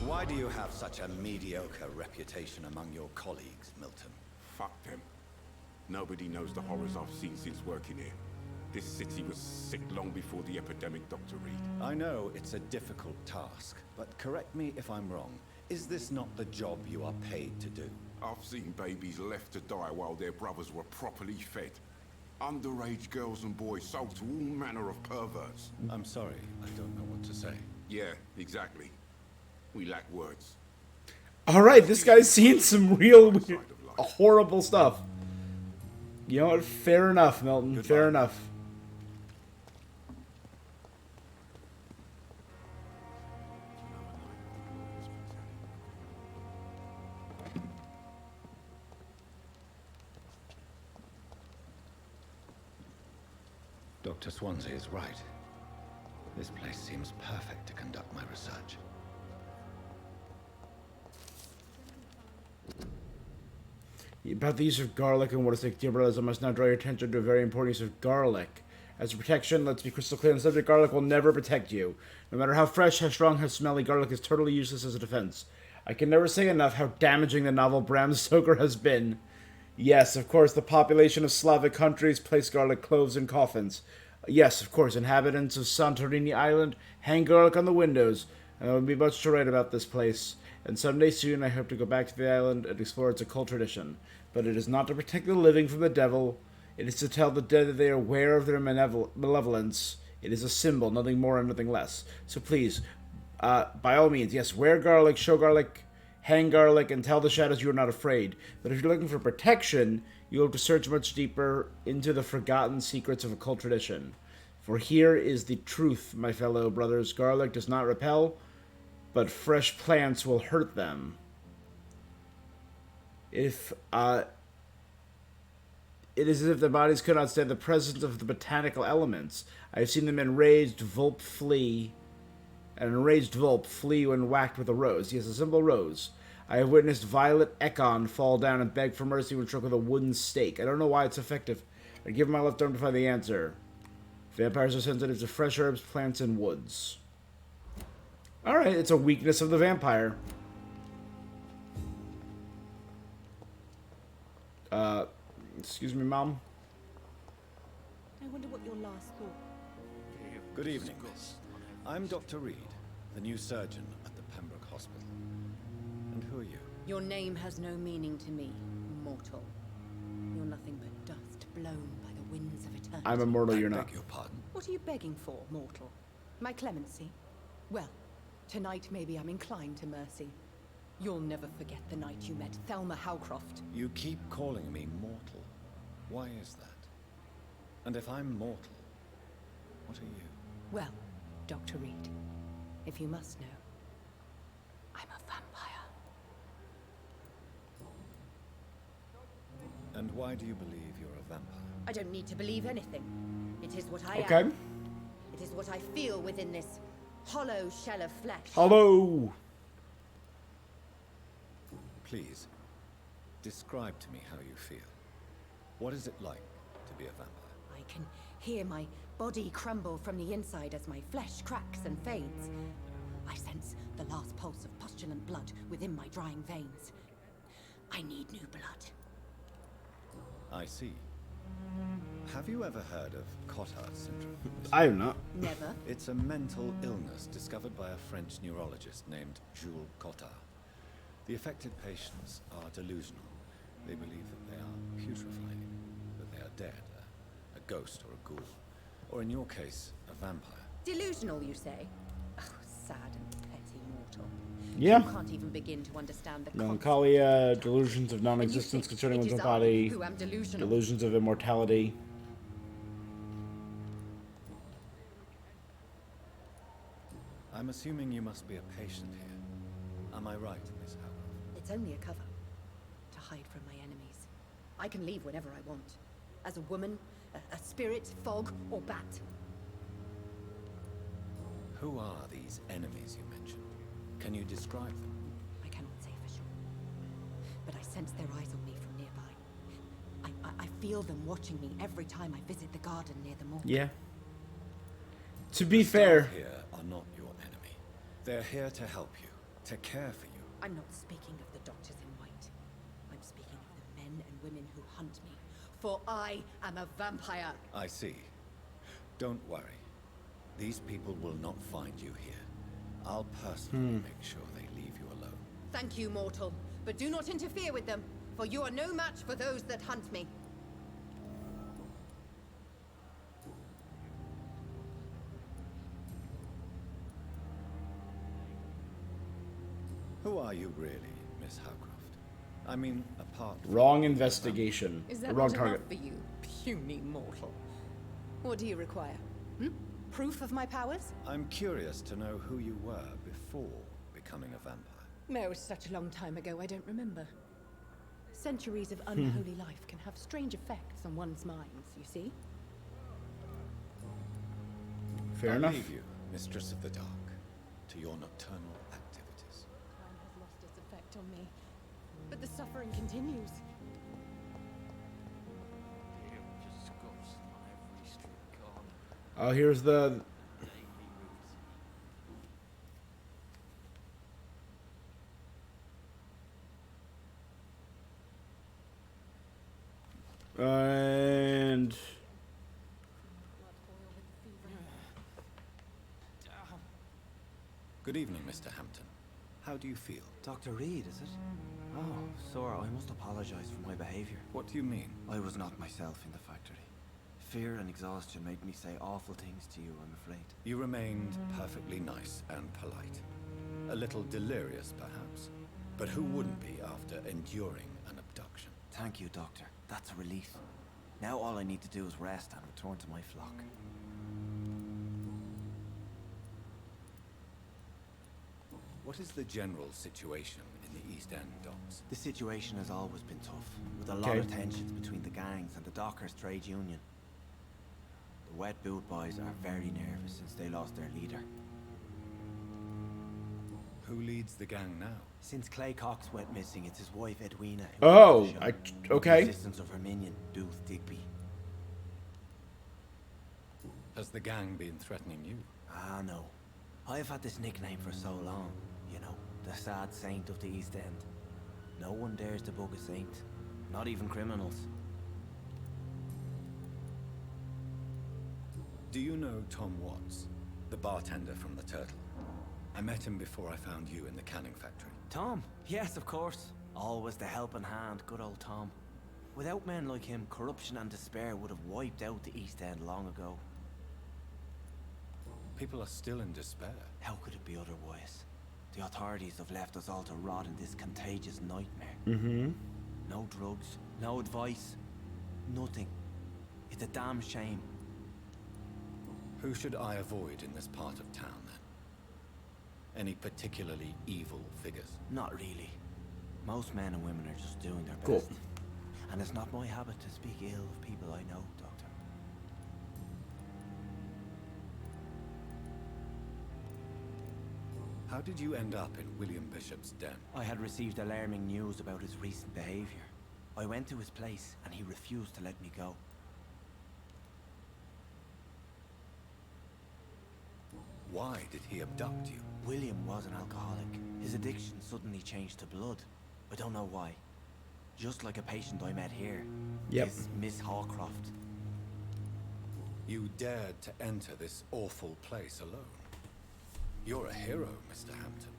Why do you have such a mediocre reputation among your colleagues, Milton? Fuck them. Nobody knows the horrors I've seen since working here. This city was sick long before the epidemic, Dr. Reed. I know it's a difficult task, but correct me if I'm wrong. Is this not the job you are paid to do? I've seen babies left to die while their brothers were properly fed. Underage girls and boys sold to all manner of perverts. I'm sorry, I don't know what to say. Yeah, exactly. We lack words. Alright, this guy's seen some real weird, horrible stuff. You know what? Fair enough, Milton. Goodbye. Fair enough. Dr. Swansea is right. This place seems perfect to conduct my research. About the use of garlic and what is like, dear brothers, I must now draw your attention to a very important use of garlic. As a protection, let's be crystal clear on the subject, garlic will never protect you. No matter how fresh, how strong, how smelly, garlic is totally useless as a defense. I can never say enough how damaging the novel Bram Stoker has been. Yes, of course, the population of Slavic countries place garlic cloves in coffins. Yes, of course, inhabitants of Santorini Island hang garlic on the windows, and there will be much to write about this place. And someday soon I hope to go back to the island and explore its occult tradition. But it is not to protect the living from the devil. It is to tell the dead that they are aware of their malevolence. It is a symbol, nothing more and nothing less. So please, by all means, yes, wear garlic, show garlic, hang garlic, and tell the shadows you are not afraid. But if you're looking for protection, you'll have to search much deeper into the forgotten secrets of occult tradition. For here is the truth, my fellow brothers. Garlic does not repel, but fresh plants will hurt them. It is as if their bodies could not stand the presence of the botanical elements. I have seen them enraged Volp flee, an enraged Volp flee when whacked with a rose. Yes, a simple rose. I have witnessed Violet Ekon fall down and beg for mercy when struck with a wooden stake. I don't know why it's effective. I give my left arm to find the answer. Vampires are sensitive to fresh herbs, plants, and woods. Alright, it's a weakness of the vampire. Excuse me, Mom? I wonder what your last thought. Good evening, miss. I'm Dr. Reed, the new surgeon at the Pembroke Hospital. And who are you? Your name has no meaning to me, mortal. You're nothing but dust blown by the winds of eternity. I'm immortal, you're not. I beg your pardon? What are you begging for, mortal? My clemency? Well, tonight maybe I'm inclined to mercy. You'll never forget the night you met Thelma Howcroft. You keep calling me mortal. Why is that? And if I'm mortal, what are you? Well, Dr. Reed, if you must know, I'm a vampire. And why do you believe you're a vampire? I don't need to believe anything. It is what I Okay. am. It is what I feel within this hollow shell of flesh. Hello! Please, describe to me how you feel. What is it like to be a vampire? I can hear my body crumble from the inside as my flesh cracks and fades. I sense the last pulse of postulant blood within my drying veins. I need new blood. I see. Have you ever heard of Cotard syndrome? I have not. Never. It's a mental illness discovered by a French neurologist named Jules Cotard. The affected patients are delusional. They believe that they are putrefying, that they are dead, a ghost or a ghoul, or in your case, a vampire. Delusional, you say? Oh, sad and petty mortal. Yeah. You can't even begin to understand the Melancholia, delusions of non-existence concerning it is one's I body, who am delusional. delusions of immortality. I'm assuming you must be a patient here. Am I right, Miss Howard? It's only a cover to hide from my enemies. I can leave whenever I want. As a woman, a spirit, fog, or bat. Who are these enemies you mentioned? Can you describe them? I cannot say for sure. But I sense their eyes on me from nearby. I feel them watching me every time I visit the garden near the morgue. Yeah. To be The fair, staff here are not your enemy. They're here to help you, to care for you. I'm not speaking of the doctors in white. I'm speaking of the men and women who hunt me. For I am a vampire. I see. Don't worry. These people will not find you here. I'll personally make sure they leave you alone. Thank you, mortal. But do not interfere with them, for you are no match for those that hunt me. Who are you really, Miss Howcroft? I mean, apart from... wrong investigation. Is that Wrong not target. enough for you, puny mortal? What do you require? Proof of my powers? I'm curious to know who you were before becoming a vampire. No, it's such a long time ago, I don't remember. Centuries of unholy life can have strange effects on one's minds, you see? Fair I enough. leave you, Mistress of the Dark, to your nocturnal activities. Time has lost its effect on me, but the suffering continues. Oh, here's the... And... Good evening, Mr. Hampton. How do you feel? Dr. Reed, is it? Oh, sir, I must apologize for my behavior. What do you mean? I was not myself in the factory. Fear and exhaustion made me say awful things to you, I'm afraid. You remained perfectly nice and polite. A little delirious, perhaps. But who wouldn't be after enduring an abduction? Thank you, Doctor. That's a relief. Now all I need to do is rest and return to my flock. What is the general situation in the East End docks? The situation has always been tough, with a lot Okay. of tensions between the gangs and the Dockers trade union. The Wet Boot boys are very nervous since they lost their leader. Who leads the gang now? Since Clay Cox went missing, it's his wife Edwina. Oh, okay. With the assistance of her minion, Dooth Digby. Has the gang been threatening you? Ah, no. I've had this nickname for so long, you know, the sad saint of the East End. No one dares to bug a saint, not even criminals. Do you know Tom Watts, the bartender from the Turtle? I met him before I found you in the canning factory. Tom? Yes, of course. Always the helping hand, good old Tom. Without men like him, corruption and despair would have wiped out the East End long ago. People are still in despair. How could it be otherwise? The authorities have left us all to rot in this contagious nightmare. Mm-hmm. No drugs, no advice, nothing. It's a damn shame. Who should I avoid in this part of town, then? Any particularly evil figures? Not really. Most men and women are just doing their best. Cool. And it's not my habit to speak ill of people I know, Doctor. How did you end up in William Bishop's den? I had received alarming news about his recent behavior. I went to his place and he refused to let me go. Why did he abduct you? William was an alcoholic. His addiction suddenly changed to blood. I don't know why. Just like a patient I met here. Yep. This Miss Hawcroft. You dared to enter this awful place alone. You're a hero, Mr. Hampton.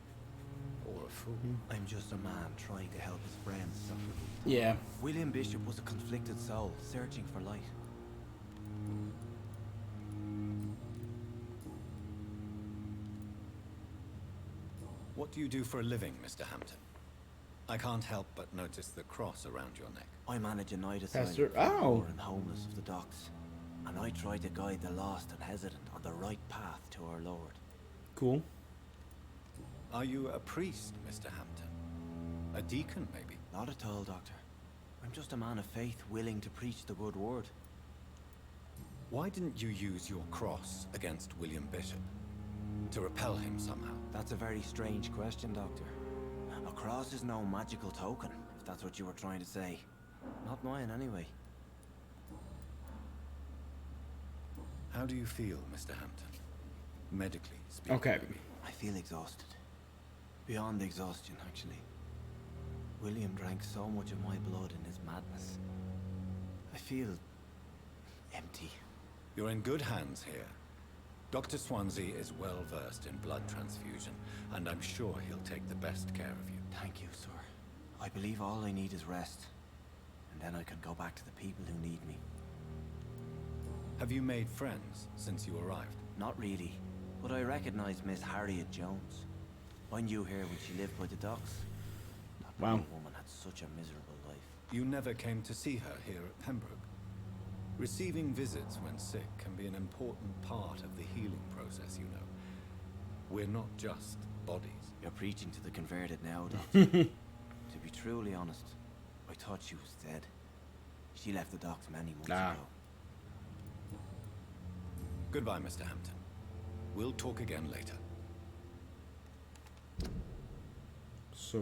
Or a fool. I'm just a man trying to help his friends suffer. Yeah. William Bishop was a conflicted soul, searching for light. What do you do for a living, Mr. Hampton? I can't help but notice the cross around your neck. I manage a night Pastor- asylum for the oh. poor and homeless of the docks. And I try to guide the lost and hesitant on the right path to our Lord. Cool. Are you a priest, Mr. Hampton? A deacon, maybe? Not at all, Doctor. I'm just a man of faith willing to preach the good word. Why didn't you use your cross against William Bishop? To repel him somehow? That's a very strange question, Doctor. A cross is no magical token, if that's what you were trying to say. Not mine, anyway. How do you feel, Mr. Hampton? Medically speaking. Okay. I feel exhausted. Beyond exhaustion, actually. William drank so much of my blood in his madness. I feel empty. You're in good hands here. Dr. Swansea is well versed in blood transfusion, and I'm sure he'll take the best care of you. Thank you, sir. I believe all I need is rest. And then I can go back to the people who need me. Have you made friends since you arrived? Not really, but I recognize Miss Harriet Jones. I knew her when she lived by the docks. That Wow. poor woman had such a miserable life. You never came to see her here at Pembroke. Receiving visits when sick can be an important part of the healing process, you know. We're not just bodies. You're preaching to the converted now, Doctor. To be truly honest, I thought she was dead. She left the docks many months ago. Goodbye, Mr. Hampton. We'll talk again later. So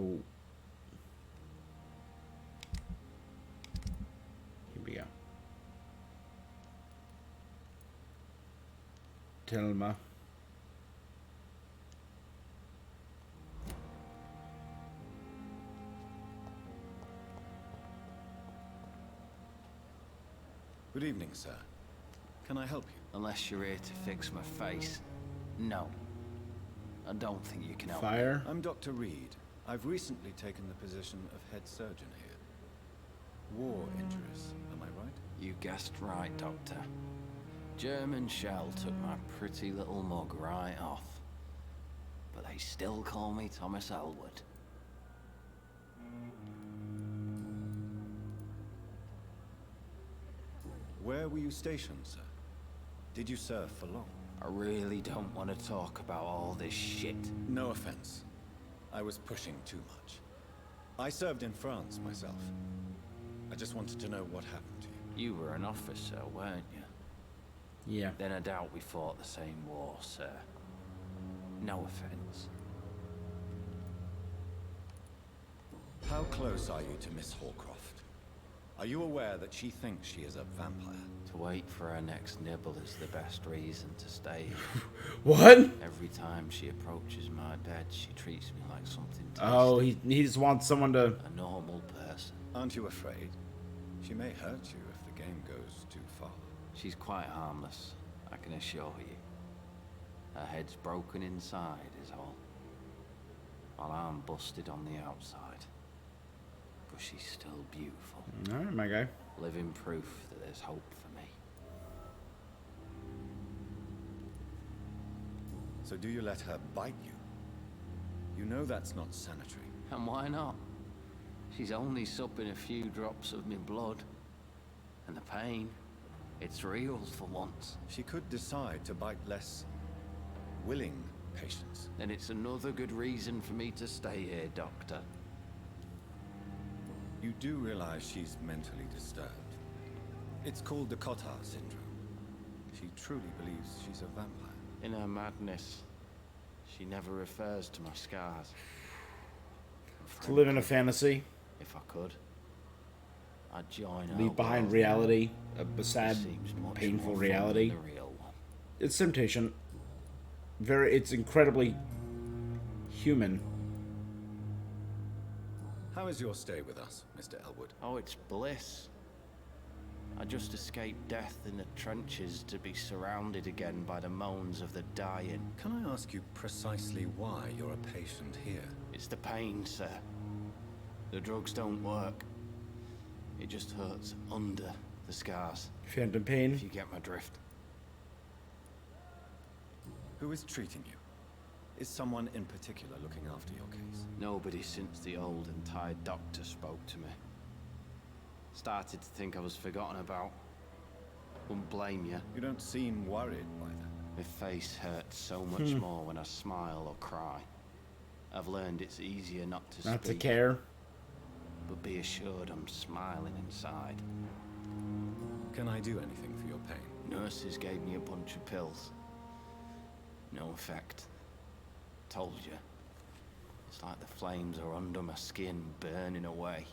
here we go. Telma. Good evening, sir. Can I help you? Unless you're here to fix my face. No. I don't think you can help Fire. me. I'm Dr. Reed. I've recently taken the position of head surgeon here. War injuries, am I right? You guessed right, Doctor. German shell took my pretty little mug right off. But they still call me Thomas Elwood. Where were you stationed, sir? Did you serve for long? I really don't want to talk about all this shit. No offense. I was pushing too much. I served in France myself. I just wanted to know what happened to you. You were an officer, weren't you? Yeah. Then I doubt we fought the same war, sir. No offense. How close are you to Miss Horcroft? Are you aware that she thinks she is a vampire? To wait for her next nibble is the best reason to stay here. What? Every time she approaches my bed, she treats me like something tasty. Oh, he just wants someone to... A normal person. Aren't you afraid? She may hurt you if the game goes too far. She's quite harmless, I can assure you. Her head's broken inside is all. While I'm busted on the outside. But she's still beautiful. Alright, my guy. Living proof that there's hope for me. So do you let her bite you? You know that's not sanitary. And why not? She's only supping a few drops of me blood. And the pain, it's real for once. She could decide to bite less willing patients. Then it's another good reason for me to stay here, Doctor. You do realize she's mentally disturbed. It's called the Cotard syndrome. She truly believes she's a vampire. In her madness, she never refers to my scars. To live in a fantasy. If I could, I'd join her. Leave behind reality. A sad, painful reality. The real one. It's temptation. It's incredibly human. How is your stay with us, Mr. Elwood? Oh, it's bliss. I just escaped death in the trenches to be surrounded again by the moans of the dying. Can I ask you precisely why you're a patient here? It's the pain, sir. The drugs don't work. It just hurts under the scars. Phantom pain. If you get my drift. Who is treating you? Is someone in particular looking after your case? Nobody since the old and tired doctor spoke to me. Started to think I was forgotten about. Wouldn't blame you. You don't seem worried by that. My face hurts so much more when I smile or cry. I've learned it's easier not to Not speak. to care. But be assured I'm smiling inside. Can I do anything for your pain? Nurses gave me a bunch of pills. No effect. Told you. It's like the flames are under my skin, burning away.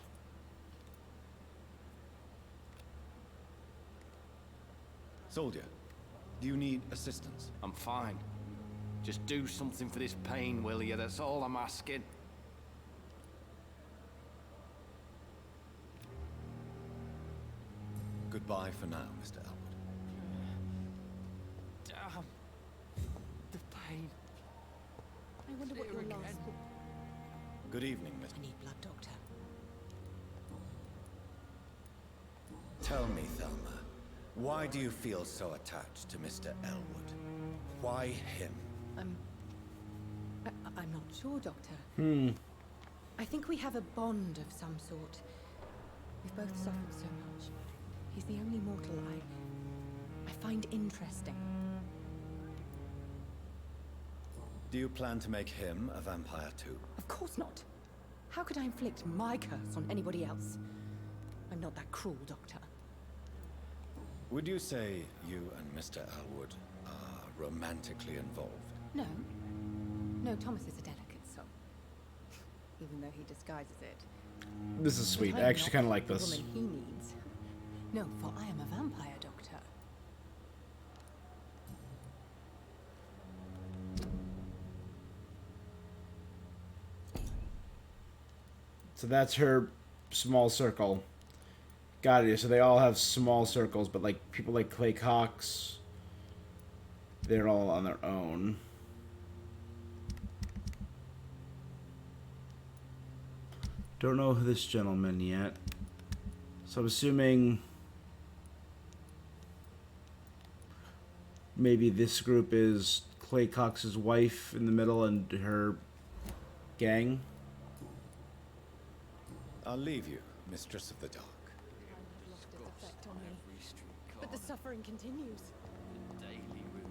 Soldier, do you need assistance? I'm fine. Just do something for this pain, will you? That's all I'm asking. Goodbye for now, Mr. Elwood. Damn. The pain. I wonder what your last... Good evening, Miss. I need blood, Doctor. Tell me, Thelma, why do you feel so attached to Mr. Elwood? Why him? I'm not sure, Doctor. I think we have a bond of some sort. We've both suffered so much. He's the only mortal I find interesting. Do you plan to make him a vampire too? Of course not. How could I inflict my curse on anybody else? I'm not that cruel, Doctor. Would you say you and Mr. Elwood are romantically involved? No. No, Thomas is a delicate soul. Even though he disguises it. This is sweet. But I I'm actually not kind of like the this. woman he needs. No, for I am a vampire, Doctor. So that's her small circle. Got it. So they all have small circles, but like people like Clay Cox, they're all on their own. Don't know this gentleman yet. So I'm assuming maybe this group is Clay Cox's wife in the middle and her gang. I'll leave you, Mistress of the Dark. Lost its effect on me. But the suffering continues. Daily routine.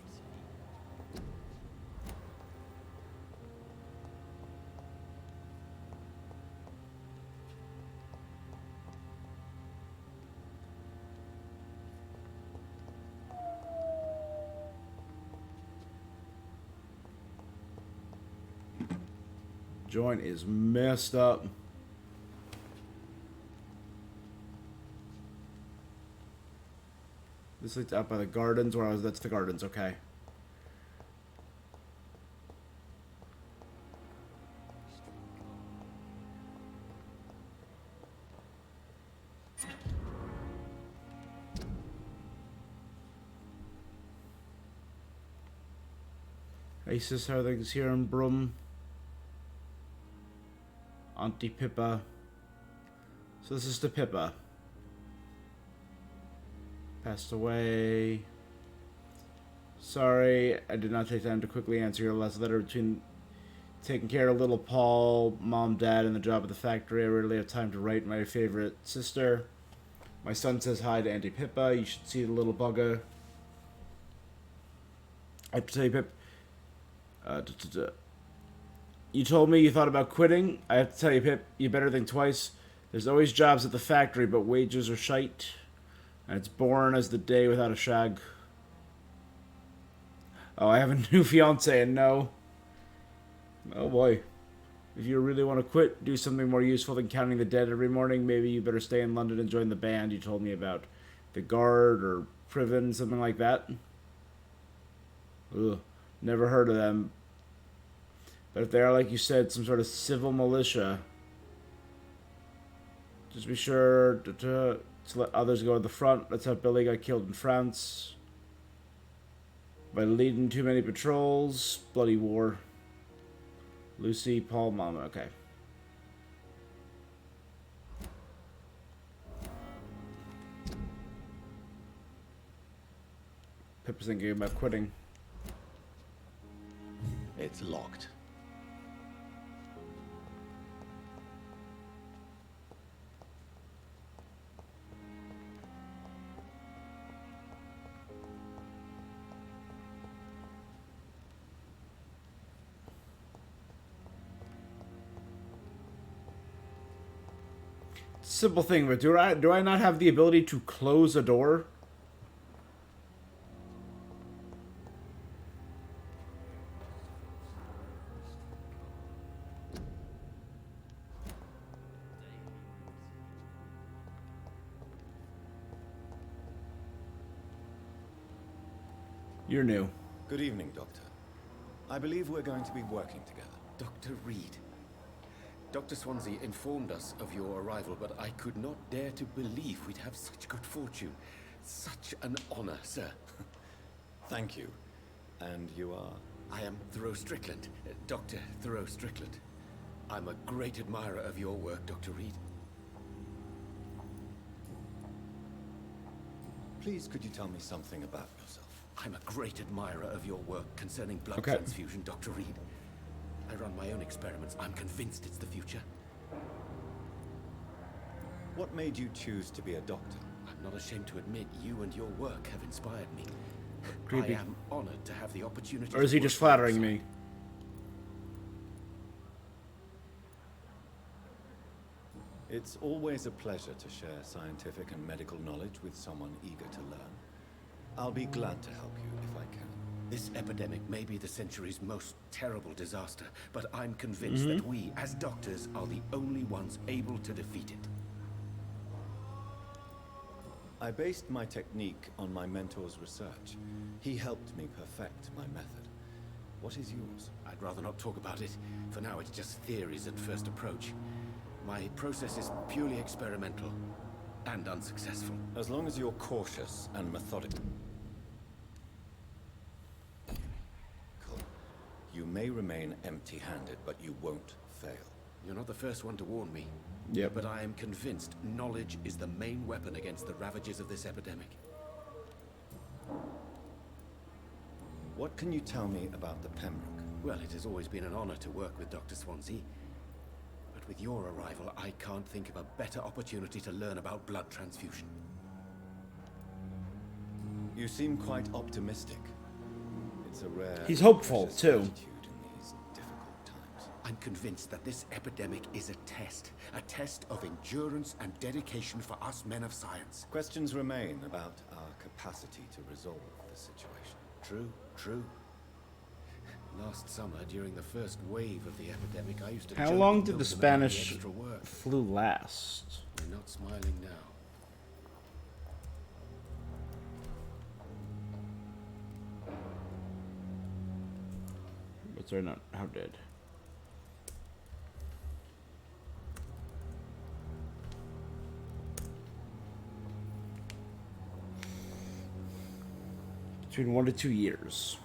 Joint is messed up. This leads out by the gardens. Where I was, that's the gardens. Okay. Aces, how are things here in Brum? Auntie Pippa. So this is to Pippa. Passed away. Sorry, I did not take time to quickly answer your last letter. Between taking care of little Paul, mom, dad, and the job at the factory, I rarely have time to write my favorite sister. My son says hi to Auntie Pippa. You should see the little bugger. I have to tell you, Pip. You told me you thought about quitting. I have to tell you, Pip, you better think twice. There's always jobs at the factory, but wages are shite. And it's boring as the day without a shag. Oh, I have a new fiance, and no. Oh boy. If you really want to quit, do something more useful than counting the dead every morning. Maybe you better stay in London and join the band you told me about. The Guard or Priven, something like that. Ugh, never heard of them. But if they are, like you said, some sort of civil militia, just be sure to let others go at the front. That's how Billy got killed in France. By leading too many patrols. Bloody war. Lucy, Paul, Mama. Okay. Pip's thinking about quitting. It's locked. Simple thing, but do I not have the ability to close a door? You're new. Good evening, Doctor. I believe we're going to be working together. Dr. Reed. Dr. Swansea informed us of your arrival, but I could not dare to believe we'd have such good fortune. Such an honor, sir. Thank you. And you are? I am Thoreau Strickland, Dr. Thoreau Strickland. I'm a great admirer of your work, Dr. Reed. Please, could you tell me something about yourself? I'm a great admirer of your work concerning blood transfusion, Dr. Reed. I run my own experiments. I'm convinced it's the future. What made you choose to be a doctor? I'm not ashamed to admit you and your work have inspired me. Creepy. I am honored to have the opportunity. Or is he just flattering me? It's always a pleasure to share scientific and medical knowledge with someone eager to learn. I'll be glad to help you if I can. This epidemic may be the century's most terrible disaster, but I'm convinced that we, as doctors, are the only ones able to defeat it. I based my technique on my mentor's research. He helped me perfect my method. What is yours? I'd rather not talk about it. For now, it's just theories at first approach. My process is purely experimental and unsuccessful. As long as you're cautious and methodical. You may remain empty-handed, but you won't fail. You're not the first one to warn me. Yep. But I am convinced knowledge is the main weapon against the ravages of this epidemic. What can you tell me about the Pembroke? Well, it has always been an honor to work with Dr. Swansea. But with your arrival, I can't think of a better opportunity to learn about blood transfusion. You seem quite optimistic. It's a rare... He's hopeful, too. In these difficult times. I'm convinced that this epidemic is a test of endurance and dedication for us men of science. Questions remain about our capacity to resolve the situation. True. Last summer, during the first wave of the epidemic, I used to... How long did the Spanish flu last? We're not smiling now. Sorry, not how dead. Between 1 to 2 years.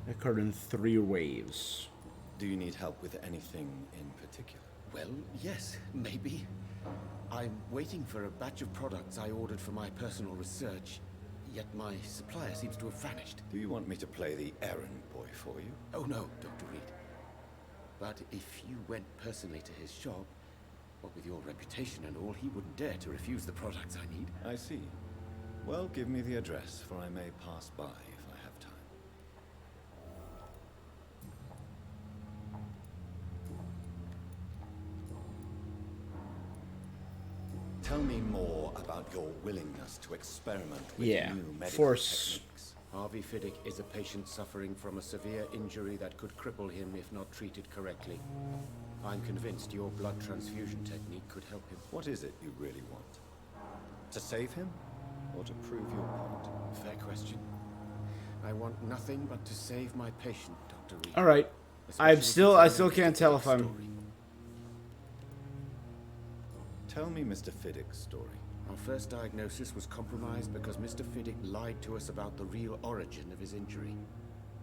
Occurred in 3 waves. Do you need help with anything in particular? Well, yes, maybe. I'm waiting for a batch of products I ordered for my personal research, yet my supplier seems to have vanished. Do you want me to play the errand boy for you? Oh no, Dr. Reed. But if you went personally to his shop, what with your reputation and all, he wouldn't dare to refuse the products I need. I see. Well, give me the address, for I may pass by if I have time. Tell me more about your willingness to experiment with new medical techniques. Harvey Fiddick is a patient suffering from a severe injury that could cripple him if not treated correctly. I'm convinced your blood transfusion technique could help him. What is it you really want? To save him? Or to prove your point? Fair question. I want nothing but to save my patient, Dr. Reed. All right. I still can't tell if I'm... Tell me Mr. Fiddick's story. Our first diagnosis was compromised because Mr. Fiddick lied to us about the real origin of his injury.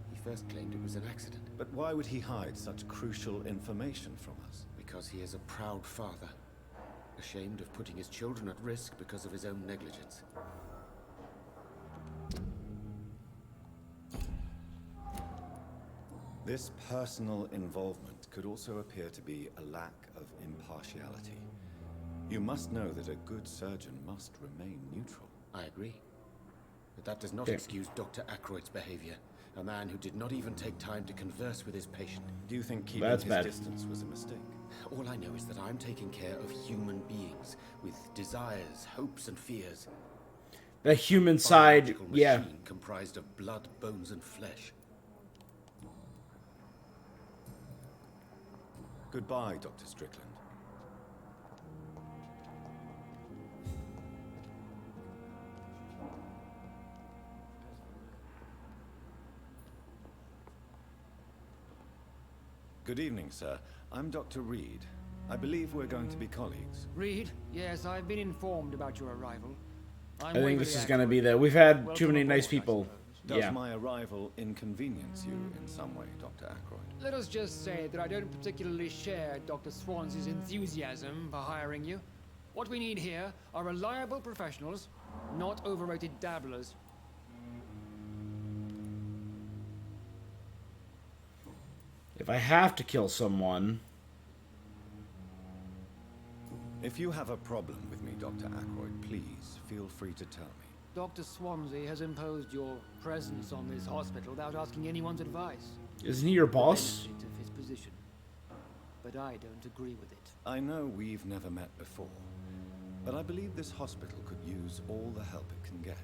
He first claimed it was an accident. But why would he hide such crucial information from us? Because he is a proud father, ashamed of putting his children at risk because of his own negligence. This personal involvement could also appear to be a lack of impartiality. You must know that a good surgeon must remain neutral. I agree. But that does not excuse Dr. Ackroyd's behavior. A man who did not even take time to converse with his patient. Do you think keeping his distance was a mistake? All I know is that I'm taking care of human beings with desires, hopes, and fears. The human side, yeah. Comprised of blood, bones, and flesh. Goodbye, Dr. Strickland. Good evening, sir. I'm Dr. Reed. I believe we're going to be colleagues. Reed? Yes, I've been informed about your arrival. I think this is going to be the... We've had too many nice people. Does my arrival inconvenience you in some way, Dr. Ackroyd? Let us just say that I don't particularly share Dr. Swansea's enthusiasm for hiring you. What we need here are reliable professionals, not overrated dabblers. If I have to kill someone... If you have a problem with me, Dr. Ackroyd, please feel free to tell me. Dr. Swansea has imposed your presence on this hospital without asking anyone's advice. Isn't he your boss? Of his position. But I don't agree with it. I know we've never met before, but I believe this hospital could use all the help it can get.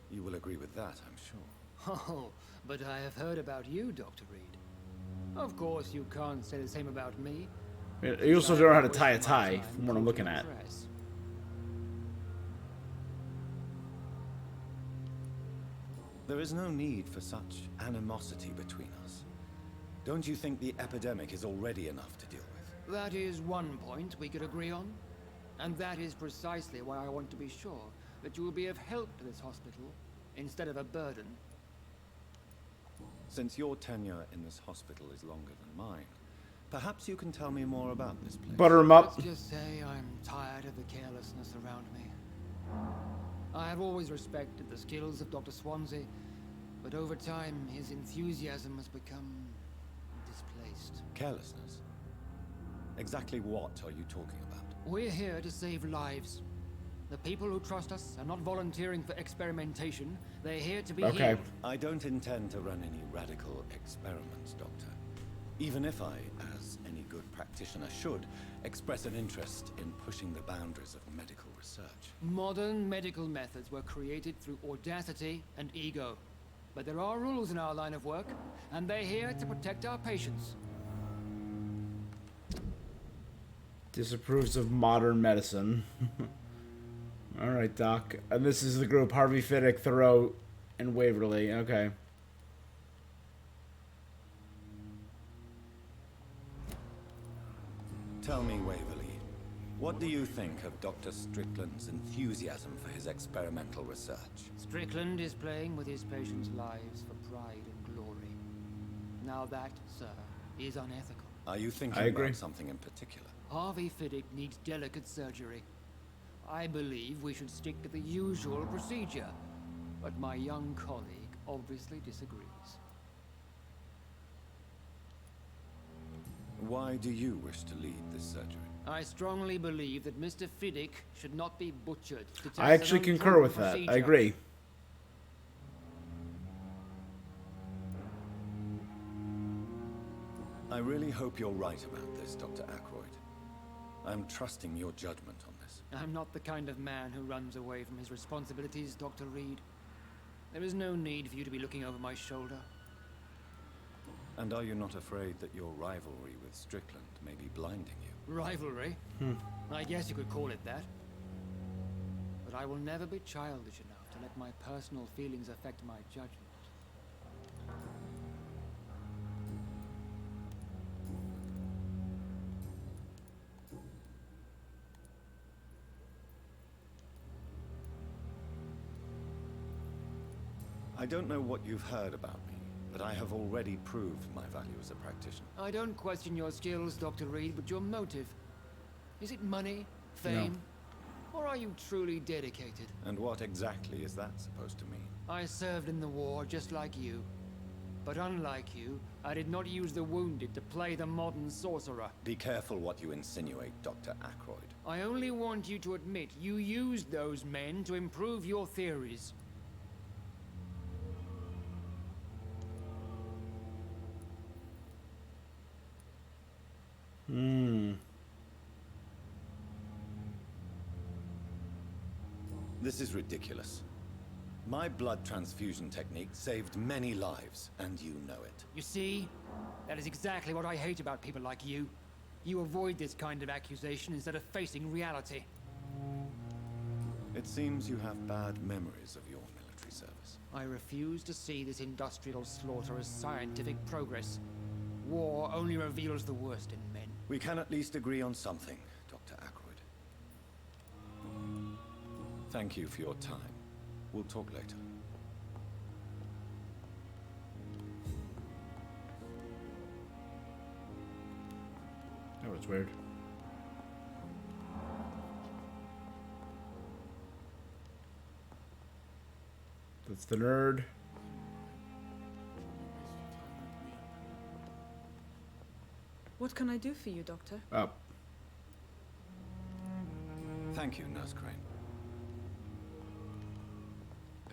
You will agree with that, I'm sure. Oh, but I have heard about you, Dr. Reed. Of course, you can't say the same about me. You also don't know how to tie a tie, from what I'm looking at. There is no need for such animosity between us. Don't you think the epidemic is already enough to deal with? That is one point we could agree on. And that is precisely why I want to be sure that you will be of help to this hospital instead of a burden. Since your tenure in this hospital is longer than mine, perhaps you can tell me more about this place. Butter him up. Let's just say I'm tired of the carelessness around me. I have always respected the skills of Dr. Swansea, but over time his enthusiasm has become displaced. Carelessness? Exactly what are you talking about? We're here to save lives. The people who trust us are not volunteering for experimentation. They're here to be healed. I don't intend to run any radical experiments, Doctor. Even if I, as any good practitioner should, express an interest in pushing the boundaries of medical research. Modern medical methods were created through audacity and ego. But there are rules in our line of work, and they're here to protect our patients. Disapproves of modern medicine. Alright, Doc. And this is the group: Harvey Fiddick, Thoreau, and Waverly. Okay. What do you think of Dr. Strickland's enthusiasm for his experimental research? Strickland is playing with his patients' lives for pride and glory. Now that, sir, is unethical. Are you thinking about something in particular? Harvey Fiddick needs delicate surgery. I believe we should stick to the usual procedure, but my young colleague obviously disagrees. Why do you wish to lead this surgery? I strongly believe that Mr. Fiddick should not be butchered to test I actually an concur with unproven that. I procedure. agree. I really hope you're right about this, Dr. Ackroyd. I'm trusting your judgment on this. I'm not the kind of man who runs away from his responsibilities, Dr. Reed. There is no need for you to be looking over my shoulder. And are you not afraid that your rivalry with Strickland may be blinding you? Rivalry? I guess you could call it that. But I will never be childish enough to let my personal feelings affect my judgment. I don't know what you've heard about me, but I have already proved my value as a practitioner. I don't question your skills, Dr. Reed, but your motive. Is it money? Fame? Or are you truly dedicated? And what exactly is that supposed to mean? I served in the war just like you. But unlike you, I did not use the wounded to play the modern sorcerer. Be careful what you insinuate, Dr. Ackroyd. I only want you to admit you used those men to improve your theories. This is ridiculous. My blood transfusion technique saved many lives, and you know it. You see? That is exactly what I hate about people like you. You avoid this kind of accusation instead of facing reality. It seems you have bad memories of your military service. I refuse to see this industrial slaughter as scientific progress. War only reveals the worst in men. We can at least agree on something, Dr. Ackroyd. Thank you for your time. We'll talk later. That was weird. That's the nerd. What can I do for you, Doctor? Oh. Thank you, Nurse Crane.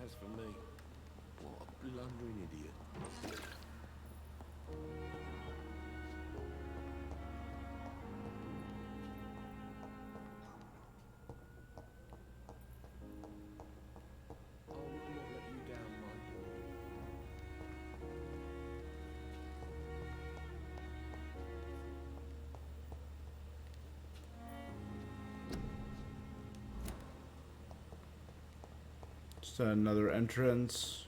As for me, what a blundering idiot. I would not let you down, my boy. Just another entrance.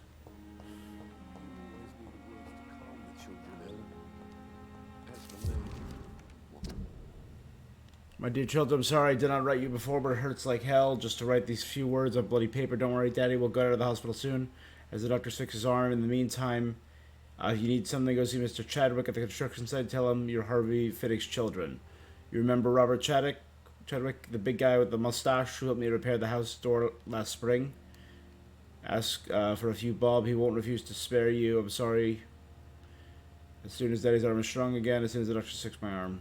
My dear children, I'm sorry I did not write you before, but it hurts like hell just to write these few words on bloody paper. Don't worry, Daddy, we'll get out of the hospital soon as the doctors fix his arm. In the meantime, if you need something, go see Mr. Chadwick at the construction site. Tell him you're Harvey Fiddick's children. You remember Robert Chadwick, the big guy with the mustache who helped me repair the house door last spring? Ask for a few bob. He won't refuse to spare you. I'm sorry. As soon as Daddy's arm is strong again, as soon as the doctor fixes my arm.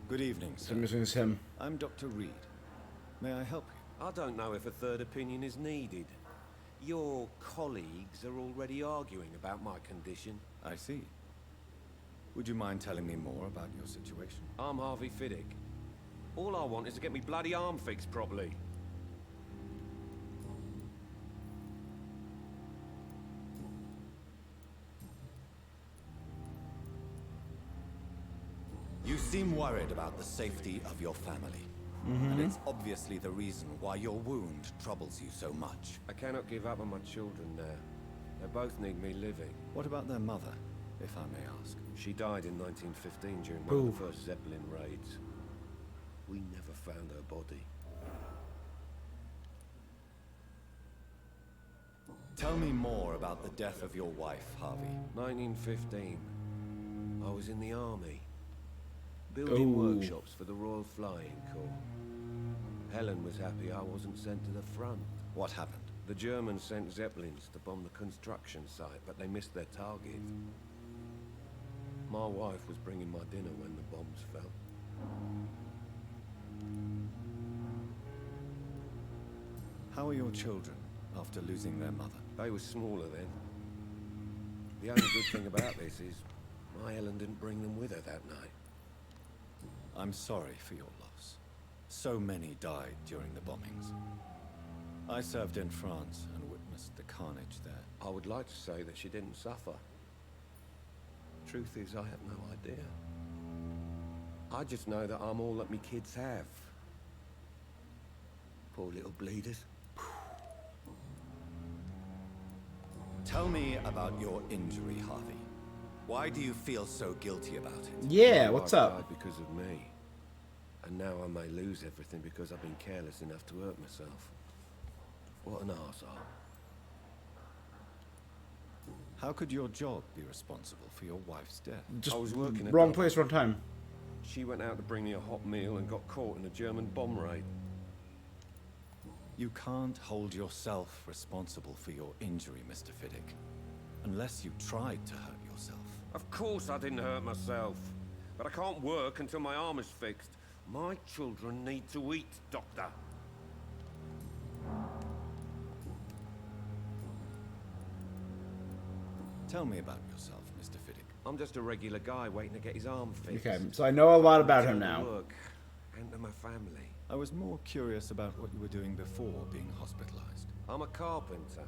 Good evening, sir. I'm missing him. I'm Dr. Reed. May I help you? I don't know if a third opinion is needed. Your colleagues are already arguing about my condition. I see. Would you mind telling me more about your situation? I'm Harvey Fiddick. All I want is to get me bloody arm fixed properly. You seem worried about the safety of your family. And it's obviously the reason why your wound troubles you so much. I cannot give up on my children now. They both need me living. What about their mother, if I may ask? She died in 1915 during one of the first Zeppelin raids. We never found her body. Tell me more about the death of your wife, Harvey. 1915. I was in the army. Building workshops for the Royal Flying Corps. Helen was happy I wasn't sent to the front. What happened? The Germans sent Zeppelins to bomb the construction site, but they missed their target. My wife was bringing my dinner when the bombs fell. How are your children after losing their mother? They were smaller then. The only good thing about this is my Helen didn't bring them with her that night. I'm sorry for your loss. So many died during the bombings. I served in France and witnessed the carnage there. I would like to say that she didn't suffer. Truth is, I have no idea. I just know that I'm all that me kids have. Poor little bleeders. Tell me about your injury, Harvey. Why do you feel so guilty about it? Yeah, what's up? Died because of me. And now I may lose everything because I've been careless enough to hurt myself. What an arsehole. How could your job be responsible for your wife's death? Just I was working at wrong place, wrong time. She went out to bring me a hot meal and got caught in a German bomb raid. You can't hold yourself responsible for your injury, Mr. Fiddick. Unless you tried to hurt yourself. Of course I didn't hurt myself. But I can't work until my arm is fixed. My children need to eat, Doctor. Tell me about yourself, Mr. Fiddick. I'm just a regular guy waiting to get his arm fixed. Okay, so I know a lot about him To now. work and to my family. I was more curious about what you were doing before being hospitalized. I'm a carpenter.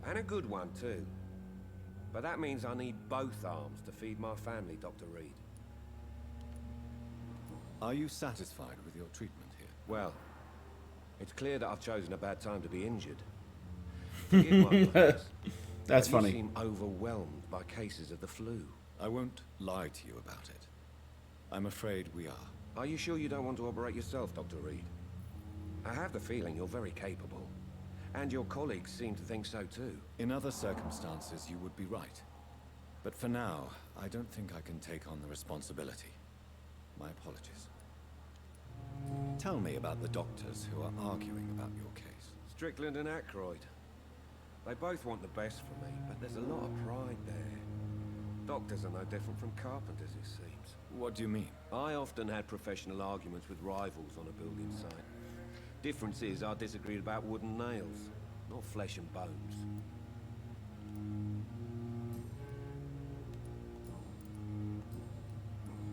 And a good one, too. But that means I need both arms to feed my family, Dr. Reed. Are you satisfied with your treatment here? Well, it's clear that I've chosen a bad time to be injured. Forgive my words, That's but funny. You seem overwhelmed by cases of the flu. I won't lie to you about it. I'm afraid we are. Are you sure you don't want to operate yourself, Dr. Reed? I have the feeling you're very capable. And your colleagues seem to think so too. In other circumstances, you would be right. But for now, I don't think I can take on the responsibility. My apologies. Tell me about the doctors who are arguing about your case. Strickland and Aykroyd. They both want the best for me, but there's a lot of pride there. Doctors are no different from carpenters, it seems. What do you mean? I often had professional arguments with rivals on a building site. Difference is, I disagreed about wood and nails, not flesh and bones.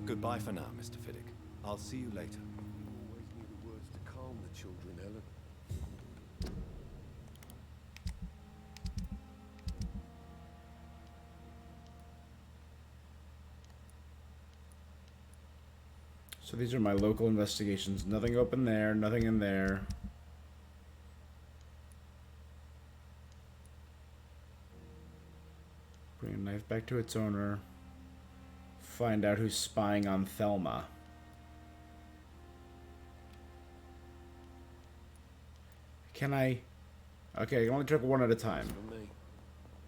Goodbye for now, Mr. Fiddick. I'll see you later. You always knew the words to calm the children, Helen. So these are my local investigations. Nothing open there, nothing in there. Bring a knife back to its owner. Find out who's spying on Thelma. Can I? Okay, I can only check one at a time. For me,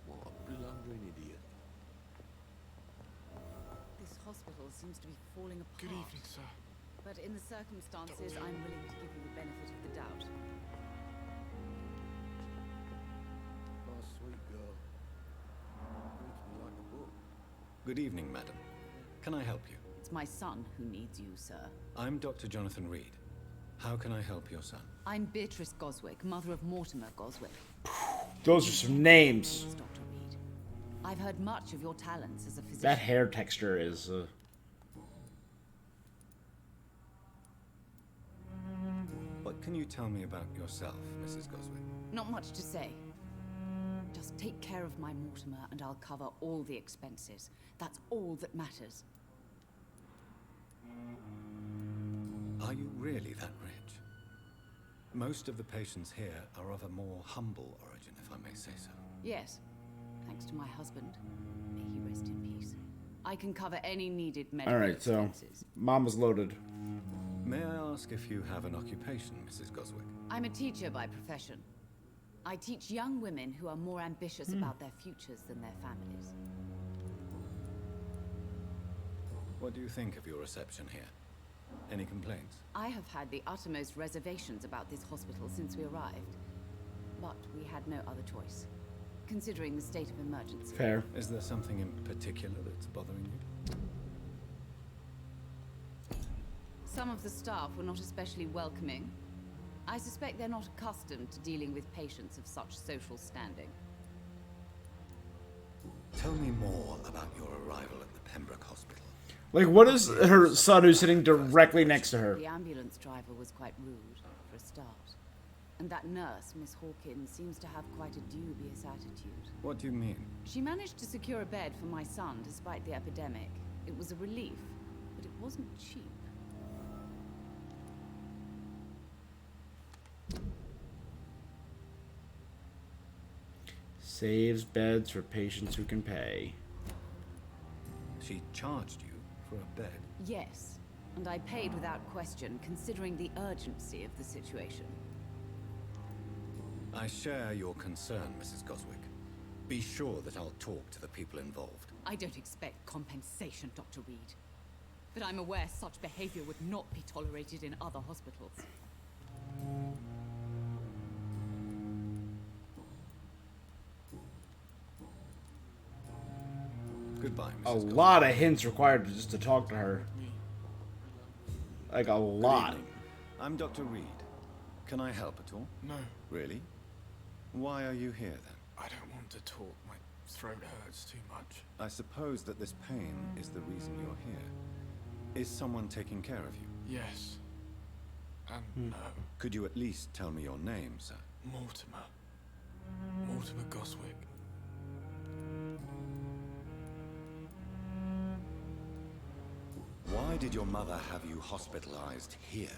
what a blundering idiot. This hospital seems to be falling apart. Good evening, sir. But in the circumstances, I'm willing to give you the benefit of the doubt. My sweet girl. Reads me like a book. Good evening, madam. Can I help you? It's my son who needs you, sir. I'm Dr. Jonathan Reed. How can I help your son? I'm Beatrice Goswick, mother of Mortimer Goswick. Those are some names. Dr. Reed. I've heard much of your talents as a physician. That hair texture is. What can you tell me about yourself, Mrs. Goswick? Not much to say. Just take care of my Mortimer and I'll cover all the expenses. That's all that matters. Are you really that rich? most of the patients here are of a more humble origin, if I may say so. Yes, thanks to my husband. May he rest in peace. I can cover any needed medical Alright, so expenses. Mama's loaded. May I ask if you have an occupation, Mrs. Goswick? I'm a teacher by profession. I teach young women who are more ambitious about their futures than their families. What do you think of your reception here? Any complaints? I have had the uttermost reservations about this hospital since we arrived. But we had no other choice, considering the state of emergency. Fair. Is there something in particular that's bothering you? Some of the staff were not especially welcoming. I suspect they're not accustomed to dealing with patients of such social standing. Tell me more about your arrival at the Pembroke Hospital. Like, what is her son who's sitting directly next to her? The ambulance driver was quite rude, for a start. And that nurse, Miss Hawkins, seems to have quite a dubious attitude. What do you mean? She managed to secure a bed for my son despite the epidemic. It was a relief, but it wasn't cheap. Saves beds for patients who can pay. She charged you for a bed? Yes, and I paid without question, considering the urgency of the situation. I share your concern, Mrs. Goswick. Be sure that I'll talk to the people involved. I don't expect compensation, Dr. Reed. But I'm aware such behavior would not be tolerated in other hospitals. Goodbye, A Mrs. lot of hints required just to talk to her. Like a lot. Good evening. I'm Dr. Reed. Can I help at all? No. Really? Why are you here then? I don't want to talk. My throat hurts too much. I suppose that this pain is the reason you're here. Is someone taking care of you? Yes. And no. Could you at least tell me your name, sir? Mortimer. Mortimer Goswick. Why did your mother have you hospitalized here?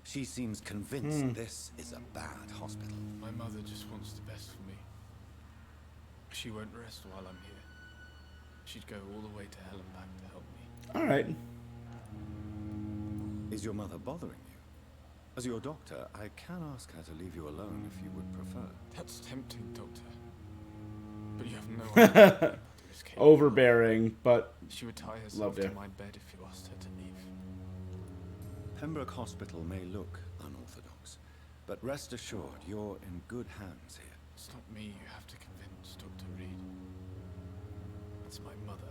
She seems convinced this is a bad hospital. My mother just wants the best for me. She won't rest while I'm here. She'd go all the way to hell and back to help me. Alright. Is your mother bothering you? As your doctor, I can ask her to leave you alone if you would prefer. That's tempting, Doctor. But you have no idea what my mother is capable of. Overbearing, but she would tie herself loved to it. my bed if you asked her to leave. Pembroke Hospital may look unorthodox, but rest assured you're in good hands here. It's not me you have to convince, Dr. Reed. It's my mother.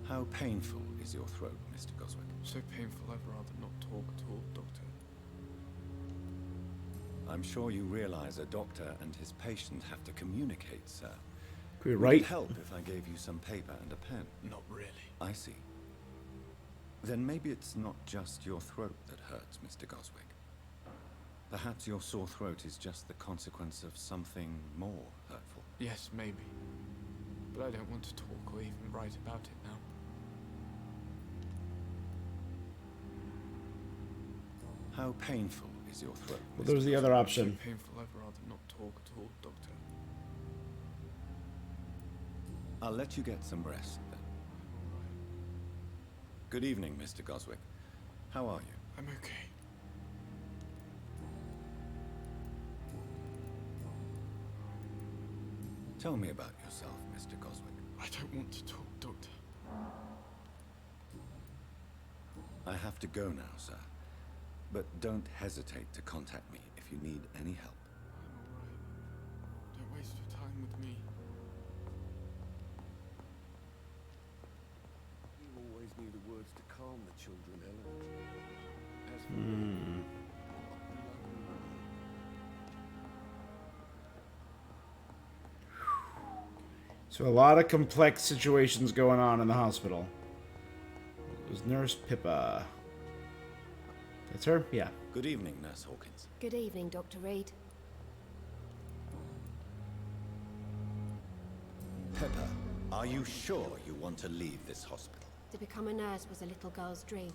How painful is your throat, Mr. Goswick? So painful I'd rather not talk at all, Doctor. I'm sure you realize a doctor and his patient have to communicate, sir. Could we Would write? it help if I gave you some paper and a pen? Not really. I see. Then maybe it's not just your throat that hurts, Mr. Goswick. Perhaps your sore throat is just the consequence of something more hurtful. Yes, maybe. But I don't want to talk or even write about it now. How painful is your throat? Well, there's the other option. So painful I'd rather not talk at all, Doctor. I'll let you get some rest then. Good evening, Mr. Goswick. How are you? I'm okay. Tell me about yourself, Mr. Goswick. I don't want to talk, Doctor. I have to go now, sir. But don't hesitate to contact me if you need any help. I'm alright. Don't waste your time with me. You always knew the words to calm the children, Ellen. As for So a lot of complex situations going on in the hospital. It was Nurse Pippa. That's her? Yeah. Good evening, Nurse Hawkins. Good evening, Dr. Reed. Pepper, are you sure you want to leave this hospital? To become a nurse was a little girl's dream.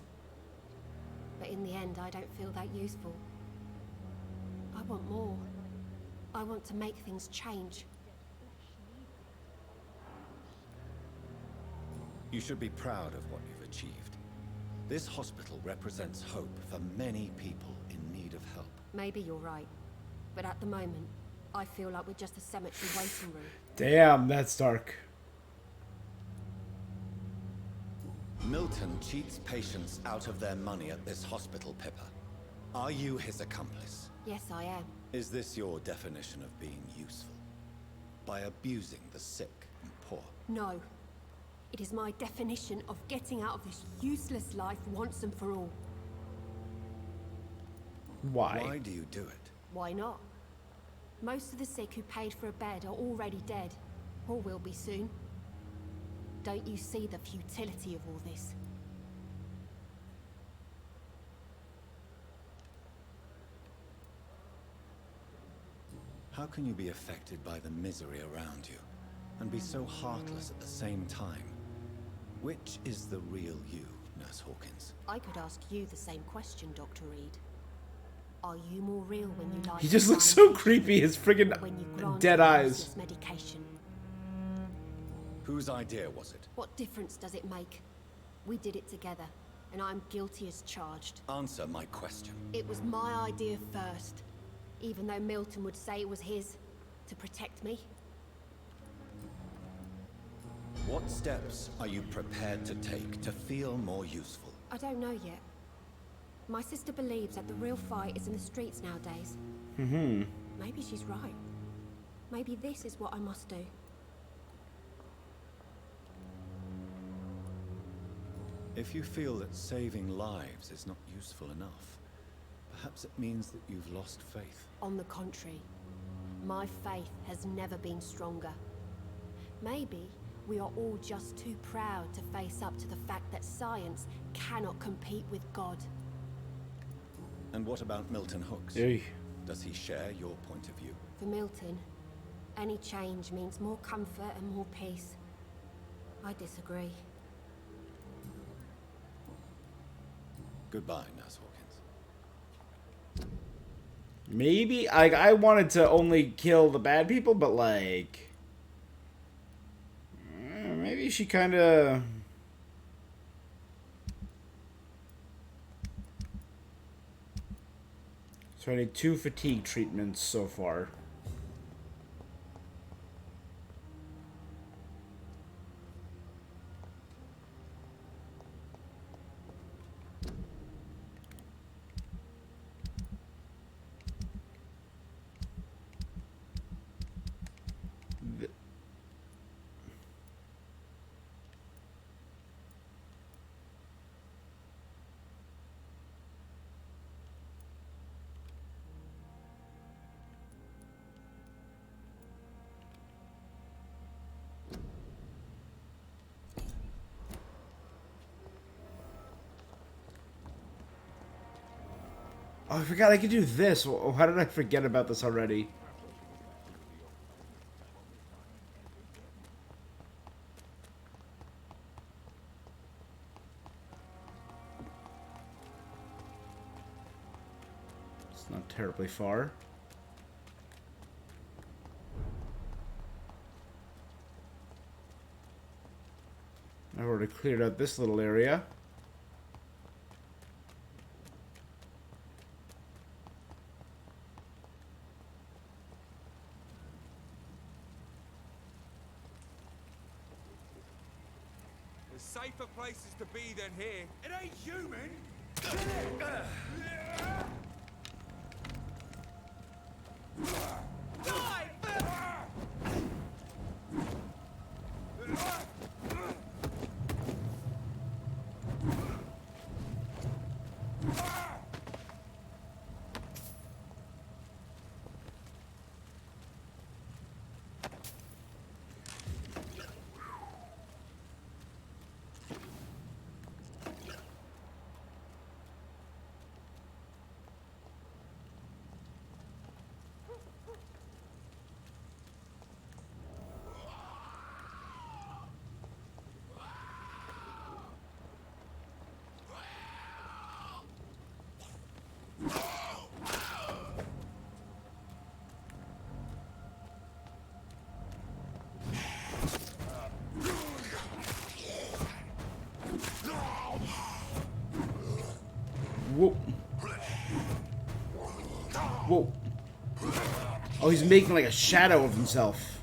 But in the end, I don't feel that useful. I want more. I want to make things change. You should be proud of what you've achieved. This hospital represents hope for many people in need of help. Maybe you're right. But at the moment, I feel like we're just a cemetery waiting room. Damn, that's dark. Milton cheats patients out of their money at this hospital, Pippa. Are you his accomplice? Yes, I am. Is this your definition of being useful? By abusing the sick and poor? No. It is my definition of getting out of this useless life once and for all. Why? Why do you do it? Why not? Most of the sick who paid for a bed are already dead, or will be soon. Don't you see the futility of all this? How can you be affected by the misery around you, and be so heartless at the same time? Which is the real you, Nurse Hawkins? I could ask you the same question, Dr. Reed. Are you more real when you lie? He just looks so creepy, his friggin' dead eyes. Medication? Whose idea was it? What difference does it make? We did it together, and I'm guilty as charged. Answer my question. It was my idea first, even though Milton would say it was his, to protect me. What steps are you prepared to take to feel more useful? I don't know yet. My sister believes that the real fight is in the streets nowadays. Mm-hmm. Maybe she's right. Maybe this is what I must do. If you feel that saving lives is not useful enough, perhaps it means that you've lost faith. On the contrary, my faith has never been stronger. Maybe we are all just too proud to face up to the fact that science cannot compete with God. And what about Milton Hooks? Hey. Does he share your point of view? For Milton, any change means more comfort and more peace. I disagree. Goodbye, Nurse Hawkins. Maybe I wanted to only kill the bad people, but like maybe she kind of. So I need 2 fatigue treatments so far. Oh, I forgot I could do this. Oh, how did I forget about this already? It's not terribly far. I've already cleared out this little area. Safer places to be than here. It ain't human! Oh, he's making like a shadow of himself.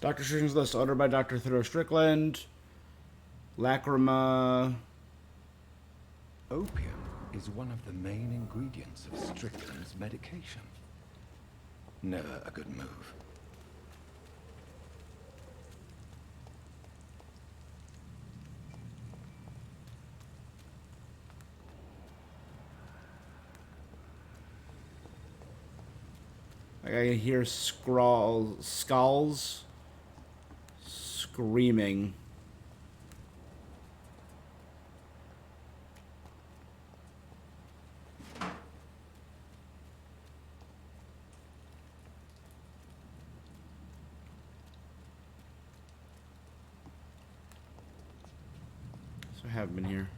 Dr. Strickland's list, ordered by Dr. Theodore Strickland. Lacrima. Opium is one of the main ingredients of Strickland's medication. Never a good move. I can hear skulls screaming. So I have been here.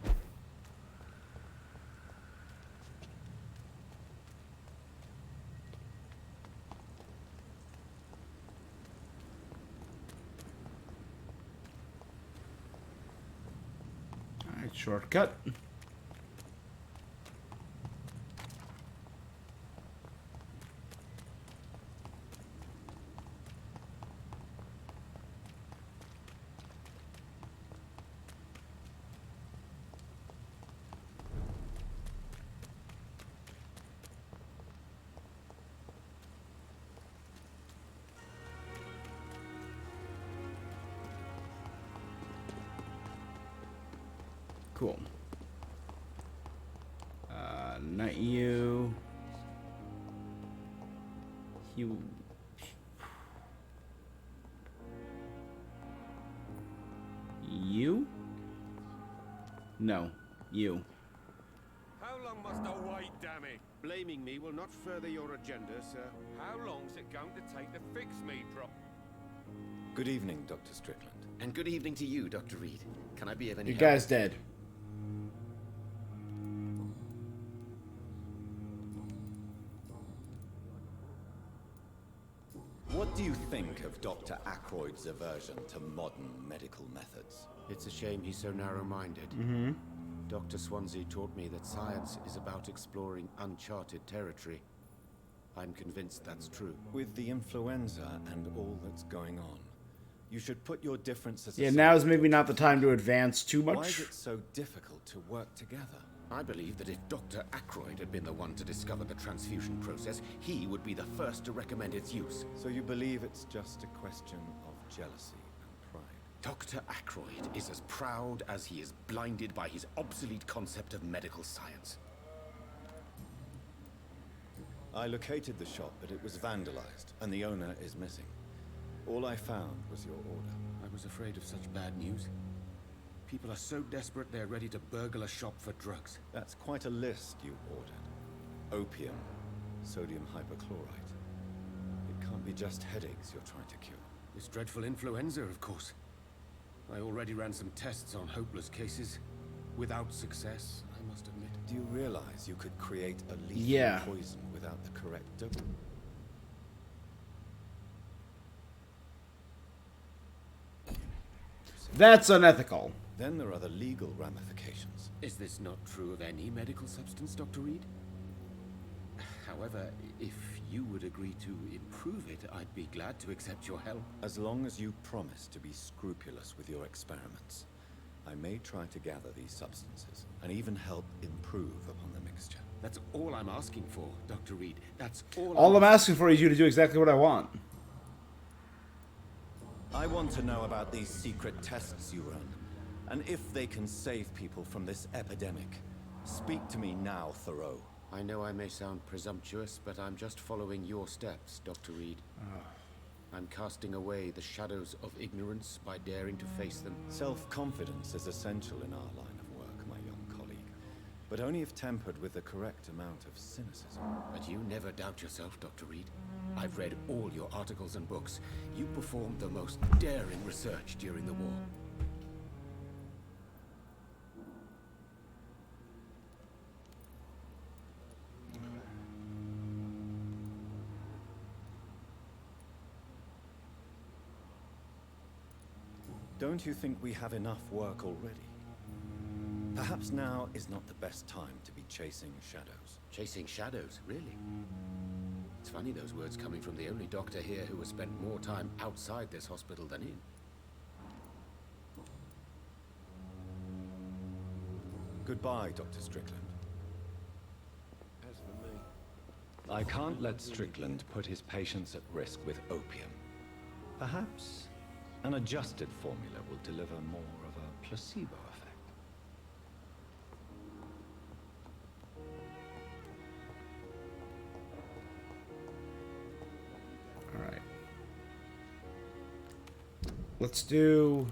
Alright, shortcut. Cool. Not you. You. You? No. You. How long must I wait, damn it? Blaming me will not further your agenda, sir. How long's it going to take to fix me, Good evening, Dr. Strickland. And good evening to you, Dr. Reed. Can I be of any Your help? guy's dead. What do you think of Dr. Ackroyd's aversion to modern medical methods? It's a shame he's so narrow-minded. Dr. Swansea taught me that science is about exploring uncharted territory. I'm convinced that's true. With the influenza and all that's going on, you should put your differences Yeah, aside. now is maybe not the time to advance too much. Why is it so difficult to work together? I believe that if Dr. Ackroyd had been the one to discover the transfusion process, he would be the first to recommend its use. So you believe it's just a question of jealousy and pride? Dr. Ackroyd is as proud as he is blinded by his obsolete concept of medical science. I located the shop, but it was vandalized, and the owner is missing. All I found was your order. I was afraid of such bad news. People are so desperate they're ready to burgle a shop for drugs. That's quite a list you ordered. Opium, sodium hypochlorite. It can't be just headaches you're trying to cure. This dreadful influenza, of course. I already ran some tests on hopeless cases. Without success, I must admit. Do you realize you could create a lethal poison without the correct dose? That's unethical. Then there are the legal ramifications. Is this not true of any medical substance, Dr. Reed? However, if you would agree to improve it, I'd be glad to accept your help. As long as you promise to be scrupulous with your experiments, I may try to gather these substances and even help improve upon the mixture. That's all I'm asking for, Dr. Reed. That's all. All I'm asking for is you to do exactly what I want. I want to know about these secret tests you run, and if they can save people from this epidemic. Speak to me now, Thoreau. I know I may sound presumptuous, but I'm just following your steps, Dr. Reed. I'm casting away the shadows of ignorance by daring to face them. Self-confidence is essential in our line of work, my young colleague, but only if tempered with the correct amount of cynicism. But you never doubt yourself, Dr. Reed. I've read all your articles and books. You performed the most daring research during the war. Don't you think we have enough work already? Perhaps now is not the best time to be chasing shadows. Chasing shadows, really? It's funny those words coming from the only doctor here who has spent more time outside this hospital than in. Goodbye, Dr. Strickland. As for me, I can't let Strickland put his patients at risk with opium. Perhaps an adjusted formula will deliver more of a placebo effect. All right. Let's do...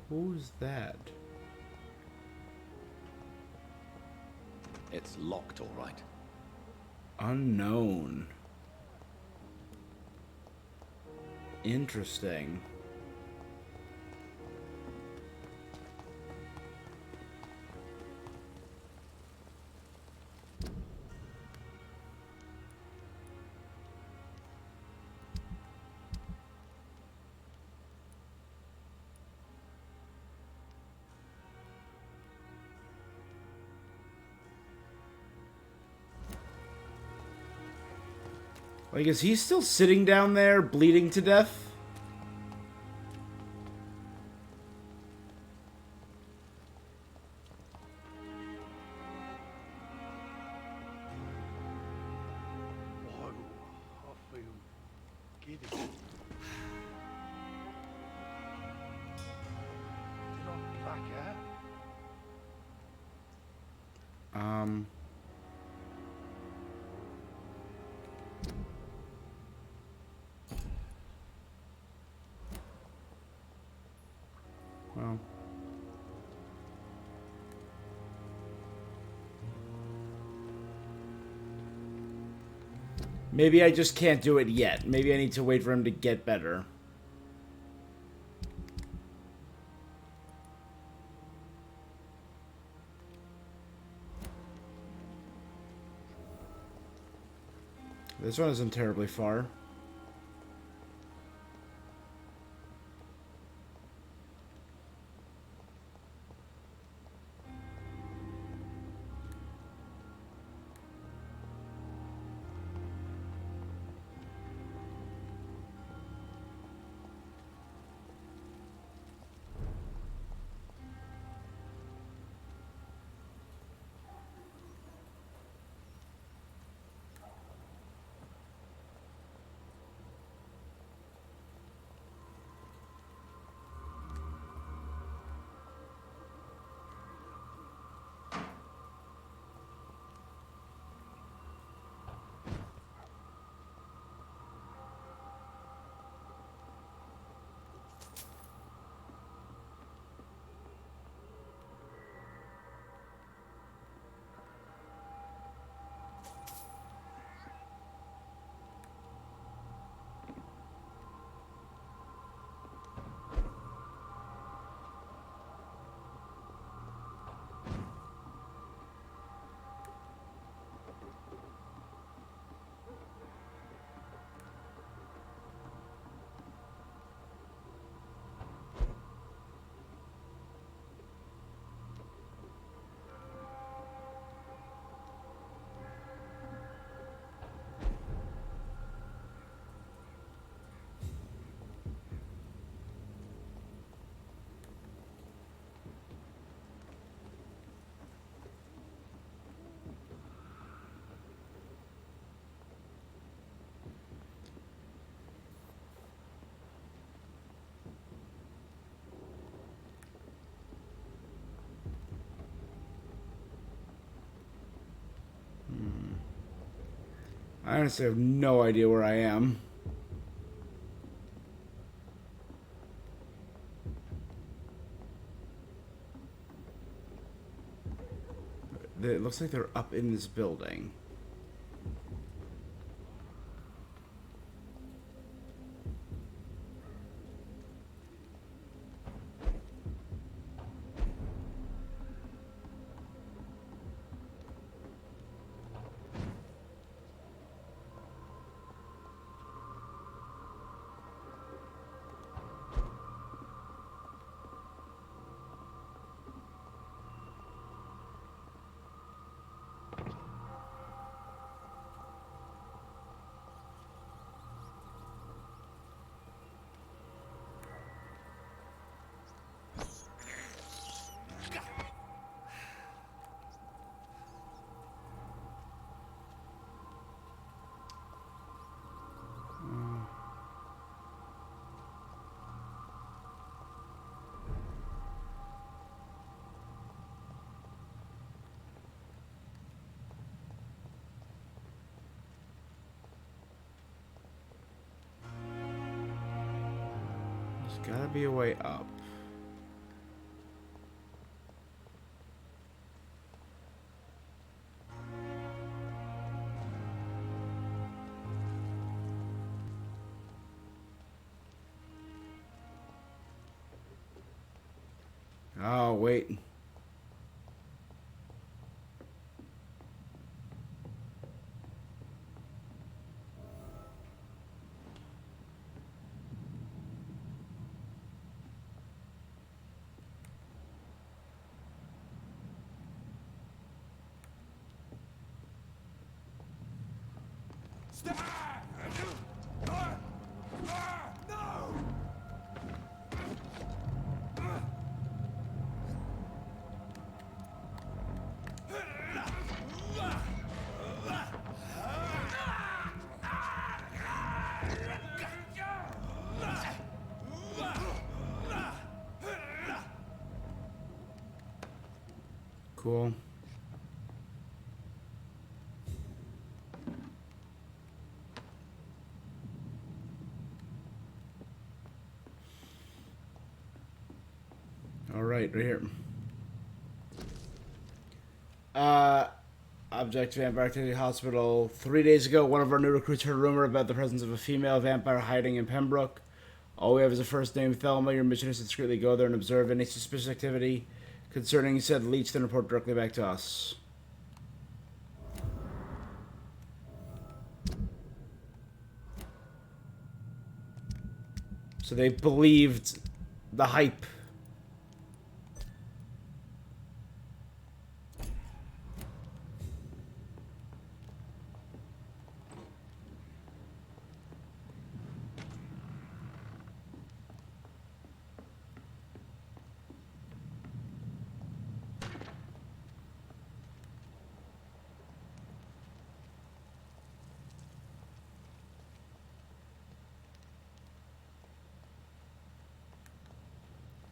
Who's that? It's locked, all right. Unknown. Interesting. Like, is he still sitting down there bleeding to death? I feel giddy. Did I black out? Well. Maybe I just can't do it yet. Maybe I need to wait for him to get better. This one isn't terribly far. I honestly have no idea where I am. It looks like they're up in this building. There's gotta be a way up. Oh, wait. Cool. All right here. Object Vampire Activity Hospital. 3 days ago, one of our new recruits heard a rumor about the presence of a female vampire hiding in Pembroke. All we have is a first name, Thelma. Your mission is to discreetly go there and observe any suspicious activity concerning said leech, then report directly back to us. So they believed the hype.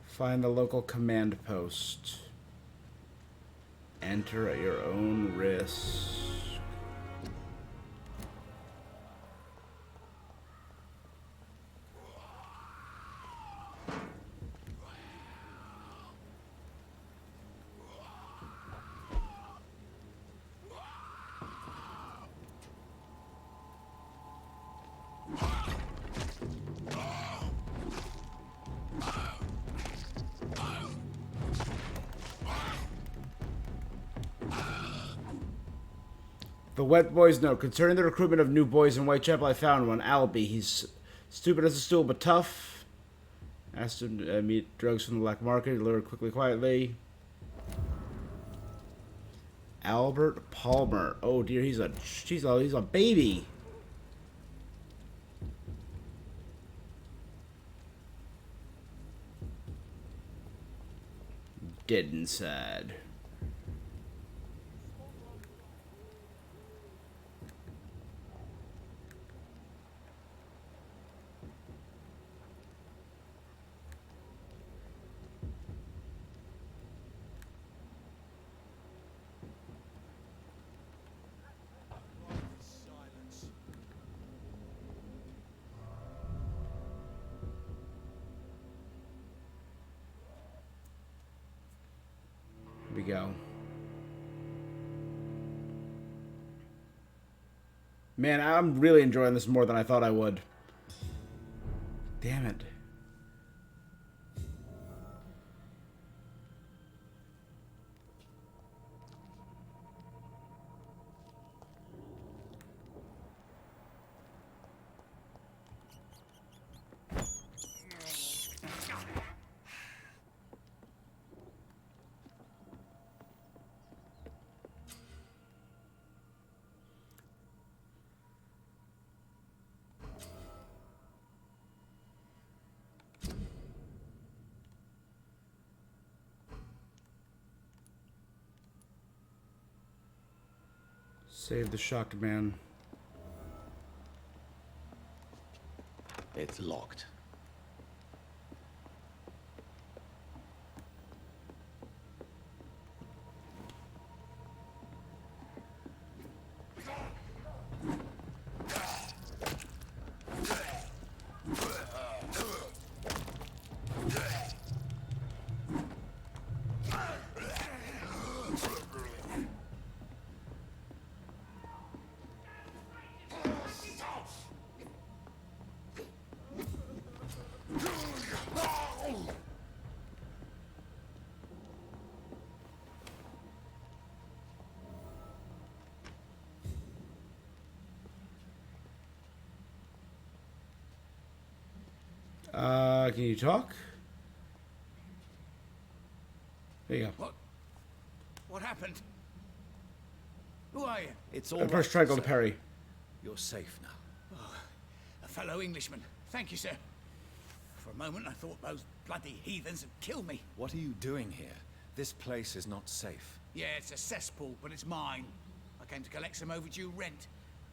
Find the local command post. Enter at your own risk. The wet boys note. Concerning the recruitment of new boys in Whitechapel, I found one. Albie. He's stupid as a stool, but tough. Asked him to meet drugs from the black market. He lured quickly, quietly. Albert Palmer. Oh dear, he's a baby. Dead inside. We go. Man, I'm really enjoying this more than I thought I would. Damn it. Save the shocked man. It's locked. Can you talk? There you go. What happened? Who are you? It's all Press triangle to sir. parry. You're safe now. Oh, a fellow Englishman. Thank you, sir. For a moment, I thought those bloody heathens had killed me. What are you doing here? This place is not safe. Yeah, it's a cesspool, but it's mine. I came to collect some overdue rent.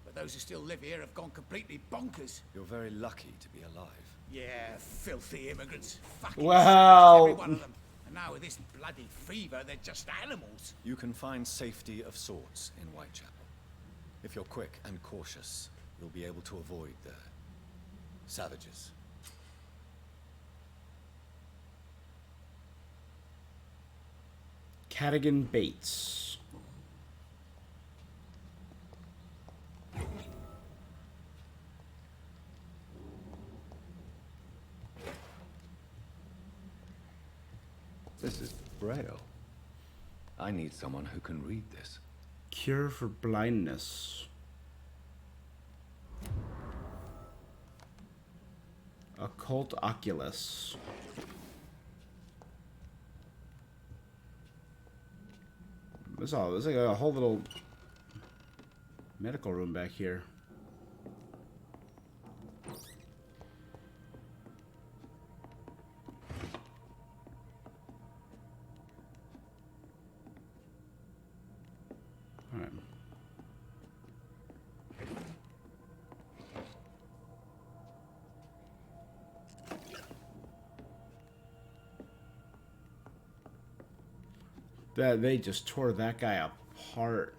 But those who still live here have gone completely bonkers. You're very lucky to be alive. Yeah, filthy immigrants. Fucking Wow. every one of them. And now with this bloody fever, they're just animals. You can find safety of sorts in Whitechapel. If you're quick and cautious, you'll be able to avoid the savages. Cadigan Bates. This is Braille. I need someone who can read this. Cure for blindness. Occult Oculus. There's like a whole little medical room back here. All right. That they just tore that guy apart.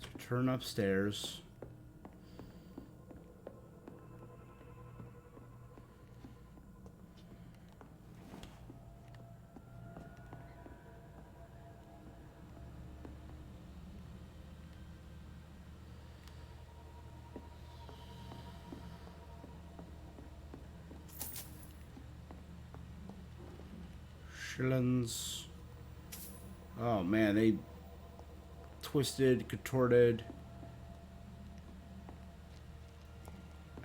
Let's return upstairs. Shillings. Oh man, they twisted, contorted.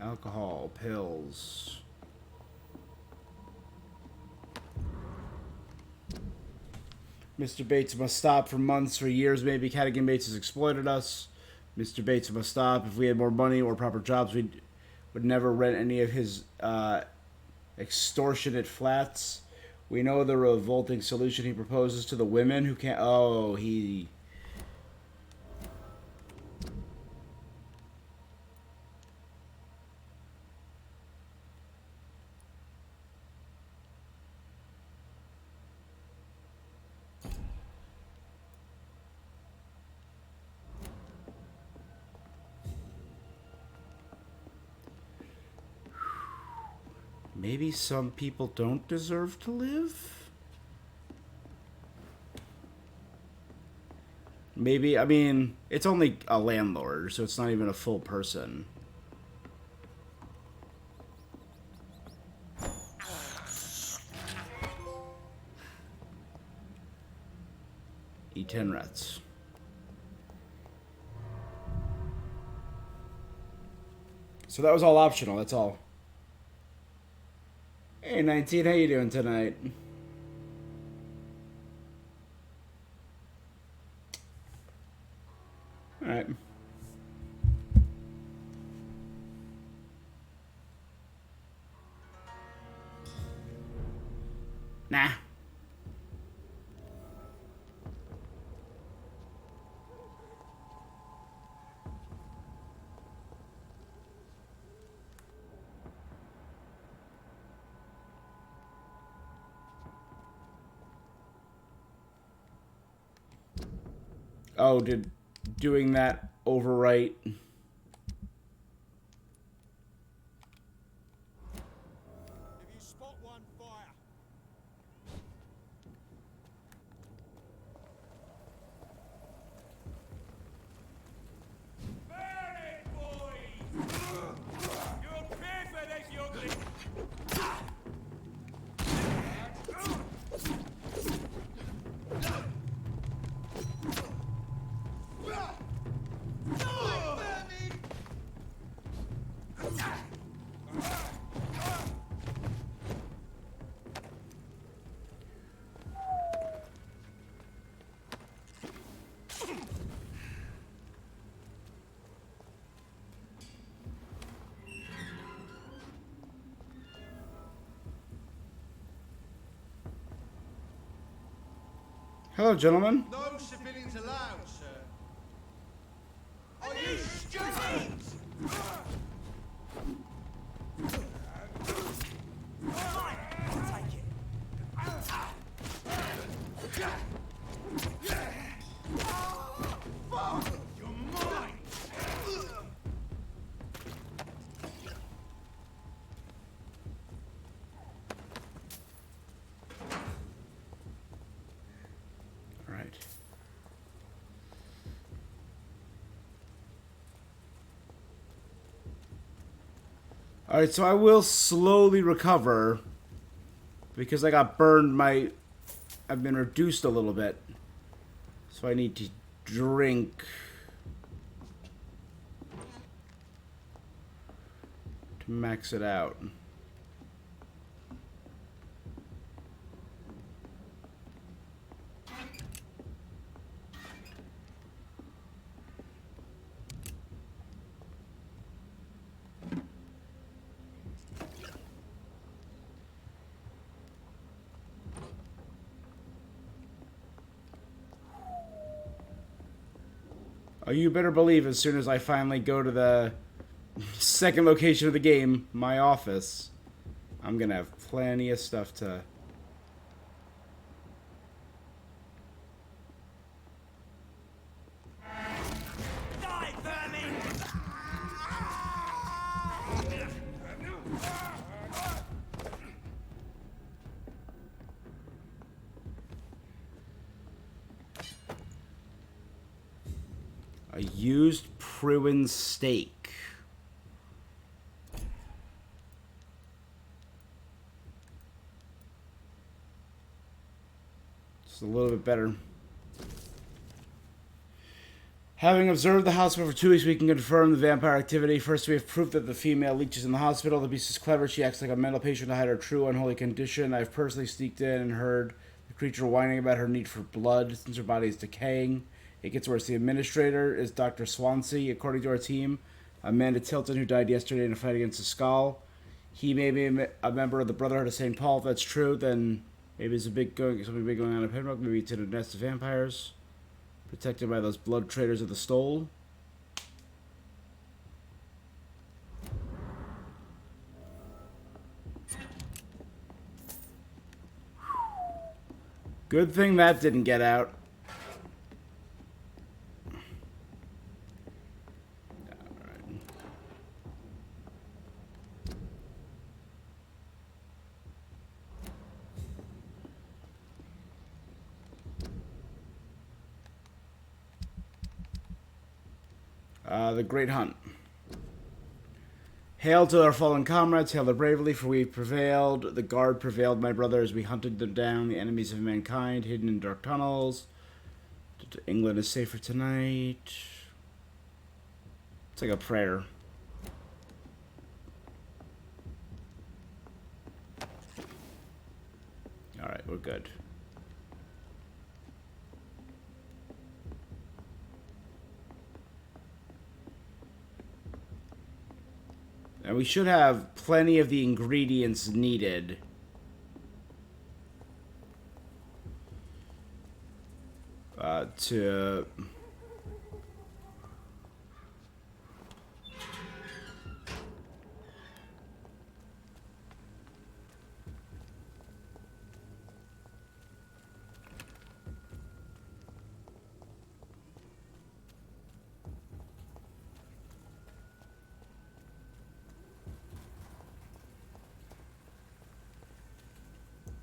Alcohol, pills. Mr. Bates must stop for months, for years maybe. Cadigan Bates has exploited us. Mr. Bates must stop. If we had more money or proper jobs, we would never rent any of his extortionate flats. We know the revolting solution he proposes to the women who can't... Oh, he... Maybe some people don't deserve to live? Maybe, I mean, it's only a landlord, so it's not even a full person. Eat 10 rats. So that was all optional, that's all. Hey 19, how you doing tonight? Alright. Nah. Oh, did doing that overwrite? If you spot one, fire. Burn it, boys! You'll pay for this, you ugly. Hello, gentlemen. No civilians allowed, sir. Are you stupid? Alright. Alright, so I will slowly recover because I got burned. I've been reduced a little bit. So I need to drink to max it out. Oh, you better believe as soon as I finally go to the second location of the game, my office, I'm gonna have plenty of stuff to... Die, vermin! A used Pruin steak. Just a little bit better. Having observed the hospital for 2 weeks, we can confirm the vampire activity. First, we have proof that the female leeches in the hospital. The beast is clever. She acts like a mental patient to hide her true unholy condition. I've personally sneaked in and heard the creature whining about her need for blood since her body is decaying. It gets worse. The administrator is Dr. Swansea, according to our team. Amanda Tilton, who died yesterday in a fight against the Skull. He may be a member of the Brotherhood of St. Paul. If that's true, then maybe there's something big going on in Pembroke. Maybe it's in a nest of vampires. Protected by those blood traders of the Stole. Good thing that didn't get out. The Great Hunt. Hail to our fallen comrades, hail their bravely, for we prevailed. The guard prevailed, my brother, as we hunted them down, the enemies of mankind, hidden in dark tunnels. England is safer tonight. It's like a prayer. Alright, we're good. And we should have plenty of the ingredients needed. To...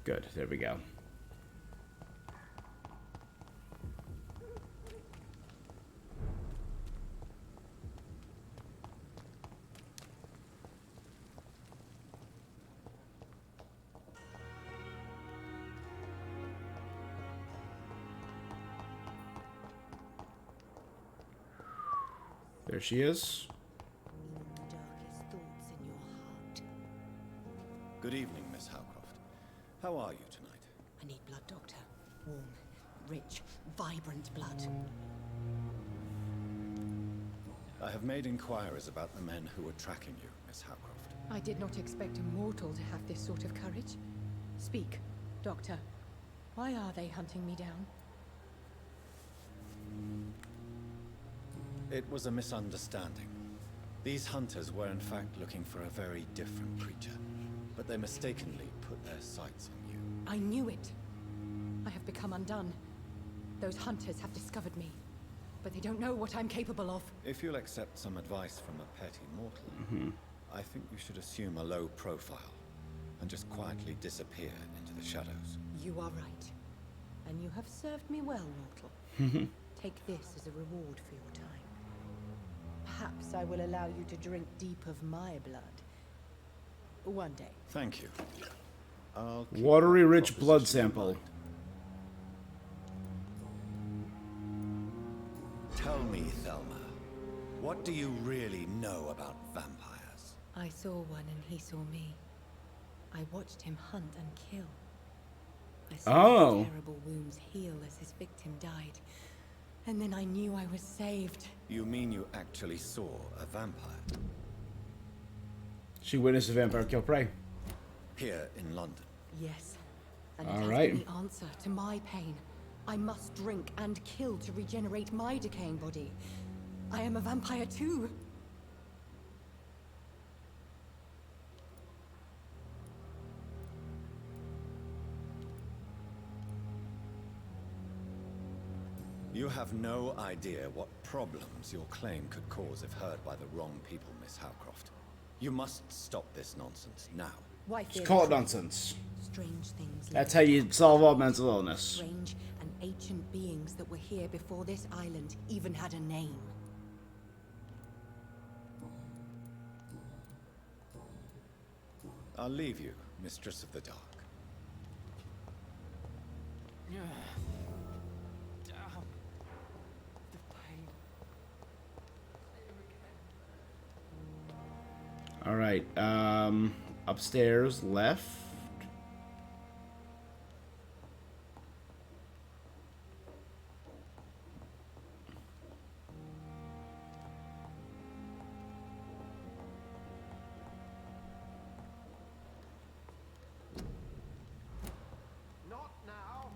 Good, there we go. There she is. Good evening, Miss Howcroft. How are you tonight? I need blood, Doctor. Warm, rich, vibrant blood. I have made inquiries about the men who were tracking you, Miss Howcroft. I did not expect a mortal to have this sort of courage. Speak, Doctor. Why are they hunting me down? It was a misunderstanding. These hunters were in fact looking for a very different creature, but they mistakenly put their sights on you. I knew it. I have become undone. Those hunters have discovered me, but they don't know what I'm capable of. If you'll accept some advice from a petty mortal, I think you should assume a low profile and just quietly disappear into the shadows. You are right. And you have served me well, mortal. Take this as a reward for your time. Perhaps I will allow you to drink deep of my blood. One day. Thank you. I'll keep Watery that rich blood proposition in sample. mind. Tell me, Thelma, what do you really know about vampires? I saw one and he saw me. I watched him hunt and kill. I saw his terrible wounds heal as his victim died. And then I knew I was saved. You mean you actually saw a vampire? She witnessed a vampire kill prey. Here in London? Yes. And it All has right. been the answer to my pain. I must drink and kill to regenerate my decaying body. I am a vampire too. You have no idea what problems your claim could cause if heard by the wrong people, Miss Howcroft. You must stop this nonsense now. Why Just fear call the it truth? nonsense. Strange things. That's live how you solve all mental illness. Strange and ancient beings that were here before this island even had a name. I'll leave you, Mistress of the Dark. All right. Upstairs, left. Not now.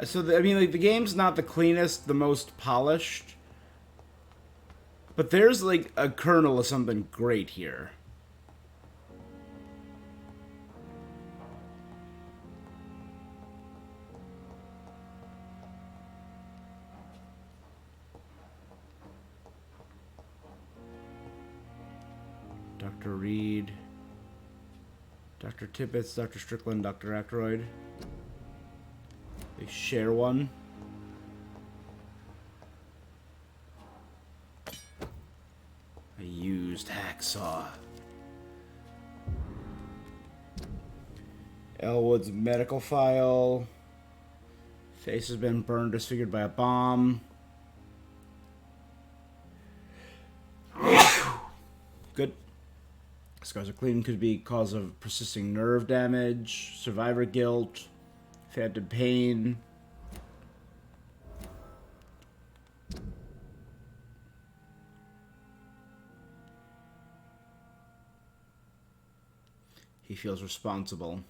I mean, like, the game's not the cleanest, the most polished, but there's, like, a kernel of something great here. Dr. Reed, Dr. Tippett, Dr. Strickland, Dr. Ackroyd. They share one. A used hacksaw. Elwood's medical file. Face has been burned, disfigured by a bomb. Good. Scars are clean, could be cause of persisting nerve damage, survivor guilt, phantom pain. He feels responsible.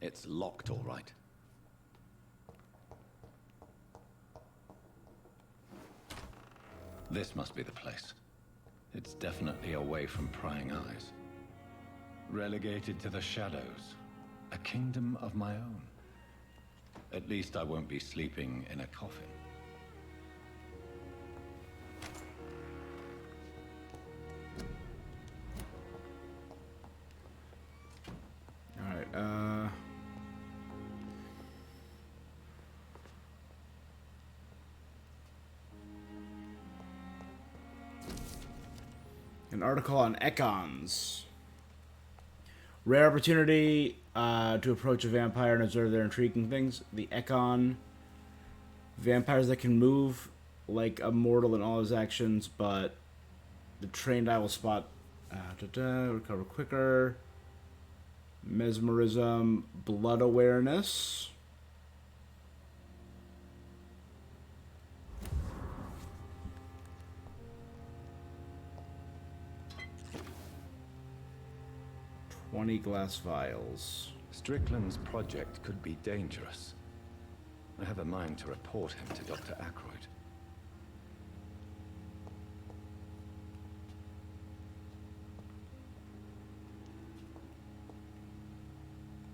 It's locked, all right. This must be the place. It's definitely away from prying eyes. Relegated to the shadows. A kingdom of my own. At least I won't be sleeping in a coffin. Alright, an article on Econs. Rare opportunity to approach a vampire and observe their intriguing things. The Econ. Vampires that can move like a mortal in all his actions, but the trained eye will spot. Recover quicker. Mesmerism. Blood awareness. Glass vials. Strickland's project could be dangerous. I have a mind to report him to Dr. Ackroyd.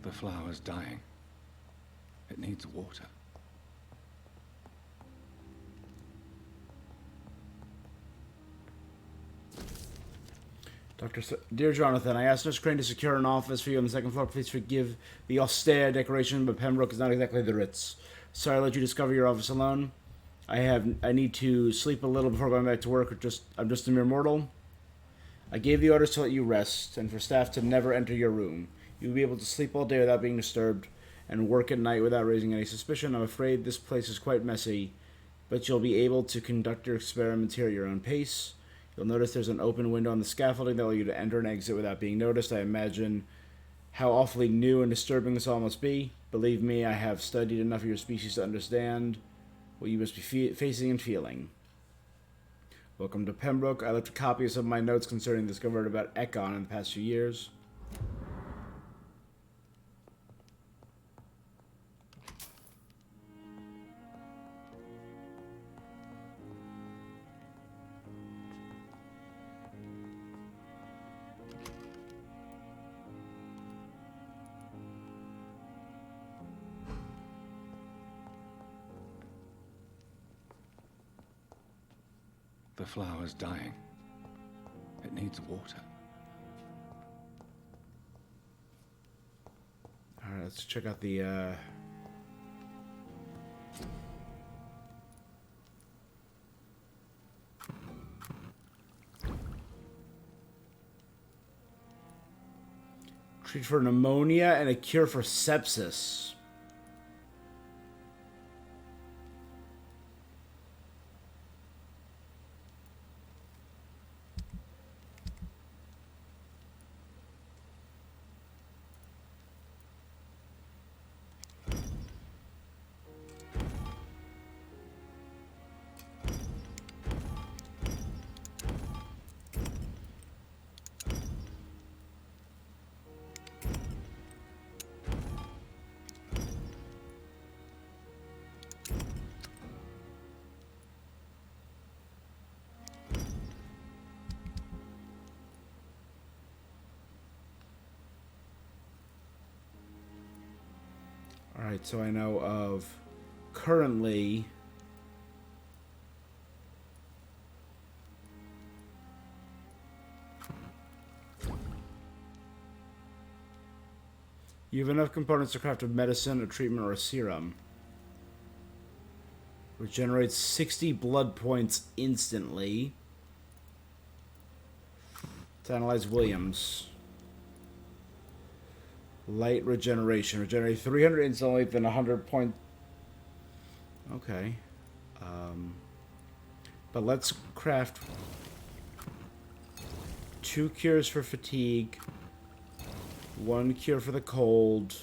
The flower's dying. It needs water. Dear Jonathan, I asked Nurse Crane to secure an office for you on the second floor. Please forgive the austere decoration, but Pembroke is not exactly the Ritz. Sorry I let you discover your office alone. I need to sleep a little before going back to work. I'm just a mere mortal. I gave the orders to let you rest, and for staff to never enter your room. You'll be able to sleep all day without being disturbed, and work at night without raising any suspicion. I'm afraid this place is quite messy, but you'll be able to conduct your experiments here at your own pace. You'll notice there's an open window on the scaffolding that will allow you to enter and exit without being noticed. I imagine how awfully new and disturbing this all must be. Believe me, I have studied enough of your species to understand what you must be facing and feeling. Welcome to Pembroke. I left a copy of some of my notes concerning the discovery about Econ in the past few years. The flower's dying. It needs water. Alright, let's check out the, treat for pneumonia and a cure for sepsis. Alright, so I know of currently... You have enough components to craft a medicine, a treatment, or a serum. Regenerates 60 blood points instantly. To analyze Williams. Light regeneration. Regenerate 300 instantly, then 100 point... Okay. But let's craft 2 cures for fatigue. 1 cure for the cold.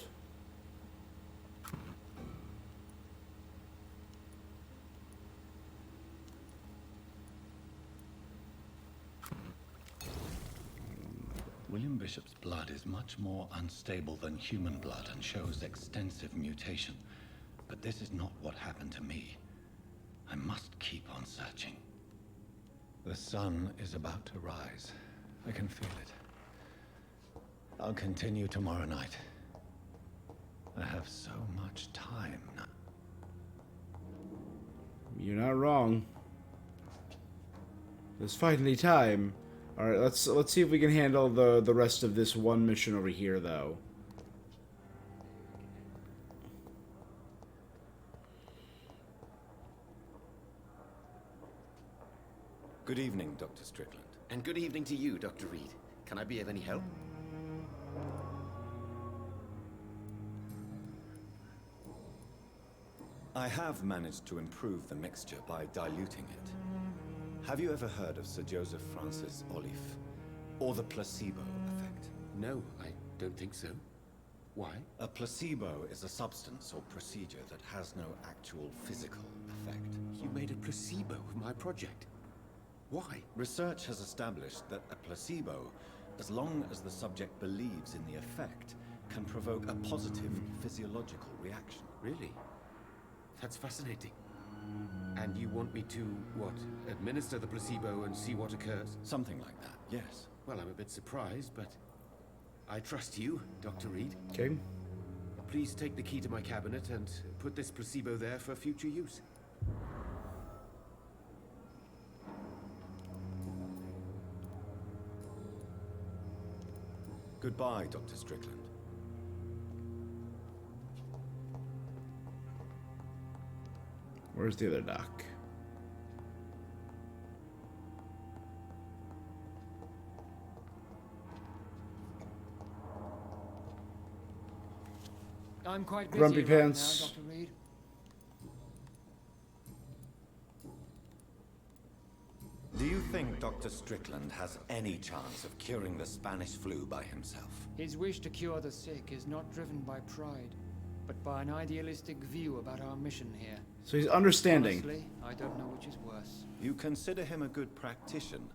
William Bishop's blood is much more unstable than human blood and shows extensive mutation. But this is not what happened to me. I must keep on searching. The sun is about to rise. I can feel it. I'll continue tomorrow night. I have so much time now. You're not wrong. There's finally time. Alright, let's see if we can handle the rest of this one mission over here, though. Good evening, Dr. Strickland. And good evening to you, Dr. Reed. Can I be of any help? I have managed to improve the mixture by diluting it. Have you ever heard of Sir Joseph Francis Olive? Or the placebo effect? No, I don't think so. Why? A placebo is a substance or procedure that has no actual physical effect. You made a placebo of my project. Why? Research has established that a placebo, as long as the subject believes in the effect, can provoke a positive physiological reaction. Really? That's fascinating. And you want me to, what, administer the placebo and see what occurs? Something like that, yes. Well, I'm a bit surprised, but I trust you, Dr. Reed. Okay. Please take the key to my cabinet and put this placebo there for future use. Goodbye, Dr. Strickland. Where's the other doc? I'm quite busy Grumpy right Pants. now, Dr. Reed. Do you think Dr. Strickland has any chance of curing the Spanish flu by himself? His wish to cure the sick is not driven by pride, but by an idealistic view about our mission here. So he's understanding. Honestly, I don't know which is worse. You consider him a good practitioner,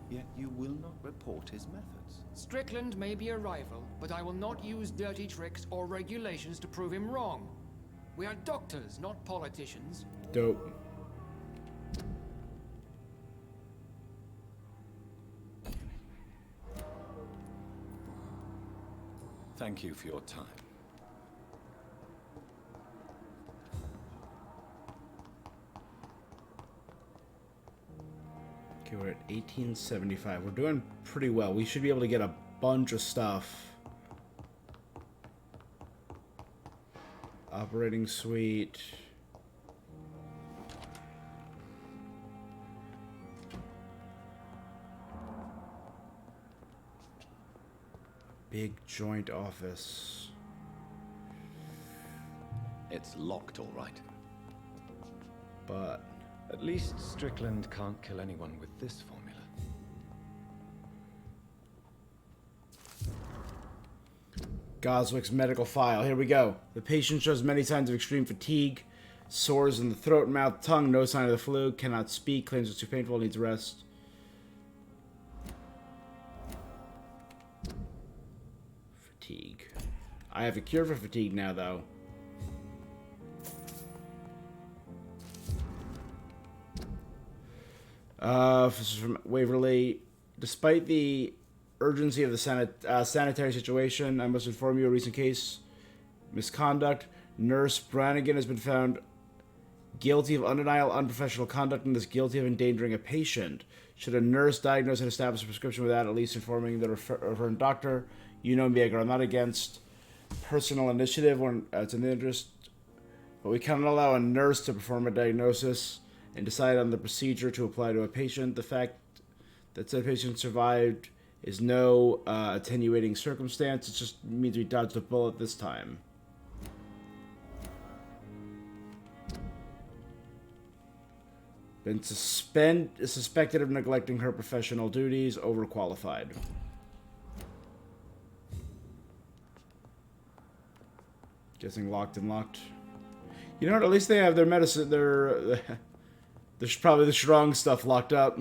yet you will not report his methods. Strickland may be a rival, but I will not use dirty tricks or regulations to prove him wrong. We are doctors, not politicians. Dope. Thank you for your time. Okay, we're at 1875. We're doing pretty well. We should be able to get a bunch of stuff. Operating suite. Big joint office. It's locked, all right. But at least Strickland can't kill anyone with this formula. Goswick's medical file. Here we go. The patient shows many signs of extreme fatigue. Sores in the throat, mouth, tongue. No sign of the flu. Cannot speak. Claims it's too painful. Needs rest. Fatigue. I have a cure for fatigue now, though. This is from Waverly. Despite the urgency of the sanitary situation, I must inform you of a recent case misconduct. Nurse Brannigan has been found guilty of undeniable unprofessional conduct and is guilty of endangering a patient. Should a nurse diagnose and establish a prescription without at least informing the referring doctor? You know me, I'm not against personal initiative when it's an interest, but we cannot allow a nurse to perform a diagnosis and decide on the procedure to apply to a patient. The fact that said patient survived is no attenuating circumstance. It just means we dodged a bullet this time. Been suspected of neglecting her professional duties. Overqualified. Guessing locked and locked. You know what? At least they have their medicine. There's probably the strong stuff locked up.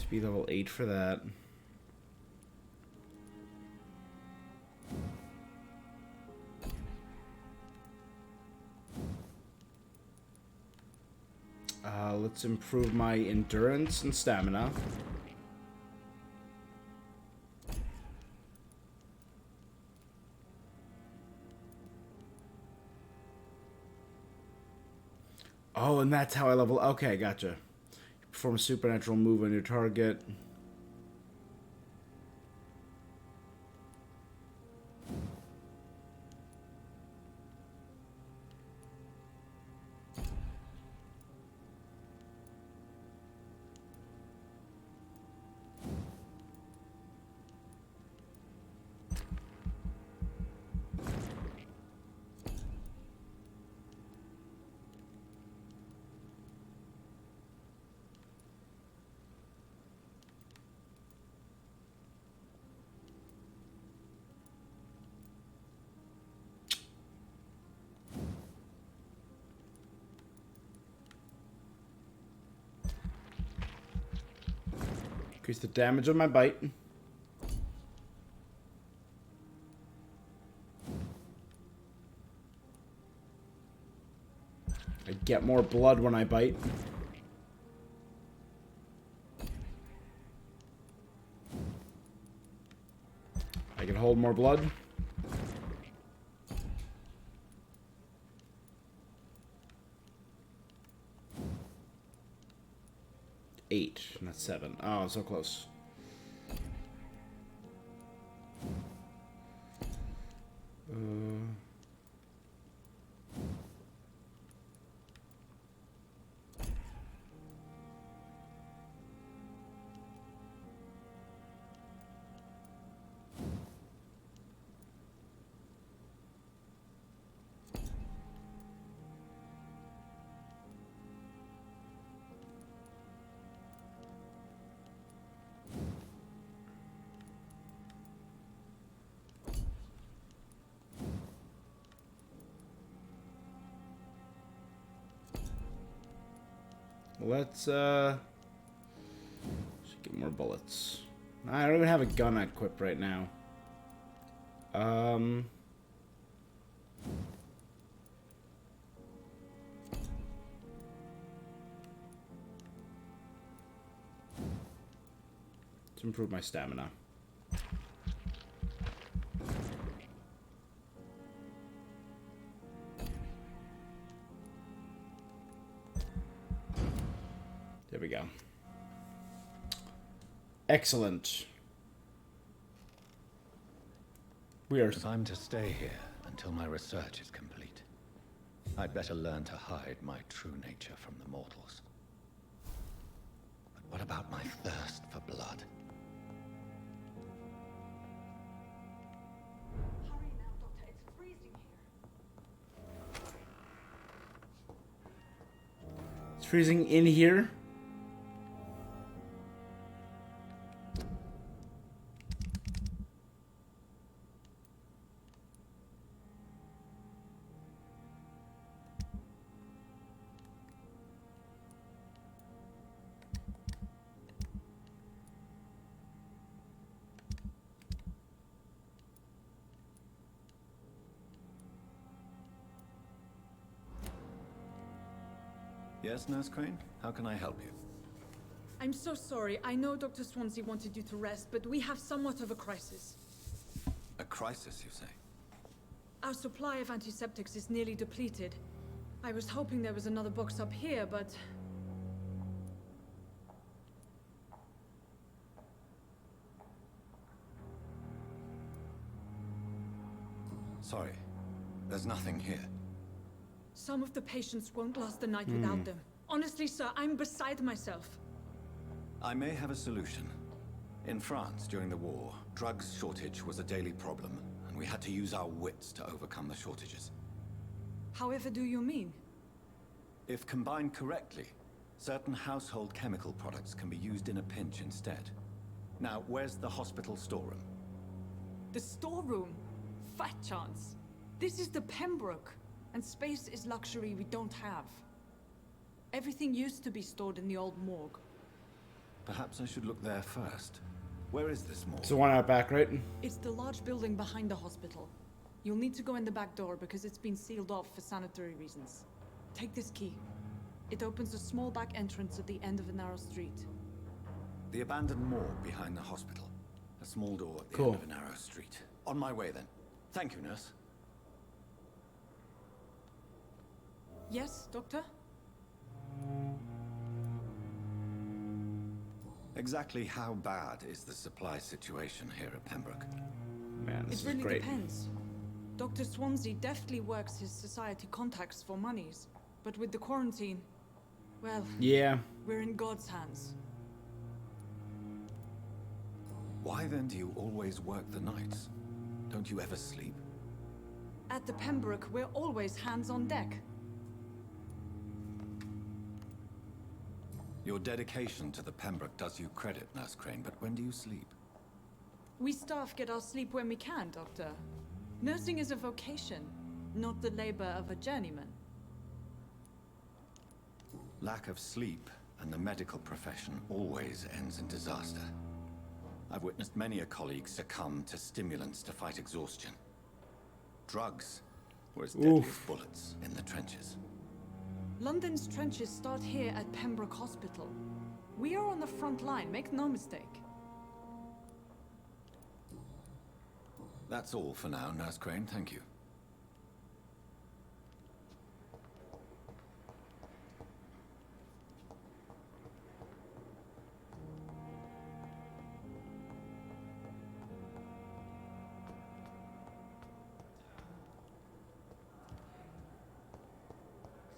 Speed level 8 for that. Let's improve my endurance and stamina. Oh, and that's how I level. Okay, gotcha. Perform a supernatural move on your target. Increase the damage of my bite. I get more blood when I bite. I can hold more blood. Eight, not 7. Oh, so close. Let's get more bullets. I don't even have a gun equipped right now. To improve my stamina. There we go. Excellent. We are... If I'm to stay here until my research is complete, I'd better learn to hide my true nature from the mortals. What about my thirst for blood? Hurry now, Doctor. It's freezing here. It's freezing in here. Yes, Nurse Crane? How can I help you? I'm so sorry. I know Dr. Swansea wanted you to rest, but we have somewhat of a crisis. A crisis, you say? Our supply of antiseptics is nearly depleted. I was hoping there was another box up here, but... Sorry. There's nothing here. Some of the patients won't last the night without them. Honestly, sir, I'm beside myself. I may have a solution. In France, during the war, drugs shortage was a daily problem, and we had to use our wits to overcome the shortages. However do you mean? If combined correctly, certain household chemical products can be used in a pinch instead. Now, where's the hospital storeroom? The storeroom? Fat chance. This is the Pembroke, and space is luxury we don't have. Everything used to be stored in the old morgue. Perhaps I should look there first. Where is this morgue? It's the one out back, right? It's the large building behind the hospital. You'll need to go in the back door because it's been sealed off for sanitary reasons. Take this key. It opens a small back entrance at the end of a narrow street. The abandoned morgue behind the hospital. A small door at the Cool. end of a narrow street. On my way then. Thank you, nurse. Yes, Doctor? Exactly how bad is the supply situation here at Pembroke? Man, this It really is great. depends. Dr. Swansea deftly works his society contacts for monies, but with the quarantine, well, Yeah. we're in God's hands. Why then do you always work the nights? Don't you ever sleep? At the Pembroke, we're always hands on deck. Your dedication to the Pembroke does you credit, Nurse Crane, but when do you sleep? We staff get our sleep when we can, Doctor. Nursing is a vocation, not the labor of a journeyman. Lack of sleep and the medical profession always ends in disaster. I've witnessed many a colleague succumb to stimulants to fight exhaustion. Drugs were as deadly as bullets in the trenches. London's trenches start here at Pembroke Hospital. We are on the front line, make no mistake. That's all for now, Nurse Crane, thank you.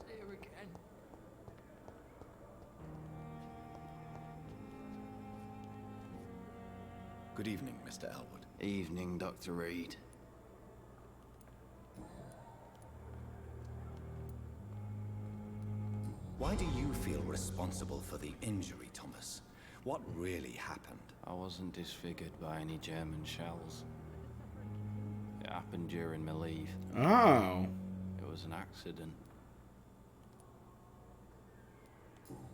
See you again. Good evening, Mr. Elwood. Evening, Dr. Reed. Why do you feel responsible for the injury, Thomas? What really happened? I wasn't disfigured by any German shells. It happened during my leave. Oh. It was an accident.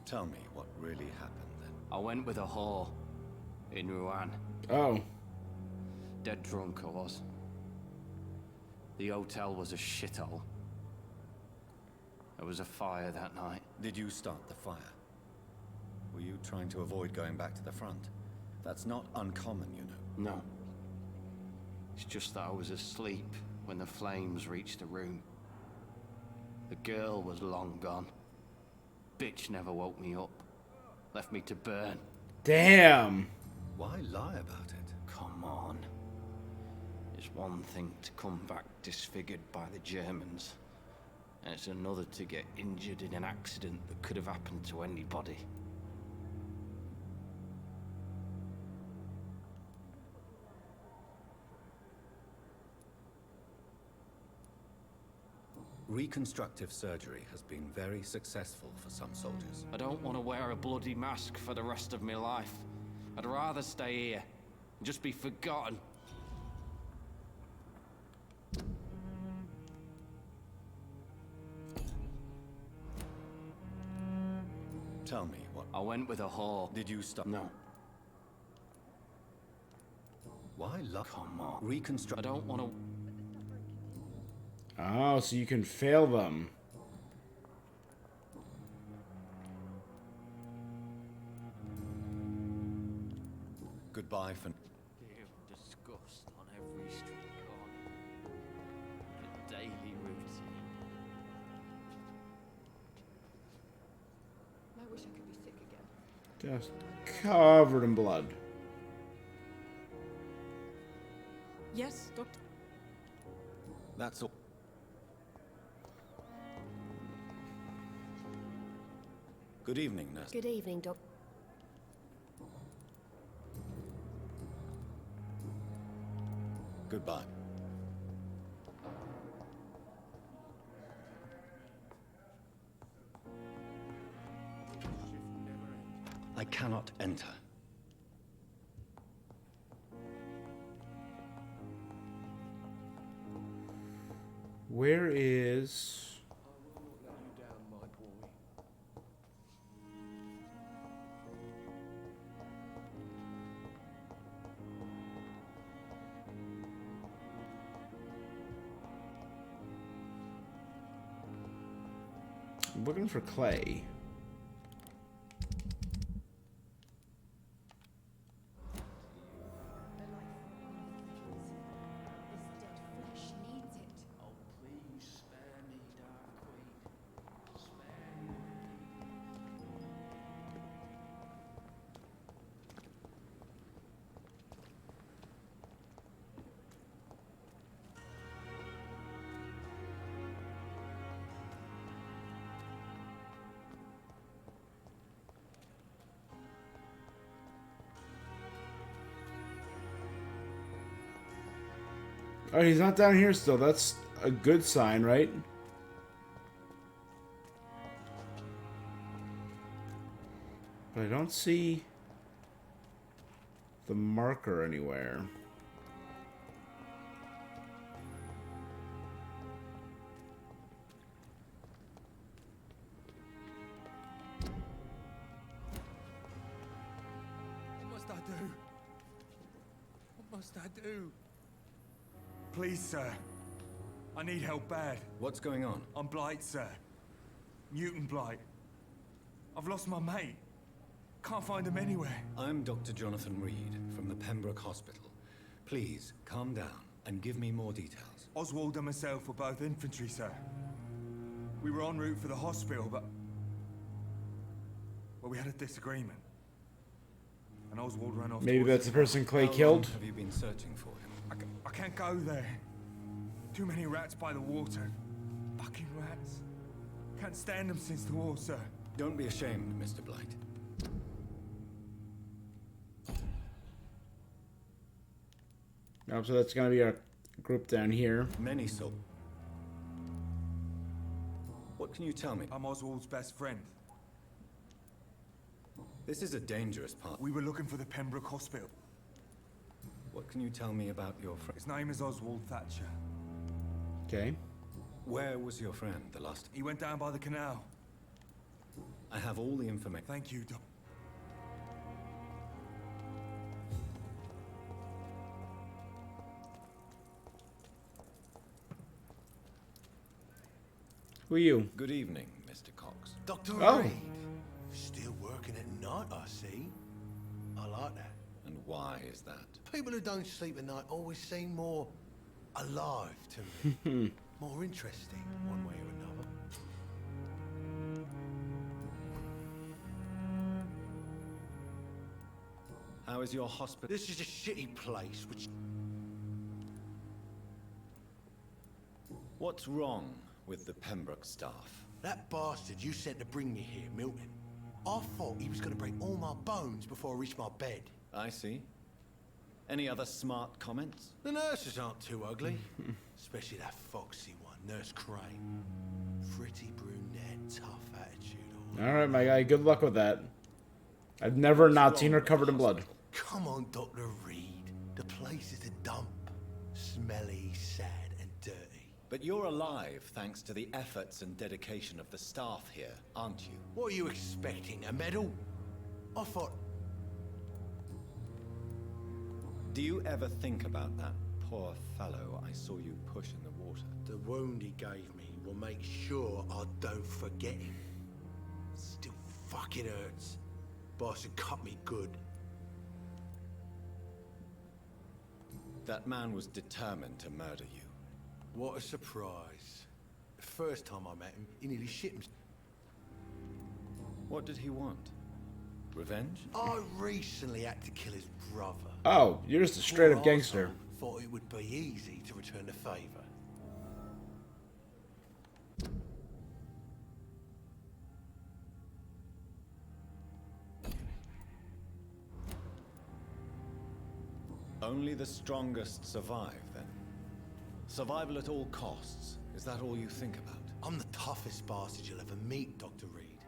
Tell me what really happened then. I went with a whore in Rouen. Oh. Dead drunk I was. The hotel was a shithole. There was a fire that night. Did you start the fire? Were you trying to avoid going back to the front? That's not uncommon, you know. No. It's just that I was asleep when the flames reached the room. The girl was long gone. Bitch never woke me up. Left me to burn. Damn. Why lie about it? Come on. It's one thing to come back disfigured by the Germans, and it's another to get injured in an accident that could have happened to anybody. Reconstructive surgery has been very successful for some soldiers. I don't want to wear a bloody mask for the rest of my life. I'd rather stay here and just be forgotten. Tell me what... I went with a whore. Did you stop? No. Why luck? Come on. Reconstruct... I don't want to... Oh, so you can fail them. Goodbye for... Disgust on every street corner. The daily routine. I wish I could be sick again. Just covered in blood. Yes, Doctor. That's all. Good evening, nurse. Good evening, Doc. Goodbye. I cannot enter. Where is... I'm looking for Clay. Oh, he's not down here still. That's a good sign, right? But I don't see the marker anywhere. What must I do? What must I do? Please, sir. I need help bad. What's going on? I'm Blight, sir. Mutant Blight. I've lost my mate. Can't find him anywhere. I'm Dr. Jonathan Reed from the Pembroke Hospital. Please, calm down and give me more details. Oswald and myself were both infantry, sir. We were en route for the hospital, but... well, we had a disagreement. And Oswald ran off. Maybe that's the person Clay killed. Have you been searching for him? I can't go there. Too many rats by the water. Fucking rats. Can't stand them since the war, sir. Don't be ashamed, Mr. Blight. Oh, so that's gonna be our group down here. Many so. What can you tell me? I'm Oswald's best friend. This is a dangerous part. We were looking for the Pembroke Hospital. What can you tell me about your friend? His name is Oswald Thatcher. Okay. Where was your friend the last? He went down by the canal. I have all the information. Thank you, Doc. Who are you? Good evening, Mr. Cox. Dr. Oh. Reed. Still working at night, I see. I like that. And why is that? People who don't sleep at night always seem more alive to me. More interesting, one way or another. How is your hospital? This is a shitty place, which... What's wrong with the Pembroke staff? That bastard you sent to bring me here, Milton. I thought he was going to break all my bones before I reached my bed. I see. Any other smart comments? The nurses aren't too ugly. Especially that foxy one, Nurse Crane. pretty brunette, tough attitude. All right, my guy. Good luck with that. I've never not seen her covered in blood. Come on, Dr. Reed. The place is a dump. Smelly, sad, and dirty. But you're alive thanks to the efforts and dedication of the staff here, aren't you? What are you expecting, a medal? I thought... Do you ever think about that poor fellow I saw you push in the water? The wound he gave me will make sure I don't forget him. Still fucking hurts. Boss had cut me good. That man was determined to murder you. What a surprise. The first time I met him, he nearly shit himself. What did he want? Revenge? I recently had to kill his brother. Oh, you're just a straight up Poor gangster. arsehole thought it would be easy to return the favor. Only the strongest survive, then? Survival at all costs. Is that all you think about? I'm the toughest bastard you'll ever meet, Dr. Reed.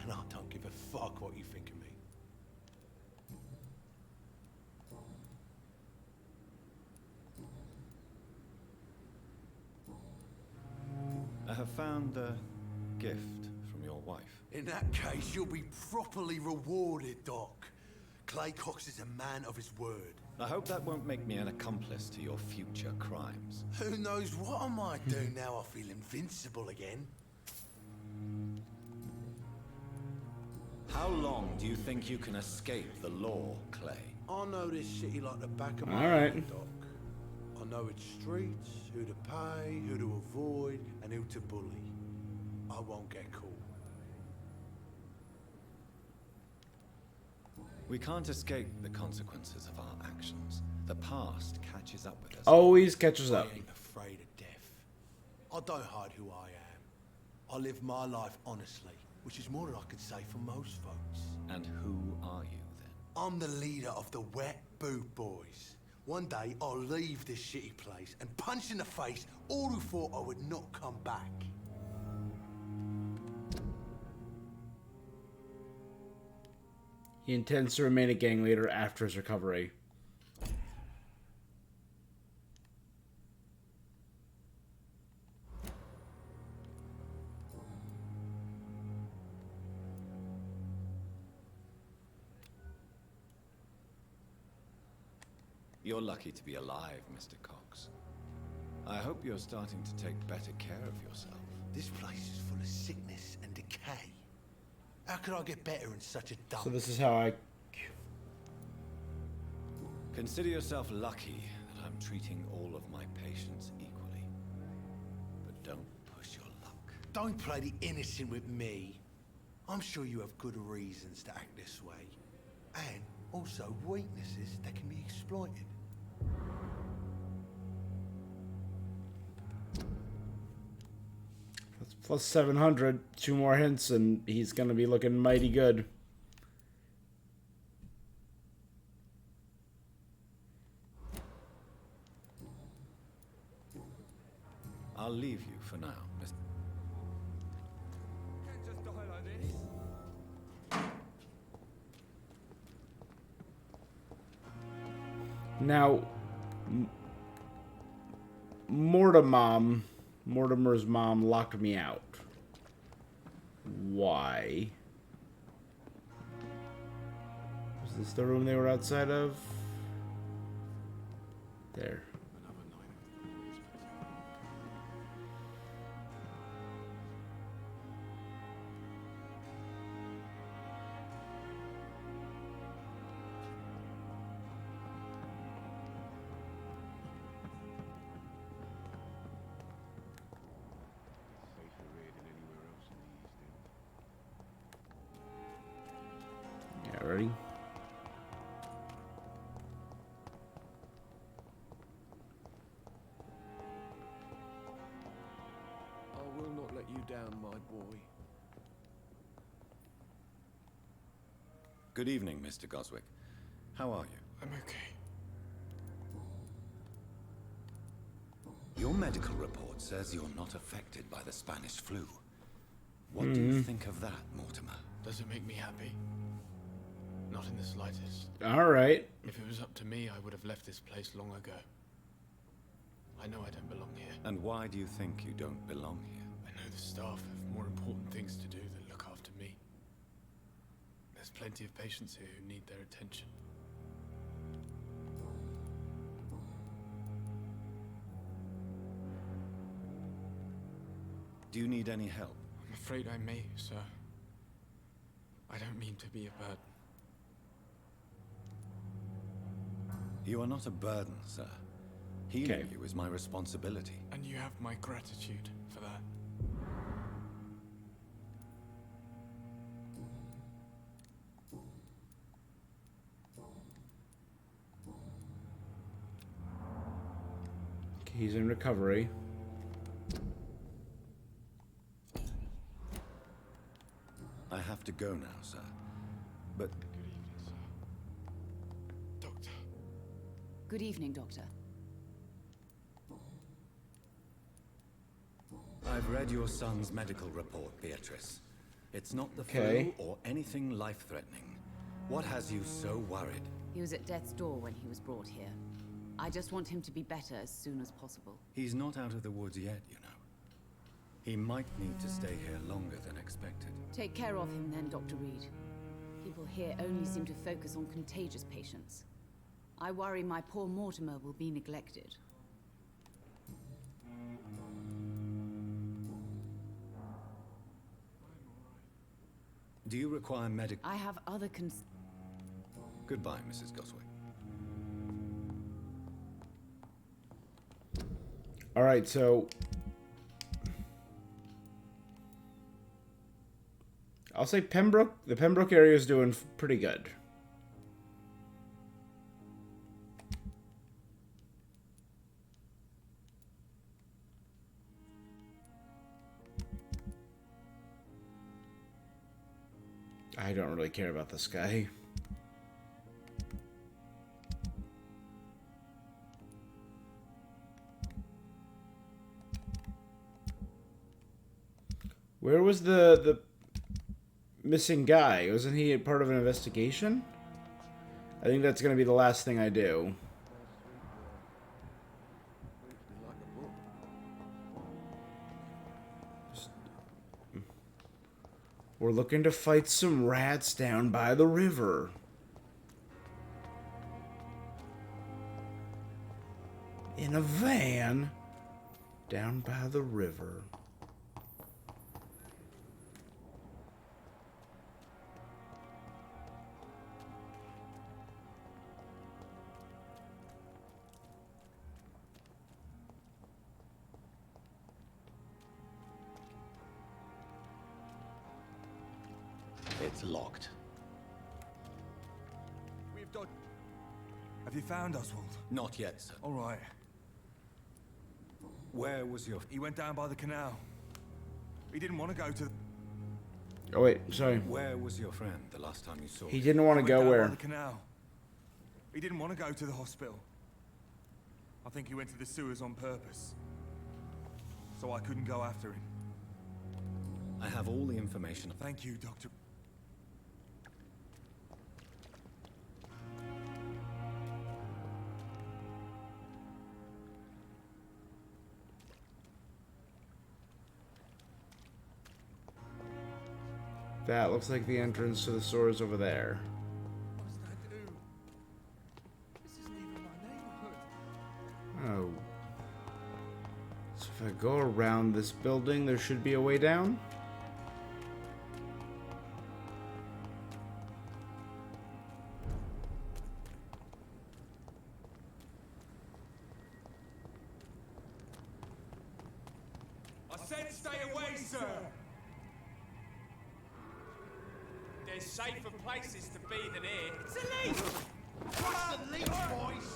And I don't give a fuck what you think of me. I have found a gift from your wife. In that case, you'll be properly rewarded, Doc. Clay Cox is a man of his word. I hope that won't make me an accomplice to your future crimes. Who knows what I might do now I feel invincible again. How long do you think you can escape the law, Clay? I know this city like the back of my Alright. hand, Doc. I know its streets, who to pay, who to avoid, and who to bully. I won't get caught. We can't escape the consequences of our actions. The past catches up with us. Always catches up. I ain't afraid of death. I don't hide who I am. I live my life honestly, which is more than I could say for most folks. And who are you, then? I'm the leader of the Wet Boot Boys. One day, I'll leave this shitty place and punch in the face all who thought I would not come back. He intends to remain a gang leader after his recovery. You're lucky to be alive, Mr. Cox. I hope you're starting to take better care of yourself. This place is full of sickness and decay. How could I get better in such a dump? So this is how I... Consider yourself lucky that I'm treating all of my patients equally. But don't push your luck. Don't play the innocent with me. I'm sure you have good reasons to act this way. And also weaknesses that can be exploited. That's plus 700. 2 more hints and he's going to be looking mighty good. I'll leave you for now, Mr. Can't just die like this. Now, Mortimer's mom locked me out. Why? Was this the room they were outside of? There. Yeah, ready? I will not let you down, my boy. Good evening, Mr. Goswick. How are you? I'm okay. Your medical report says you're not affected by the Spanish flu. What do you think of that, Mortimer? Does it make me happy? Not in the slightest. All right. If it was up to me, I would have left this place long ago. I know I don't belong here. And why do you think you don't belong here? I know the staff have more important things to do than look after me. There's plenty of patients here who need their attention. Do you need any help? I'm afraid I may, sir. I don't mean to be a burden. You are not a burden, sir. Healing you is my responsibility. And you have my gratitude for that. He's in recovery. I have to go now, sir. But... Good evening, Doctor. I've read your son's medical report, Beatrice. It's not the Okay. flu or anything life-threatening. What has you so worried? He was at death's door when he was brought here. I just want him to be better as soon as possible. He's not out of the woods yet, you know. He might need to stay here longer than expected. Take care of him then, Dr. Reed. People here only seem to focus on contagious patients. I worry my poor Mortimer will be neglected. Do you require medical... I have other Goodbye, Mrs. Goswick. All right, so I'll say Pembroke. The Pembroke area is doing pretty good. I don't really care about this guy. Where was the missing guy? Wasn't he part of an investigation? I think that's going to be the last thing I do. We're looking to fight some rats down by the river. In a van down by the river. It's locked. We've done... Have you found Oswald? Not yet, sir. All right. Where was your... He went down by the canal. He didn't want to go to the... Oh, wait, sorry. Where was your friend the last time you saw him? He didn't want to go where? By the canal. He didn't want to go to the hospital. I think he went to the sewers on purpose. So I couldn't go after him. I have all the information. Thank you, Doctor. That looks like the entrance to the store is over there. What does that do? This isn't even my neighborhood. Oh. So if I go around this building, there should be a way down? I said stay away, sir! There's safer places to be than here. It's a leech! What's the leech, boys?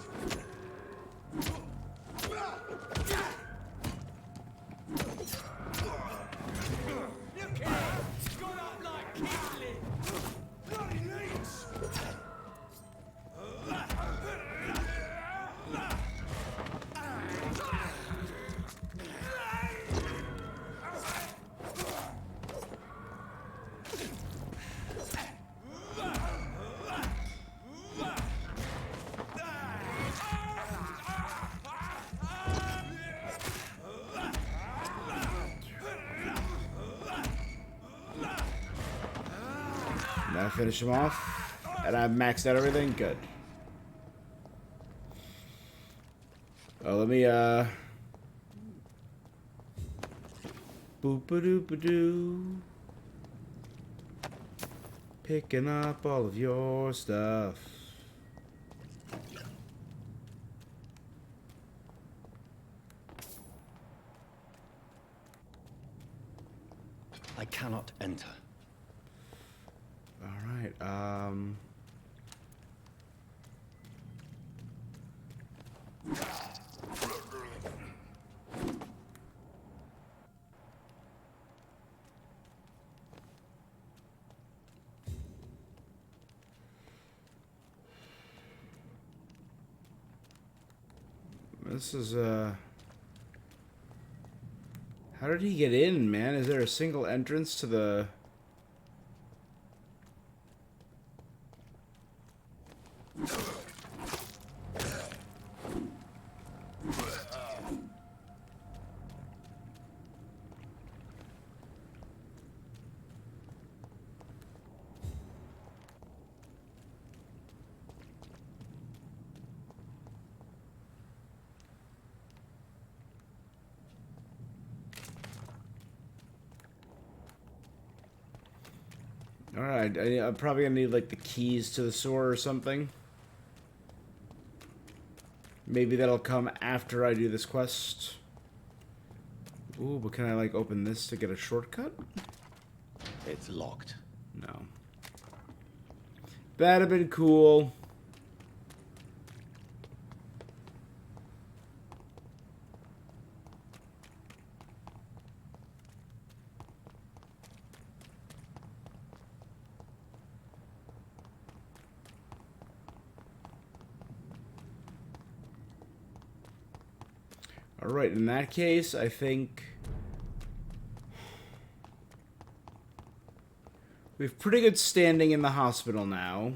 Look here! Got up like kindling! Bloody leech! That finish him off. And I've maxed out everything. Good. Oh, let me, boop-a-doop-a-doo. Picking up all of your stuff. I cannot enter. All right. This is how did he get in, man? Is there a single entrance to the... Alright, I'm probably gonna need, like, the keys to the sewer or something. Maybe that'll come after I do this quest. Ooh, but can I, like, open this to get a shortcut? It's locked. No. That'd have been cool. Alright, in that case, I think we have pretty good standing in the hospital now.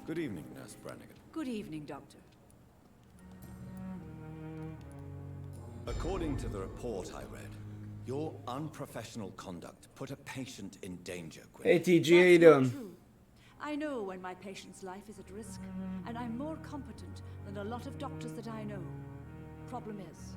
Good evening, Nurse Brannigan. Good evening, Doctor. According to the report I read, your unprofessional conduct put a patient in danger, Quinn. Hey, TG, how you doing? True. I know when my patient's life is at risk, and I'm more competent than a lot of doctors that I know. Problem is,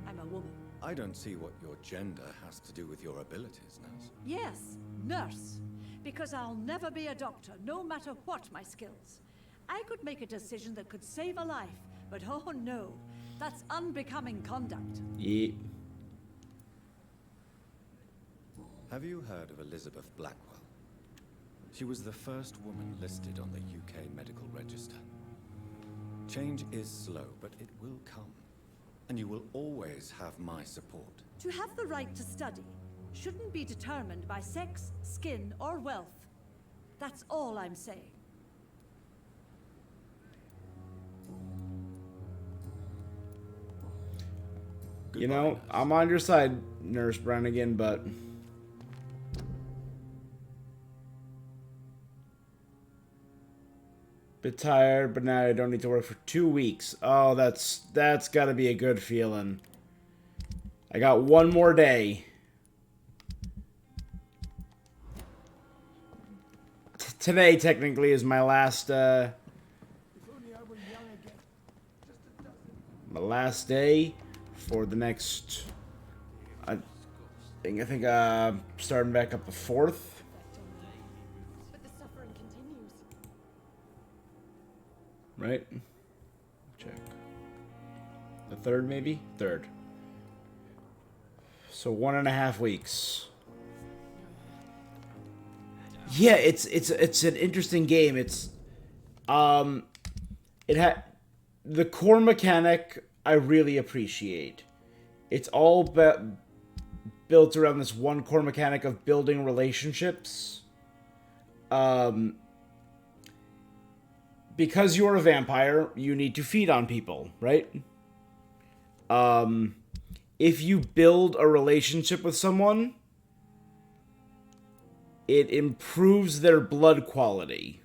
I'm a woman. I don't see what your gender has to do with your abilities, Nurse. Yes, nurse. Because I'll never be a doctor, no matter what my skills. I could make a decision that could save a life, but oh no, that's unbecoming conduct. Yeah. Have you heard of Elizabeth Blackwell? She was the first woman listed on the UK Medical Register. Change is slow, but it will come. And you will always have my support. To have the right to study shouldn't be determined by sex, skin, or wealth. That's all I'm saying. You know, I'm on your side, Nurse Brannigan, but... Bit tired, but now I don't need to work for 2 weeks. Oh, that's gotta be a good feeling. I got one more day. Today, technically, is my last, my last day for the next, I think, starting back up the 4th. But the suffering continues. Right? Check. The 3rd, maybe? 3rd. So 1.5 weeks. Yeah, it's an interesting game. It's it had the core mechanic I really appreciate. It's all built around this one core mechanic of building relationships. Because you're a vampire, you need to feed on people, right? If you build a relationship with someone, it improves their blood quality.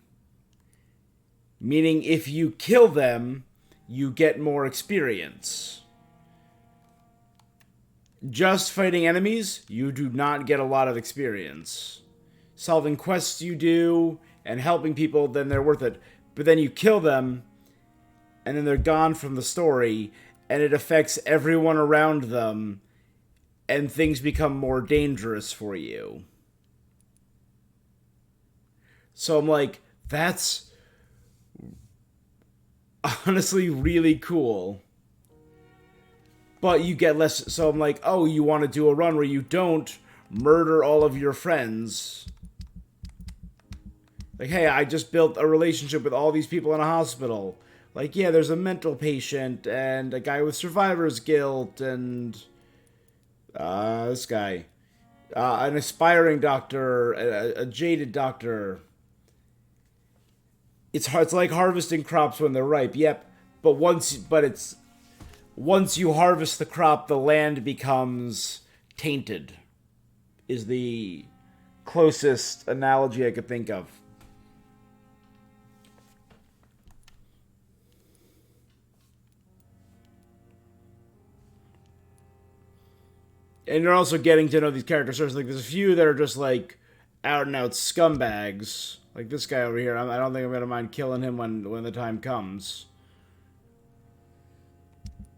Meaning if you kill them, you get more experience. just fighting enemies, you do not get a lot of experience. Solving quests you do, and helping people, then they're worth it. But then you kill them, and then they're gone from the story, and it affects everyone around them, and things become more dangerous for you. So I'm like, that's honestly really cool. But you get less, so I'm like, oh, you want to do a run where you don't murder all of your friends. Like, hey, I just built a relationship with all these people in a hospital. Like, yeah, there's a mental patient, and a guy with survivor's guilt, and this guy. An aspiring doctor, a jaded doctor. It's like harvesting crops when they're ripe, yep. But once you harvest the crop, the land becomes tainted, is the closest analogy I could think of. And you're also getting to know these characters. Like, there's a few that are just, like, out and out scumbags. Like this guy over here. I don't think I'm going to mind killing him when the time comes.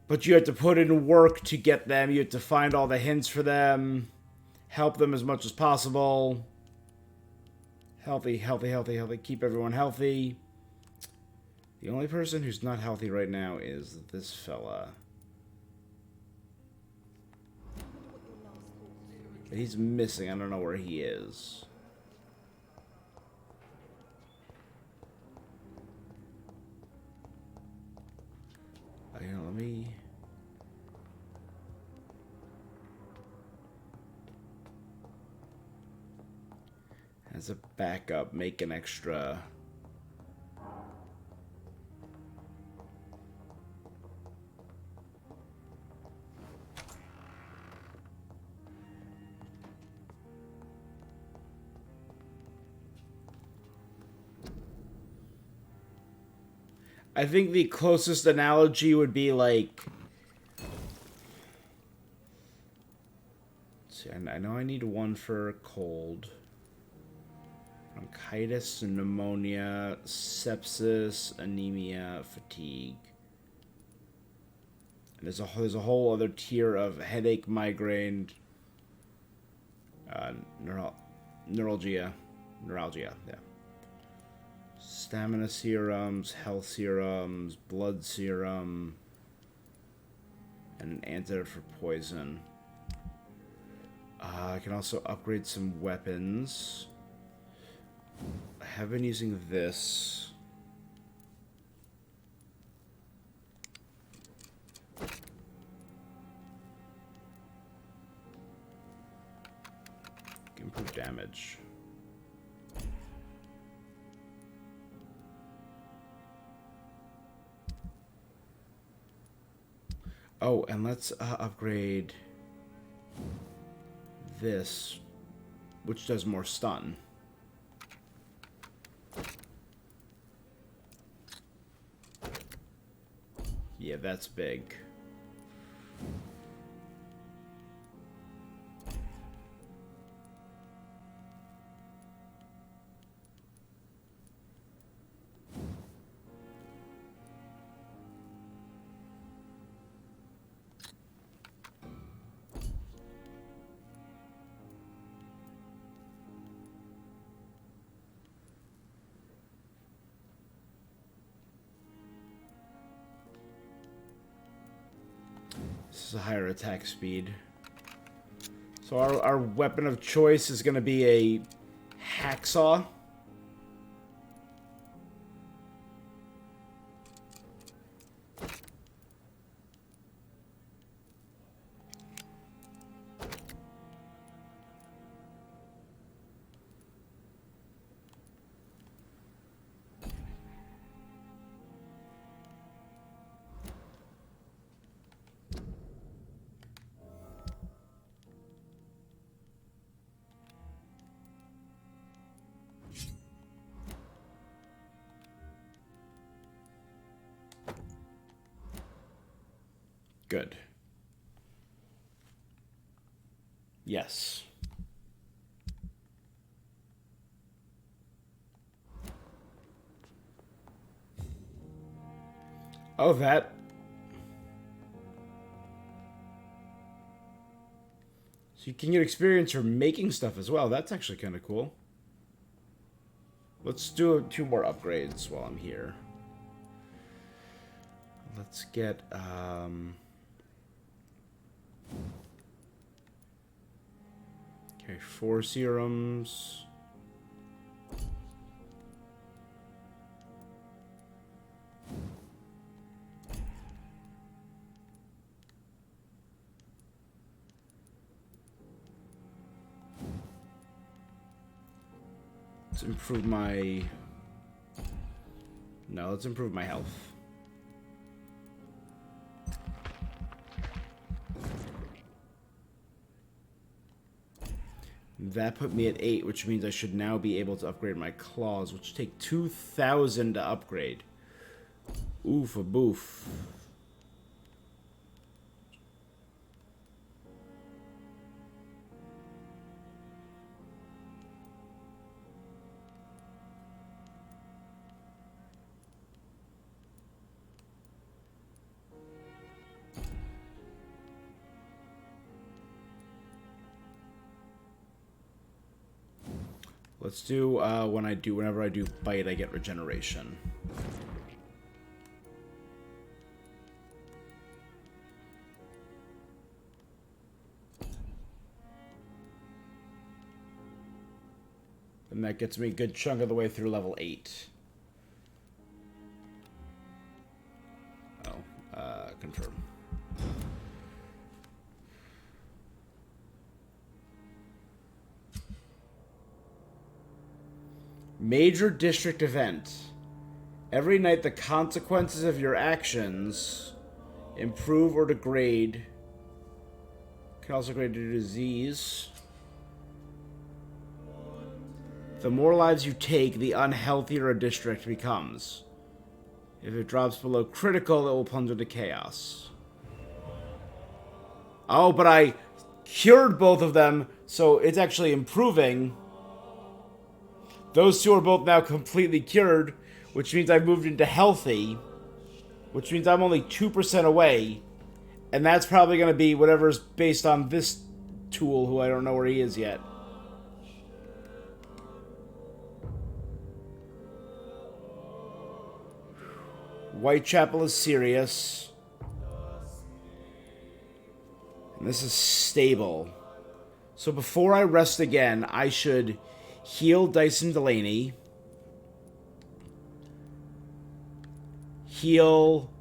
But you have to put in work to get them. You have to find all the hints for them. Help them as much as possible. Healthy. Keep everyone healthy. The only person who's not healthy right now is this fella. He's missing. I don't know where he is. Let me... As a backup, make an extra... I think the closest analogy would be like... See, I know I need one for cold. Bronchitis, pneumonia, sepsis, anemia, fatigue. And there's a whole other tier of headache, migraine, neuralgia, yeah. Stamina serums, health serums, blood serum, and an antidote for poison. I can also upgrade some weapons. I have been using this. Improve damage. Oh, and let's upgrade this, which does more stun. Yeah, that's big. This is a higher attack speed. So our weapon of choice is going to be a hacksaw. Good. Yes. Oh, that. So you can get experience for making stuff as well. That's actually kind of cool. Let's do 2 more upgrades while I'm here. Let's get, okay, 4 serums. Let's improve my... No, let's improve my health. That put me at 8, which means I should now be able to upgrade my claws, which take 2,000 to upgrade. Oof a boof. Let's do, whenever I do bite, I get regeneration. And that gets me a good chunk of the way through level 8. Oh, confirm. Major district event. Every night the consequences of your actions improve or degrade. Can also degrade to disease. The more lives you take, the unhealthier a district becomes. If it drops below critical, it will plunge into chaos. Oh, but I cured both of them, so it's actually improving. Those 2 are both now completely cured, which means I've moved into healthy, which means I'm only 2% away, and that's probably going to be whatever's based on this tool, who I don't know where he is yet. Whitechapel is serious. And this is stable. So before I rest again, I should heal Dyson Delaney. Heal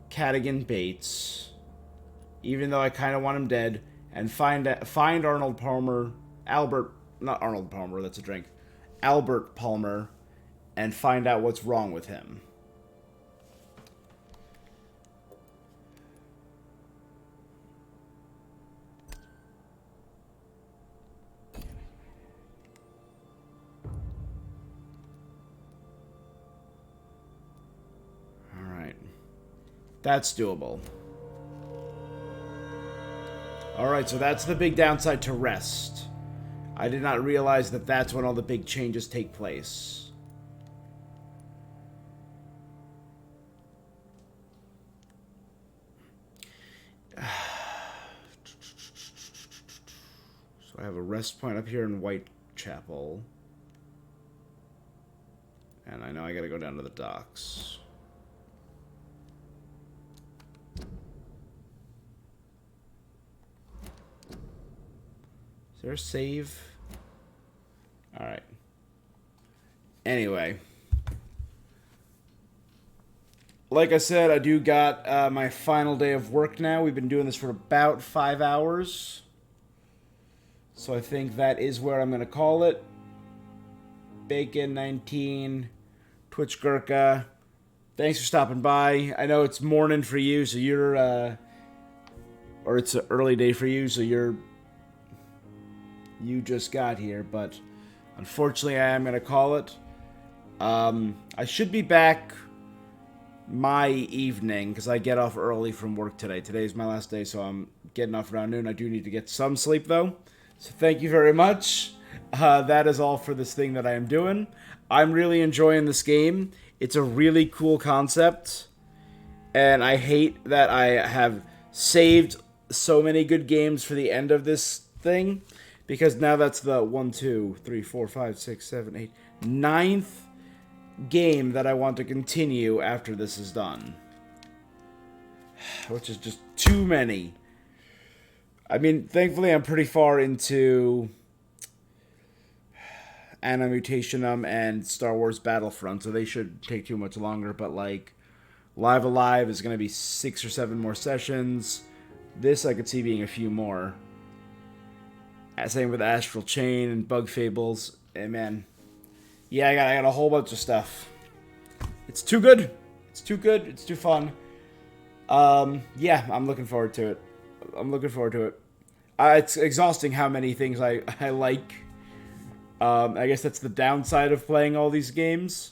Cadigan Bates. Even though I kind of want him dead. And find Arnold Palmer. Not Arnold Palmer, that's a drink. Albert Palmer. And find out what's wrong with him. That's doable. Alright, so that's the big downside to rest. I did not realize that that's when all the big changes take place. So I have a rest point up here in Whitechapel. And I know I gotta go down to the docks. Is there a save? Alright. Anyway. Like I said, I do got my final day of work now. We've been doing this for about 5 hours. So I think that is where I'm going to call it. Bacon19, Twitch Gurkha. Thanks for stopping by. I know it's morning for you, so you're... or it's an early day for you, so you're... You just got here, but unfortunately I am going to call it. I should be back my evening, because I get off early from work today. Today's my last day, so I'm getting off around noon. I do need to get some sleep, though. So thank you very much. That is all for this thing that I am doing. I'm really enjoying this game. It's a really cool concept. And I hate that I have saved so many good games for the end of this thing. Because now that's the 1, 2, 3, 4, 5, 6, 7, 8, 9th game that I want to continue after this is done. Which is just too many. I mean, thankfully I'm pretty far into Anna Mutationum and Star Wars Battlefront, so they should take too much longer, but like Live Alive is going to be 6 or 7 more sessions. This I could see being a few more. Same with Astral Chain and Bug Fables. And man, yeah, I got a whole bunch of stuff. It's too good. It's too good. It's too fun. Yeah, I'm looking forward to it. I'm looking forward to it. It's exhausting how many things I like. I guess that's the downside of playing all these games.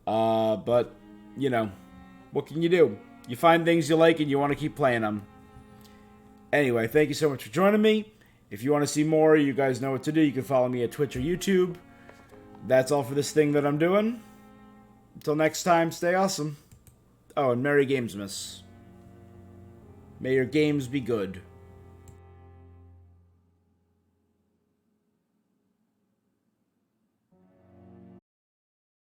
But, you know, what can you do? You find things you like and you want to keep playing them. Anyway, thank you so much for joining me. If you want to see more, you guys know what to do. You can follow me at Twitch or YouTube. That's all for this thing that I'm doing. Until next time, stay awesome. Oh, and Merry Gamesmas. May your games be good.